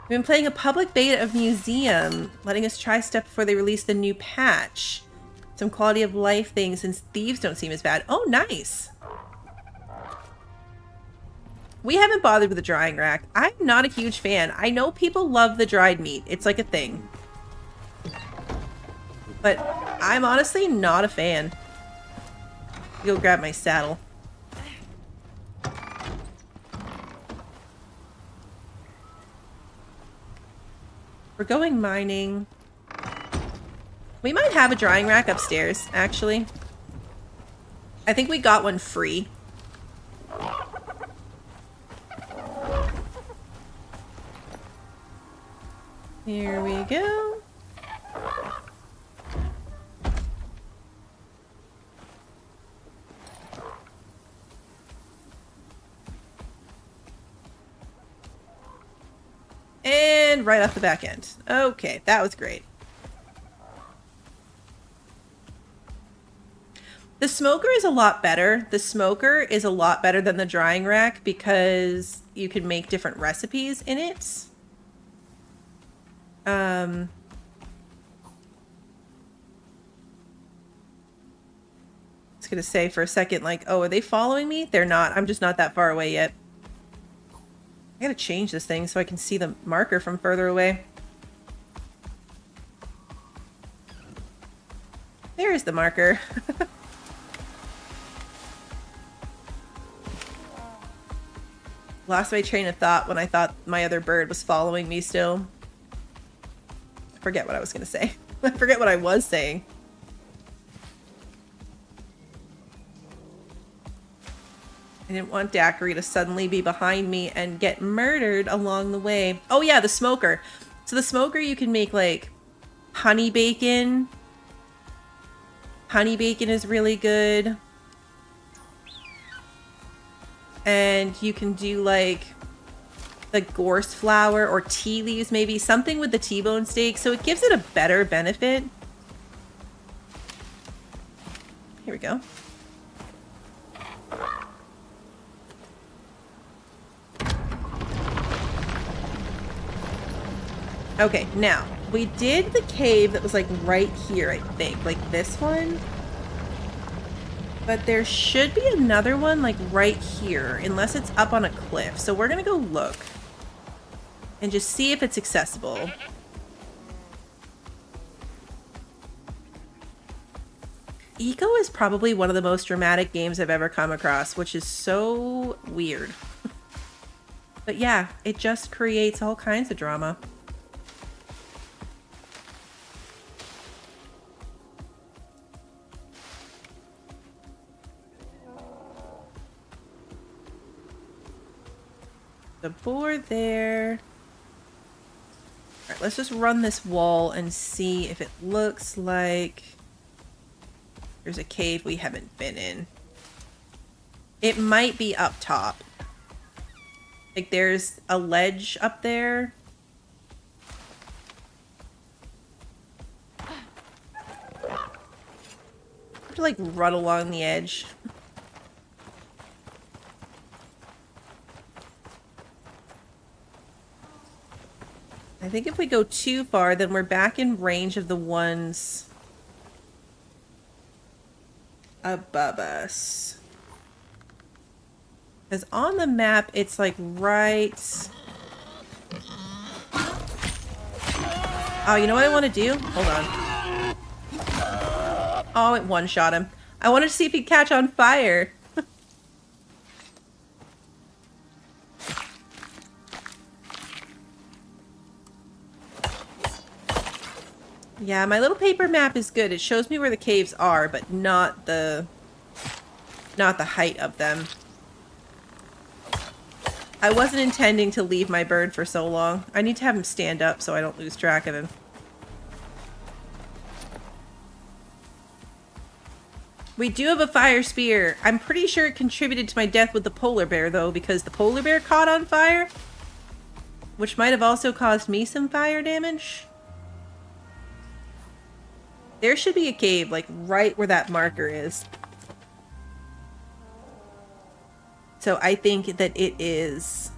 We've been playing a public beta of Museum, letting us try stuff before they release the new patch. Some quality of life things since thieves don't seem as bad. Oh, nice. We haven't bothered with the drying rack. I'm not a huge fan. I know people love the dried meat. It's like a thing. But I'm honestly not a fan. Go grab my saddle. We're going mining. We might have a drying rack upstairs, actually. I think we got one free. Here we go. And right off the back end. Okay, that was great. The smoker is a lot better. The smoker is a lot better than the drying rack because you can make different recipes in it. I was gonna say for a second, like, oh, are they following me? They're not. I'm just not that far away yet. I gotta change this thing so I can see the marker from further away. There's the marker. Lost my train of thought when I thought my other bird was following me still. I forget what I was gonna say. I forget what I was saying. I didn't want Daiquiri to suddenly be behind me and get murdered along the way. Oh yeah, the smoker. So the smoker, you can make like honey bacon. Honey bacon is really good. And you can do like the gorse flour or tea leaves, maybe something with the T-bone steak. So it gives it a better benefit. Here we go. Okay, now, we did the cave that was like right here, I think. Like this one. But there should be another one like right here, unless it's up on a cliff. So we're gonna go look and just see if it's accessible. Eco is probably one of the most dramatic games I've ever come across, which is so weird. But yeah, it just creates all kinds of drama. The board there. Alright, let's just run this wall and see if it looks like there's a cave we haven't been in. It might be up top. Like there's a ledge up there. I have to like run along the edge. I think if we go too far, then we're back in range of the ones above us. Because on the map, it's like right... Oh, you know what I want to do? Hold on. Oh, it one-shot him. I wanted to see if he'd catch on fire. Yeah, my little paper map is good. It shows me where the caves are, but not the height of them. I wasn't intending to leave my bird for so long. I need to have him stand up so I don't lose track of him. We do have a fire spear. I'm pretty sure it contributed to my death with the polar bear, though, because the polar bear caught on fire, which might have also caused me some fire damage. There should be a cave, like, right where that marker is. So I think that it is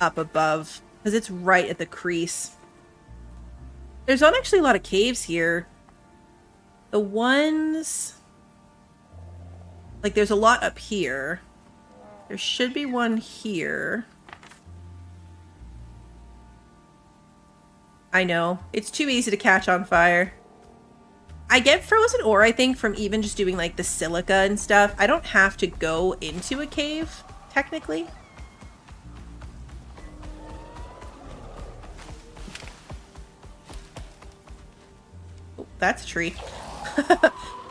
up above, because it's right at the crease. There's not actually a lot of caves here. The ones... Like, there's a lot up here. There should be one here. I know. It's too easy to catch on fire. I get frozen ore, I think, from even just doing, like, the silica and stuff. I don't have to go into a cave, technically. Oh, that's a tree.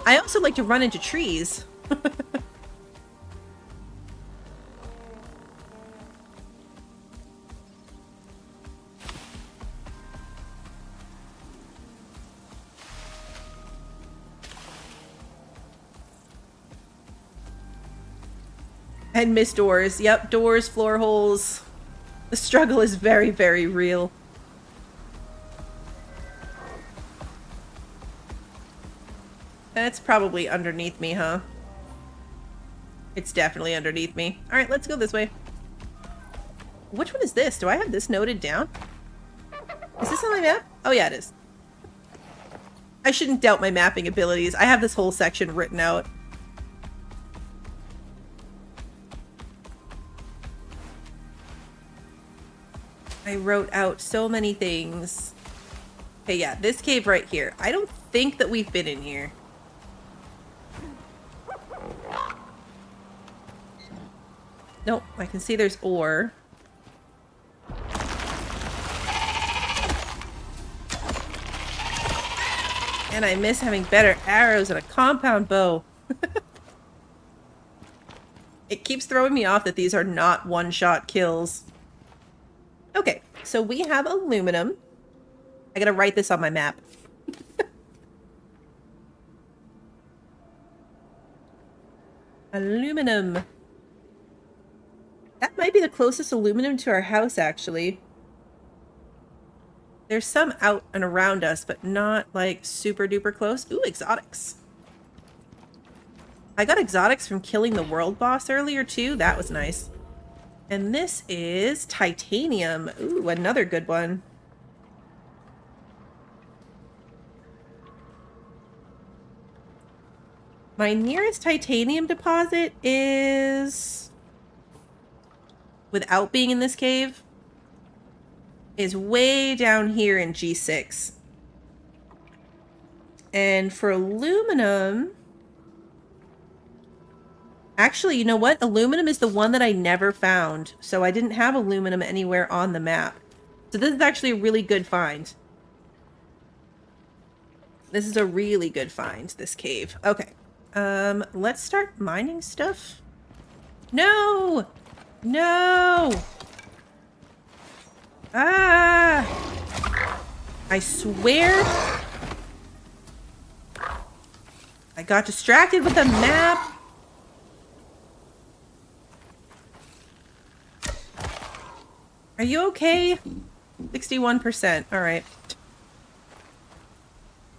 I also like to run into trees. And miss doors. Yep, doors, floor holes. The struggle is very, very real. That's probably underneath me, huh? It's definitely underneath me. Alright, let's go this way. Which one is this? Do I have this noted down? Is this on my map? Oh yeah, it is. I shouldn't doubt my mapping abilities. I have this whole section written out. I wrote out so many things. Okay, yeah, this cave right here. I don't think that we've been in here. Nope, I can see there's ore. And I miss having better arrows and a compound bow. It keeps throwing me off that these are not one-shot kills. Okay, so we have aluminum. I gotta write this on my map. Aluminum. That might be the closest aluminum to our house, actually. There's some out and around us, but not, like, super duper close. Ooh, exotics. I got exotics from killing the world boss earlier, too. That was nice. And this is titanium. Ooh, another good one. My nearest titanium deposit is, without being in this cave, is way down here in G6. And for aluminum, actually, you know what? Aluminum is the one that I never found. So I didn't have aluminum anywhere on the map. So this is actually a really good find. This is a really good find, this cave. Okay. Let's start mining stuff. No! No! Ah! I swear I got distracted with the map. Are you okay? 61%. All right.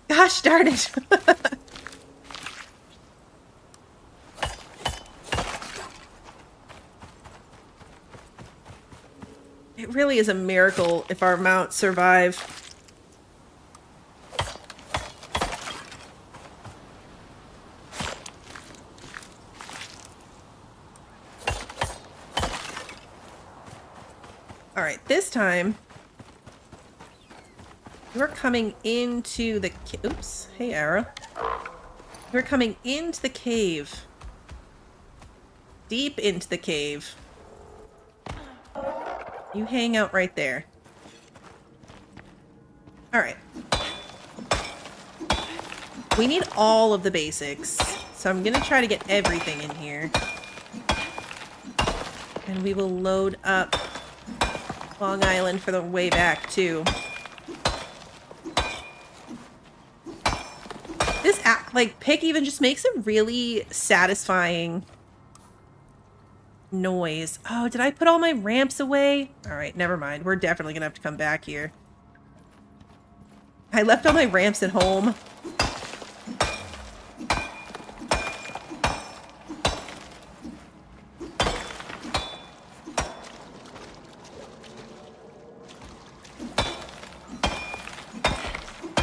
Gosh darn it. It really is a miracle if our mounts survive. All right, this time you're coming into the oops, hey Arrow. You're coming into the cave. Deep into the cave. You hang out right there. Alright. We need all of the basics. So I'm gonna try to get everything in here. And we will load up Long Island for the way back, too. This, pick even just makes a really satisfying noise. Oh, did I put all my ramps away? Alright, never mind. We're definitely gonna have to come back here. I left all my ramps at home.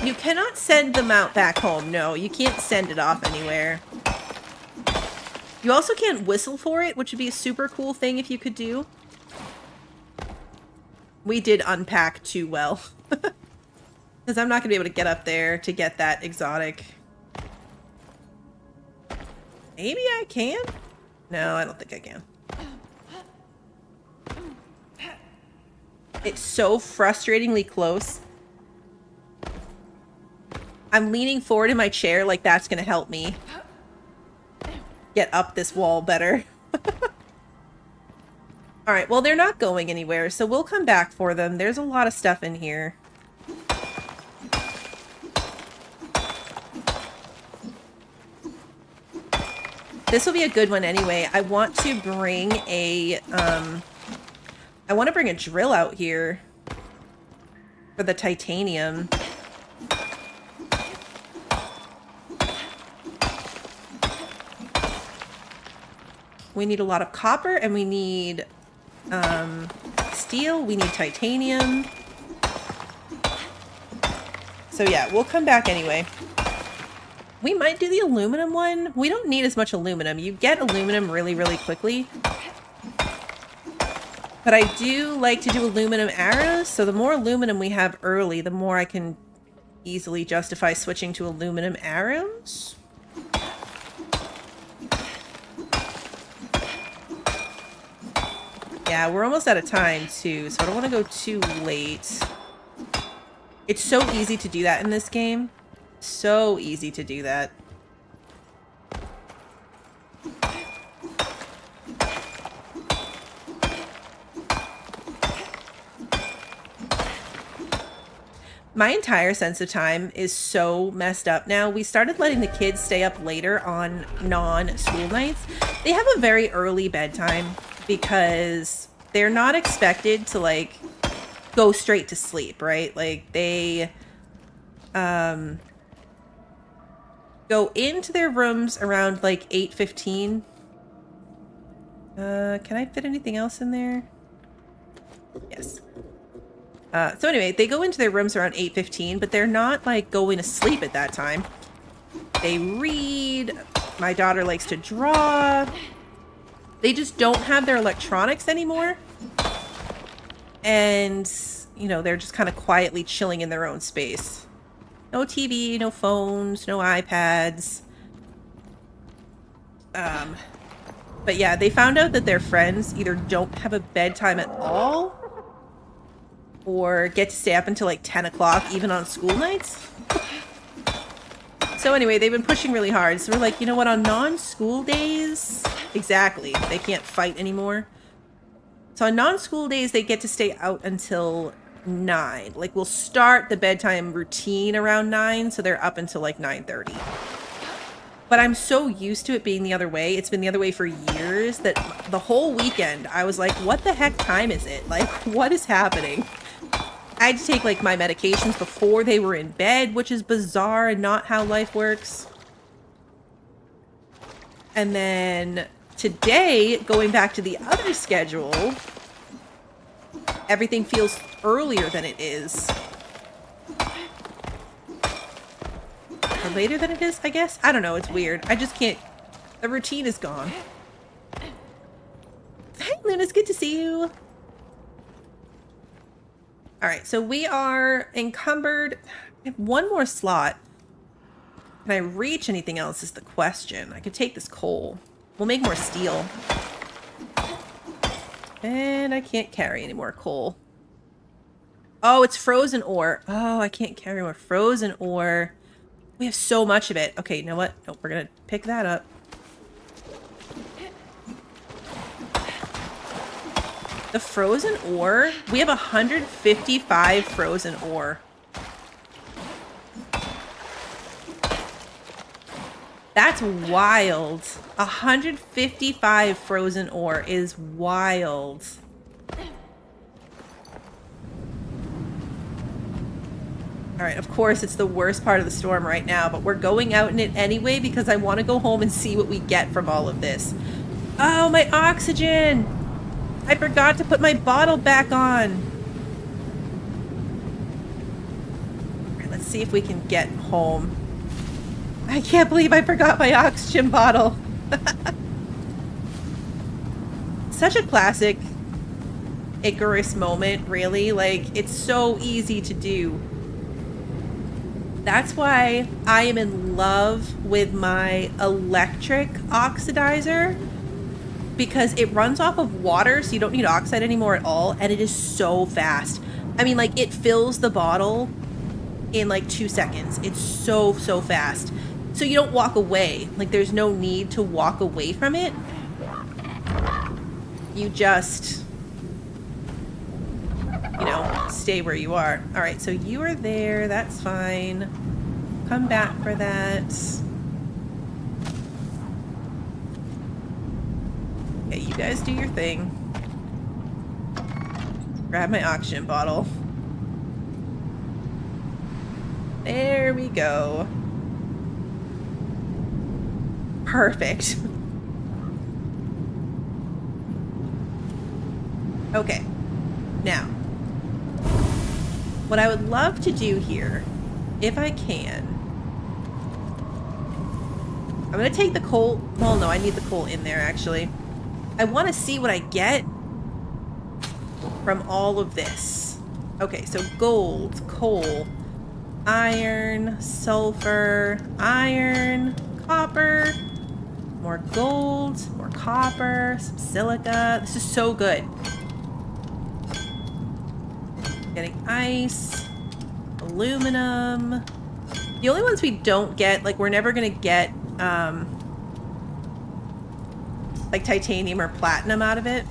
You cannot send the mount back home. No, you can't send it off anywhere. You also can't whistle for it, which would be a super cool thing if you could do. We did unpack too well. Because I'm not going to be able to get up there to get that exotic. Maybe I can? No, I don't think I can. It's so frustratingly close. I'm leaning forward in my chair like that's going to help me get up this wall better. Alright, well, they're not going anywhere, so we'll come back for them. There's a lot of stuff in here. This will be a good one anyway. I want to bring a, I want to bring a drill out here for the titanium. We need a lot of copper, and we need steel. We need titanium. So yeah, we'll come back anyway. We might do the aluminum one. We don't need as much aluminum. You get aluminum really, really quickly. But I do like to do aluminum arrows, so the more aluminum we have early, the more I can easily justify switching to aluminum arrows. Yeah, we're almost out of time too, so I don't want to go too late. It's so easy to do that in this game. So easy to do that. My entire sense of time is so messed up now. We started letting the kids stay up later on non-school nights. They have a very early bedtime because they're not expected to, like, go straight to sleep, right? Like, they go into their rooms around, like, 8:15. Can I fit anything else in there? Yes. So anyway, they go into their rooms around 8:15, but they're not, like, going to sleep at that time. They read. My daughter likes to draw. They just don't have their electronics anymore. And, you know, they're just kind of quietly chilling in their own space. No TV, no phones, no iPads. But yeah, they found out that their friends either don't have a bedtime at all or get to stay up until like 10 o'clock even on school nights. So anyway, they've been pushing really hard. So we're like, you know what, on non-school days, exactly, they can't fight anymore. So on non-school days, they get to stay out until 9. Like, we'll start the bedtime routine around 9, so they're up until like 9:30. But I'm so used to it being the other way. It's been the other way for years that the whole weekend I was like, what the heck time is it? Like, what is happening? I had to take, like, my medications before they were in bed, which is bizarre and not how life works. And then today, going back to the other schedule, everything feels earlier than it is. Or later than it is, I guess? I don't know, it's weird. I just can't... The routine is gone. Hi, Luna, it's good to see you. Alright, so we are encumbered. I have one more slot. Can I reach anything else is the question. I could take this coal. We'll make more steel. And I can't carry any more coal. Oh, it's frozen ore. Oh, I can't carry more frozen ore. We have so much of it. Okay, you know what? Nope, we're gonna pick that up. The frozen ore? We have 155 frozen ore. That's wild. 155 frozen ore is wild. Alright, of course it's the worst part of the storm right now, but we're going out in it anyway because I want to go home and see what we get from all of this. Oh, my oxygen! I forgot to put my bottle back on. Alright, let's see if we can get home. I can't believe I forgot my oxygen bottle. Such a classic Icarus moment, really. Like, it's so easy to do. That's why I am in love with my electric oxidizer, because it runs off of water, so you don't need oxide anymore at all, and it is so fast. I mean, like, it fills the bottle in like 2 seconds. It's so fast. So you don't walk away. Like, there's no need to walk away from it. You just, you know, stay where you are. All right, so you are there. That's fine. Come back for that. Okay, you guys do your thing. Grab my oxygen bottle. There we go. Perfect. Okay. Now, what I would love to do here, if I can, I'm going to take the coal. Well, no, I need the coal in there, actually. I want to see what I get from all of this. Okay, so gold, coal, iron, sulfur, iron, copper, more gold, more copper, some silica. This is so good. Getting ice, aluminum. The only ones we don't get, like we're never gonna get like titanium or platinum out of it.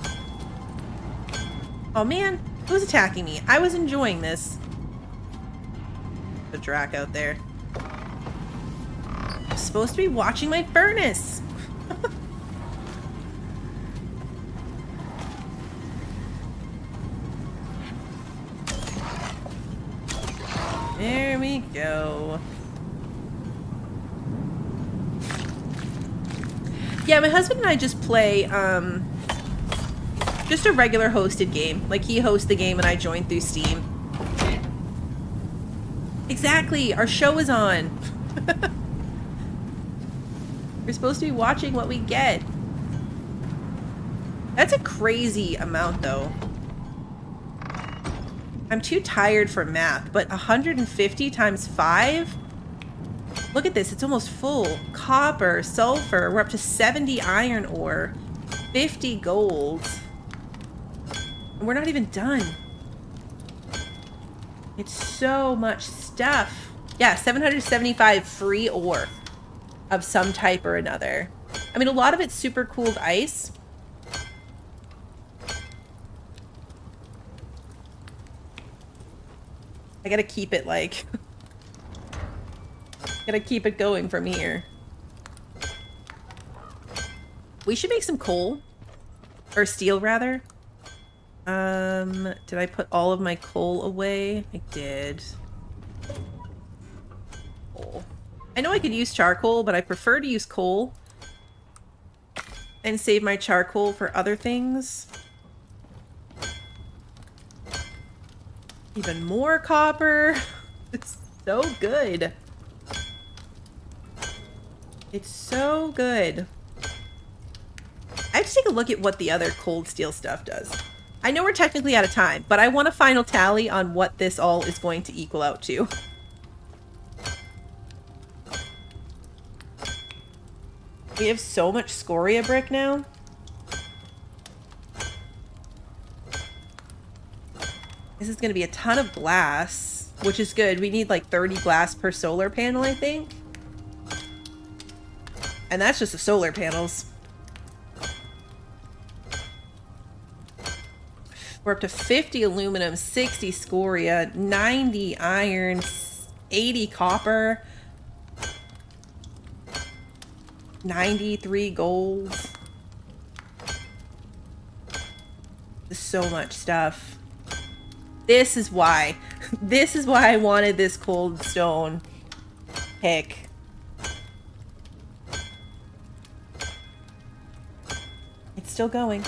Oh man, who's attacking me? I was enjoying this. The drac out there. I'm supposed to be watching my furnace. There we go. Yeah, my husband and I just play just a regular hosted game. Like he hosts the game and I join through Steam. Exactly, our show is on. We're supposed to be watching what we get. That's a crazy amount though. I'm too tired for math, but 150 times 5? Look at this, it's almost full. Copper, sulfur, we're up to 70 iron ore, 50 gold. And we're not even done. It's so much stuff. Yeah, 775 free ore of some type or another. I mean, a lot of it's super cooled ice. I gotta keep it like... gotta keep it going from here. We should make some coal. Or steel, rather. Did I put all of my coal away? I did. Coal. I know I could use charcoal, but I prefer to use coal. And save my charcoal for other things. Even more copper. It's so good. It's so good. I have to take a look at what the other cold steel stuff does. I know we're technically out of time, but I want a final tally on what this all is going to equal out to. We have so much scoria brick now. This is going to be a ton of glass, which is good. We need like 30 glass per solar panel, I think. And that's just the solar panels. We're up to 50 aluminum, 60 scoria, 90 iron, 80 copper, 93 gold. There's so much stuff. This is why I wanted this cold stone pick. It's still going.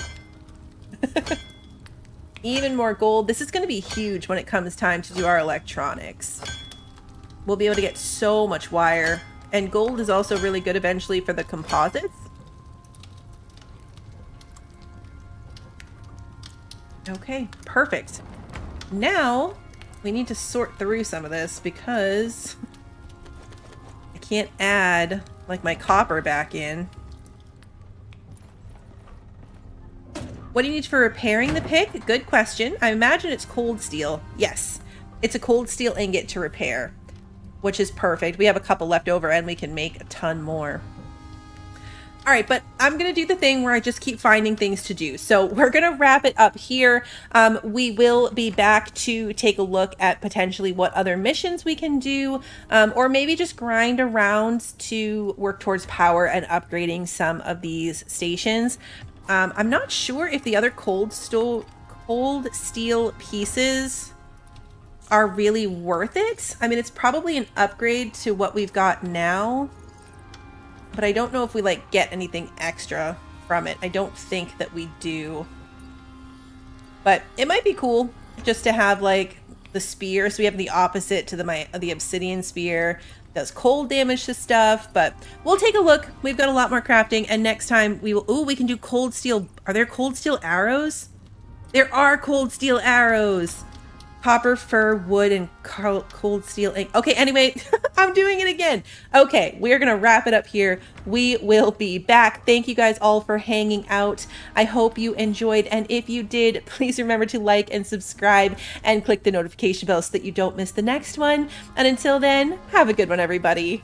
Even more gold. This is going to be huge when it comes time to do our electronics. We'll be able to get so much wire. And gold is also really good eventually for the composites. Okay, perfect. Now, we need to sort through some of this because I can't add, like, my copper back in. What do you need for repairing the pick? Good question. I imagine it's cold steel. Yes, it's a cold steel ingot to repair, which is perfect. We have a couple left over and we can make a ton more. All right, but I'm going to do the thing where I just keep finding things to do. So we're going to wrap it up here. We will be back to take a look at potentially what other missions we can do, or maybe just grind around to work towards power and upgrading some of these stations. I'm not sure if the other cold steel pieces are really worth it. I mean, it's probably an upgrade to what we've got now, but I don't know if we like get anything extra from it. I don't think that we do, but it might be cool just to have like the spear. So we have the opposite to the obsidian spear. Does cold damage to stuff, but we'll take a look. We've got a lot more crafting, and next time we will. Ooh, we can do cold steel. Are there cold steel arrows? There are cold steel arrows. Copper, fur, wood, and cold steel ink. Okay, anyway, I'm doing it again. Okay, we're going to wrap it up here. We will be back. Thank you guys all for hanging out. I hope you enjoyed. And if you did, please remember to like and subscribe and click the notification bell so that you don't miss the next one. And until then, have a good one, everybody.